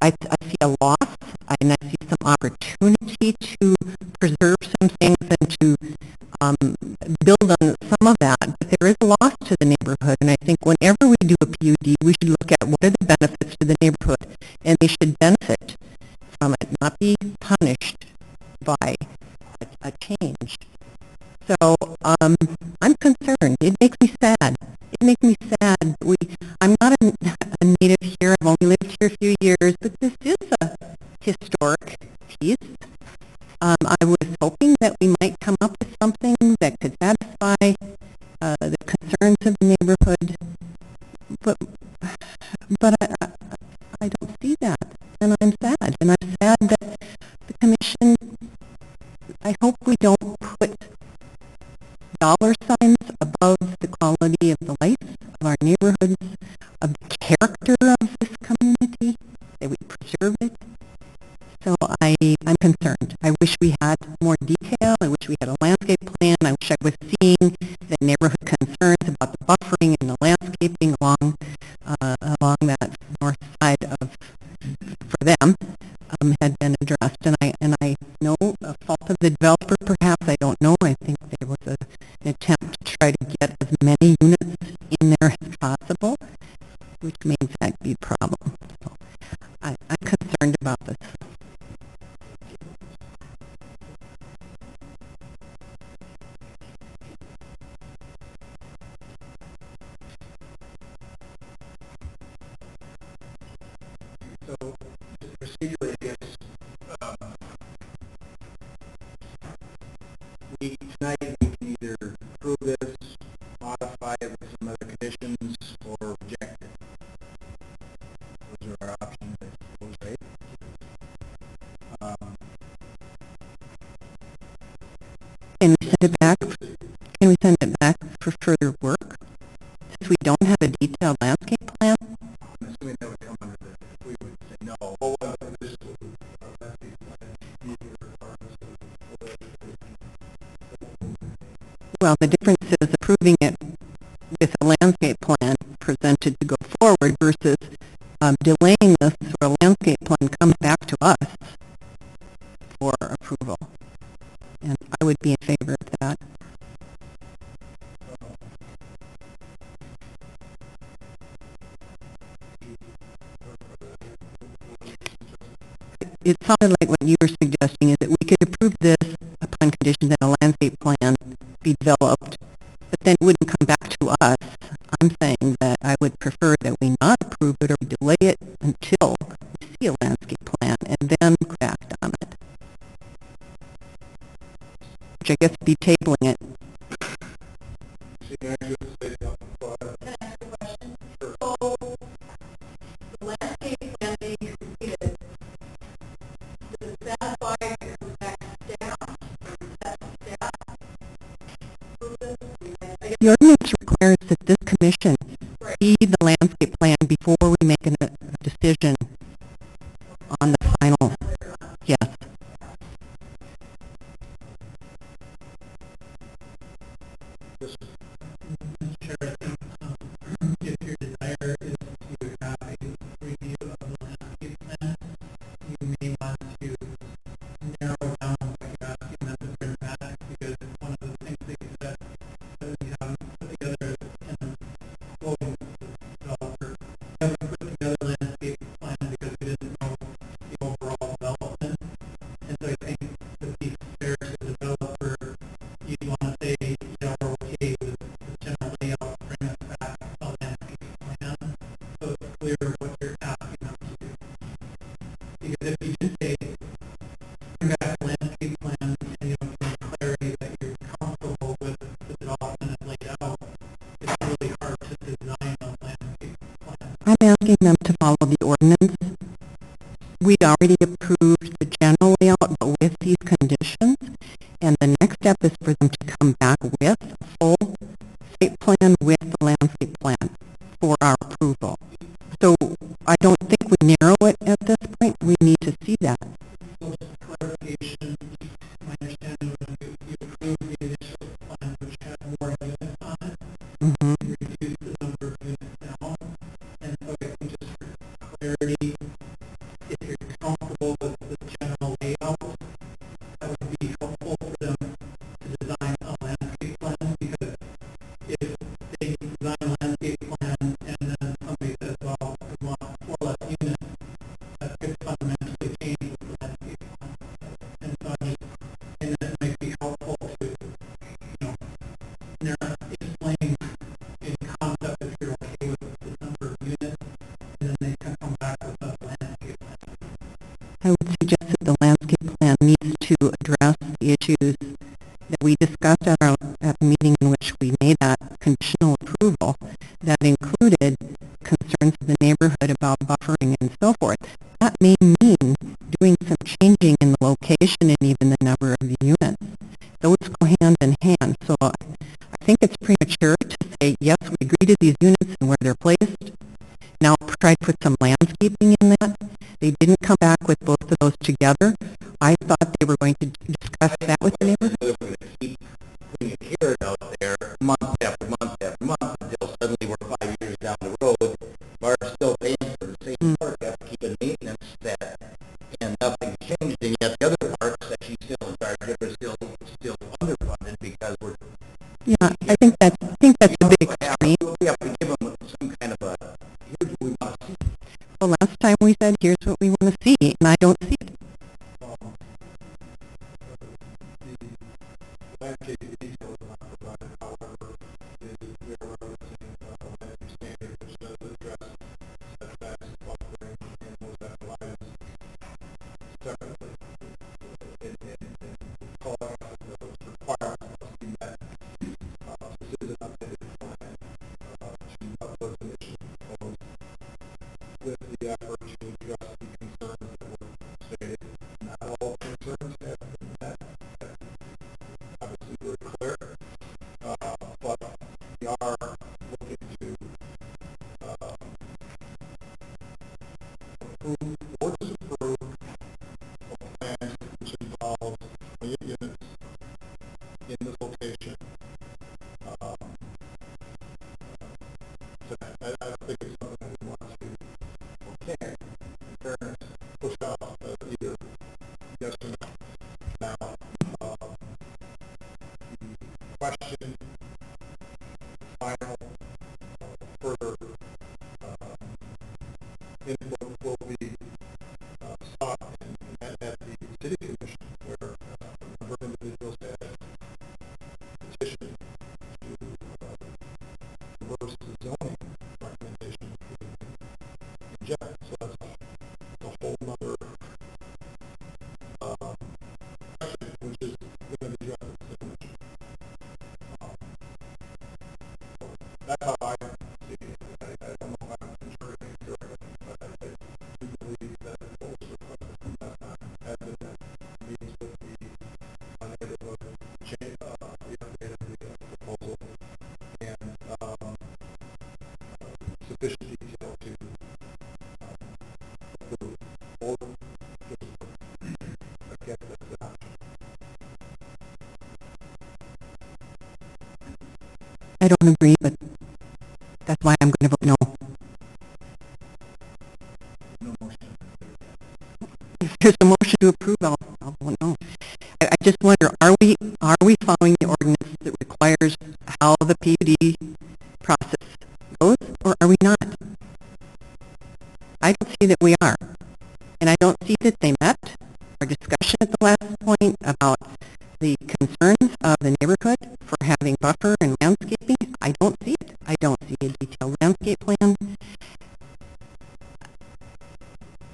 Speaker 2: I see a loss, and I see some opportunity to preserve some things and to build on some of that, but there is a loss to the neighborhood, and I think whenever we do a PUD, we should look at what are the benefits to the neighborhood, and they should benefit from it, not be punished by a change. So I'm concerned. It makes me sad. It makes me sad. I'm not a native here. I've only lived here a few years, but this is a historic piece. I was hoping that we might come up with something that could satisfy the concerns of the neighborhood, but I don't see that, and I'm sad. And I'm sad that the commission, I hope we don't put dollar signs above the quality of the life of our neighborhoods, of the character of this community, that we preserve it. So I'm concerned. I wish we had more detail. I wish we had a landscape plan. I wish I was seeing the neighborhood concerns about the buffering and the landscaping along that north side for them had been addressed. And I know a fault of the developer, perhaps. I don't know. I think there was an attempt to try to get as many units in there as possible, which means that'd be a problem. So I'm concerned about this.
Speaker 1: So procedurally, I guess,
Speaker 2: send it back? Can we send it back for further work? Since we don't have a detailed landscape plan?
Speaker 1: Assuming that would come under the, we would say no.
Speaker 2: Well, the difference is approving it with a landscape plan presented to go forward versus delaying this so a landscape plan comes back to us for approval. And I would be in favor of that. It sounded like what you were suggesting is that we could approve this upon condition that a landscape plan be developed, but then it wouldn't come back to us. I'm saying that I would prefer that we not approve it or we delay it until we see a landscape plan and then act on it. Which I guess would be tabling it. The ordinance requires that this commission see the landscape plan before we make a decision on the final. Yes.
Speaker 4: Chair, I think if your desire is to have a review of the landscape plan, you may want to narrow down what you're asking them to bring back, because one of the things that you said that we haven't put together kind of quoting the developer. We haven't put together a landscape plan because we didn't know the overall development. And so I think to be fair to the developer, you'd want to say, yeah, we're okay with the general layout, bring us back a landscape plan, so it's clear what you're asking them to do. Because if you just say, bring back a landscape plan, and you don't get clarity that you're comfortable with the development as laid out, it's really hard to design a landscape plan.
Speaker 2: I'm asking them to follow the ordinance. We already approved the general layout, but with these conditions. And the next step is for them to come back with a full site plan with the landscape plan for our approval. So I don't think we narrow it at this point. We need to see that.
Speaker 4: So just clarification, my understanding was you approved the initial plan, which had more units on it,
Speaker 2: Mm-hmm.
Speaker 4: you reduced the number of units down, and so I think just for clarity, if you're comfortable with the general layout, that would be helpful for them to design a landscape plan, because if they design a landscape plan and then somebody says, well, we want 4 less units, that could fundamentally change with the landscape plan. And so I just, and that might be helpful to, explain in concept if you're okay with the number of units, and then they can come back with a landscape plan.
Speaker 2: I would suggest that the landscape plan needs to address the issues that we discussed at the meeting in which we made that conditional approval that included concerns of the neighborhood about buffering and so forth. That may mean doing some changing in the location and even the number of the units. Those go hand in hand. So I think it's premature to say, yes, we agree to these units and where they're placed. Now try to put some landscaping in that. They didn't come back with both of those together. I thought they were going to discuss that with the neighborhood.
Speaker 7: We're going to keep putting a carrot out there month after month after month until suddenly we're 5 years down the road. Barb's still paying for the same park after keeping maintenance that, and nothing changed. And yet the other parks that she's still in charge of are still underfunded because we're.
Speaker 2: Yeah, I think that's a big extreme.
Speaker 7: We have to give them some kind of a. Here's what we want to see.
Speaker 2: Well, last time we said, here's what we want to see, and I don't see it.
Speaker 1: Landscape detail is not provided, however, we are referencing land use standard which does address setbacks, buffering, and those items separately. And calling out that those requirements must be met. This is an updated plan to what was initially proposed with the effort to address the concerns that were we are looking to approve or disapprove a plan which involves 28 units in this location. So I don't think it's something that we want to, or can, in fairness, push off either yes or no. Now, the question, final, further input will be sought at the city commission, where a number of individuals have petitioned to reverse the zoning recommendation in Jeff. So that's a whole nother question, which is going to be addressed at the city commission. So that's how I see it. I don't know if I'm interpreting it correctly, but I do believe that what was requested from that time has been met. Meetings with the neighborhood, the update of the proposal, and sufficient detail to approve or just get the option.
Speaker 2: I don't agree, but that's why I'm going to vote no.
Speaker 1: No motion.
Speaker 2: If there's a motion to approve, I'll vote no. I just wonder, are we following the ordinance that requires how the PUD process goes, or are we not? I don't see that we are. And I don't see that they met our discussion at the last point about the concerns of the neighborhood for having buffer and landscaping. I don't see it. I don't see a detailed landscape plan.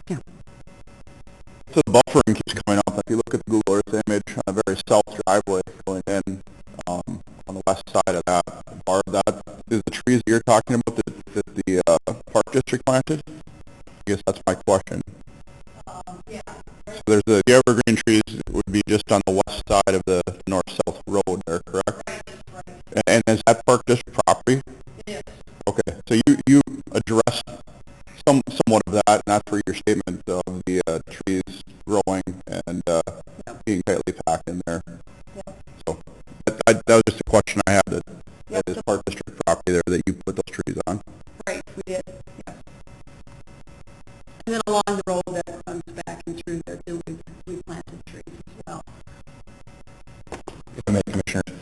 Speaker 2: Yeah.
Speaker 11: So the buffering keeps coming up. If you look at the Google Earth image on a very south driveway going in on the west side of that, part of that is the trees that you're talking about that the park district planted. I guess that's my question.
Speaker 2: Yeah.
Speaker 11: So there's the evergreen trees would be just on the west side of the north-south road there, correct?
Speaker 2: Right.
Speaker 11: And is that park district property?
Speaker 2: Yes.
Speaker 11: Okay, so you addressed somewhat of that, and that's for your statement of the trees growing and being tightly packed in there.
Speaker 2: Yep.
Speaker 11: So that was just a question I had, that
Speaker 2: Yep.
Speaker 11: is park district property there that you put those trees on.
Speaker 2: Right, we did. Yep. And then along the road that runs back and through there too, we planted trees as well.
Speaker 3: If I may, Commissioners,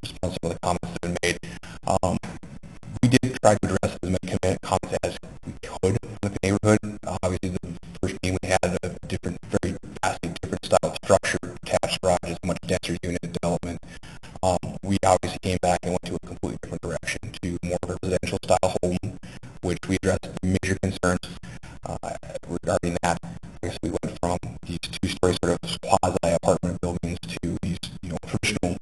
Speaker 3: response to the comments that have been made, we did try to address as many comments as we could with the neighborhood. Obviously, the first meeting we had a different, very vastly different style of structure, attached garages, much denser unit development. We obviously came back and went to a completely different direction, to more of a residential style home, which we addressed major concerns regarding that. I guess we went from these two-story sort of quasi-apartment buildings to these, traditional,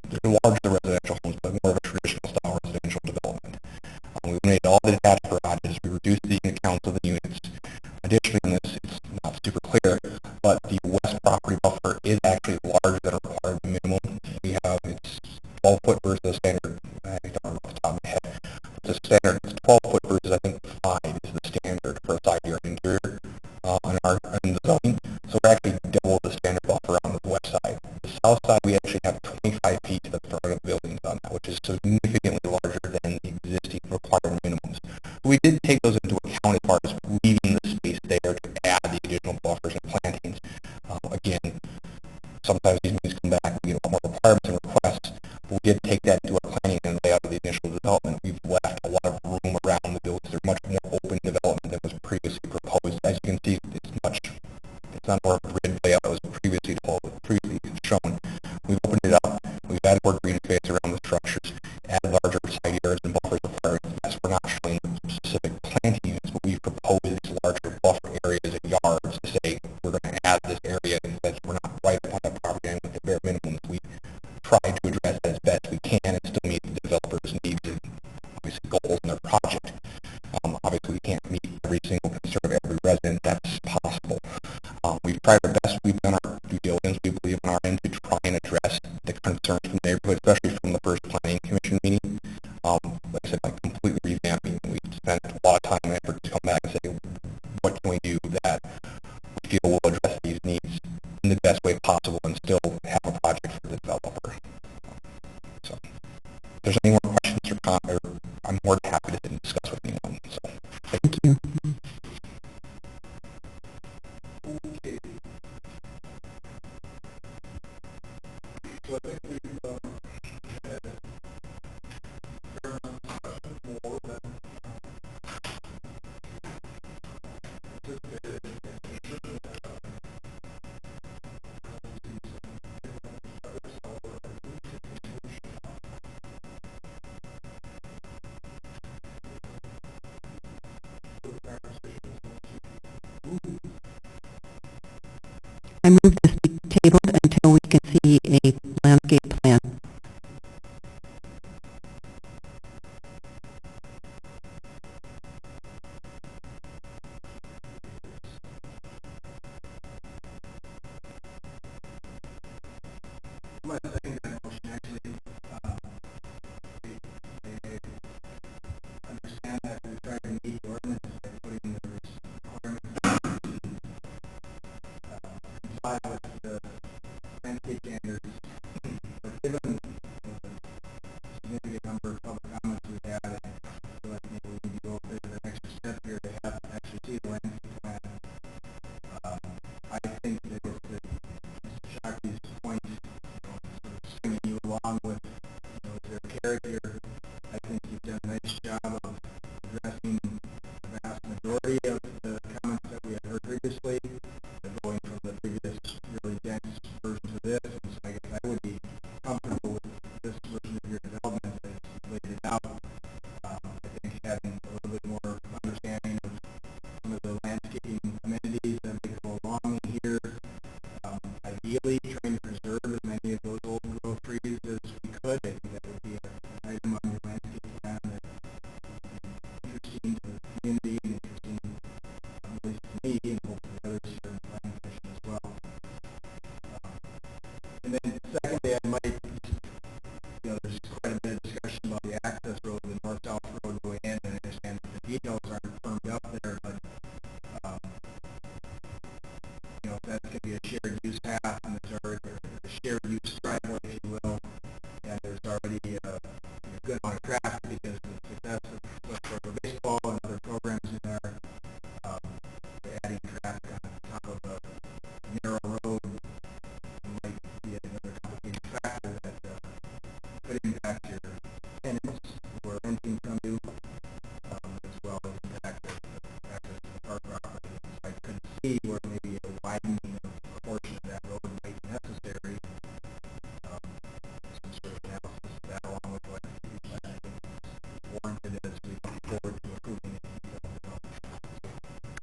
Speaker 3: they're larger residential homes, but more of a traditional style residential development. We eliminated all the attached garages. We reduced the unit counts of the units. Additionally, in this, it's not super clear, but the west property buffer is actually larger than a required minimum. We have, it's 12 foot versus the standard, I don't know off the top of my head. The standard, it's 12 foot versus I think 5 is the standard for a side yard interior in the zoning. So we're actually double the standard buffer on the west side. The south side, we actually have 25 feet to the front of the buildings on that, which is significantly larger than the existing required minimums. We did take those into account as far as leaving the space there to add the additional buffers and plantings. Again, sometimes these meetings come back and we get a lot more requirements and requests, but we did take that into our planning and layout of the initial development. We've left a lot of room around the buildings. They're much more open development than was previously proposed. As you can see, it's not more of a grid layout that was previously shown. We've opened it up. We've added more green space around the structures, added larger side yards and buffers required. Yes, we're not showing specific planting units, but we've proposed these larger buffer areas and yards to say we're going to add this area that we're not right upon the property line with the bare minimums. We try to address that as best we can and still meet the developers' needs and obviously goals in their project. Obviously, we can't meet every single concern of every resident. That's possible. We've tried our best. We've done our due diligence, we believe, on our end to try and address the concerns from the neighborhood, especially from the first plan
Speaker 8: there's any more questions or comments, I'm more than happy to discuss with anyone. So,
Speaker 2: Thank you. I move this be tabled until we can see a landscape plan.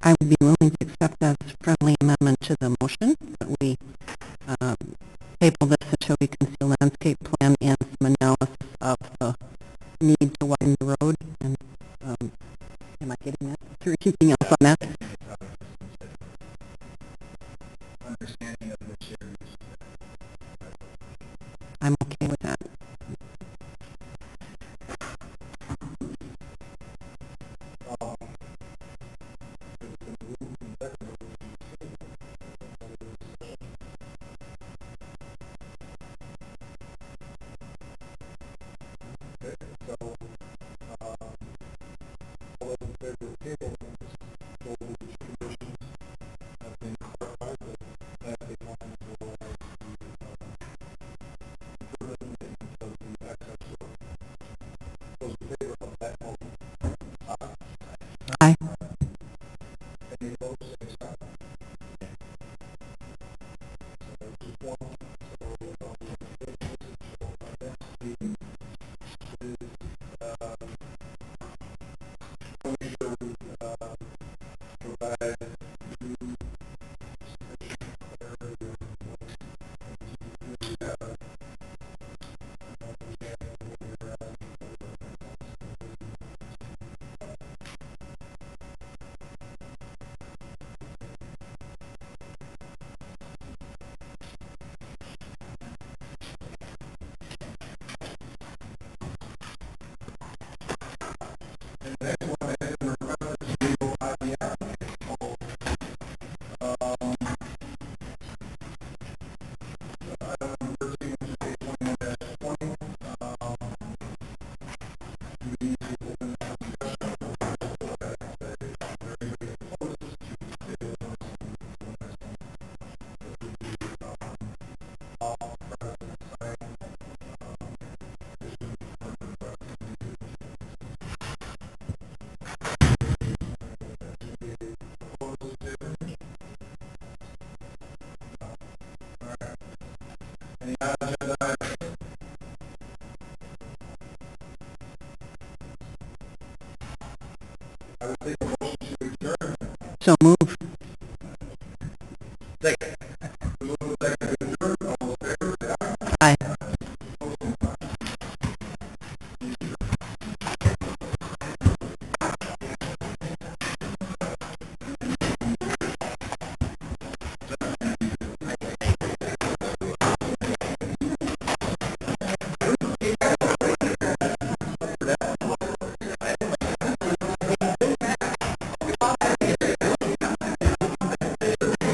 Speaker 2: I would be willing to accept that as a friendly amendment to the motion, that we table this until we can see a landscape plan and some analysis of the need to widen the road. And am I getting that? Is there anything else on that? I'm okay with that. Aye. So move.
Speaker 7: Second.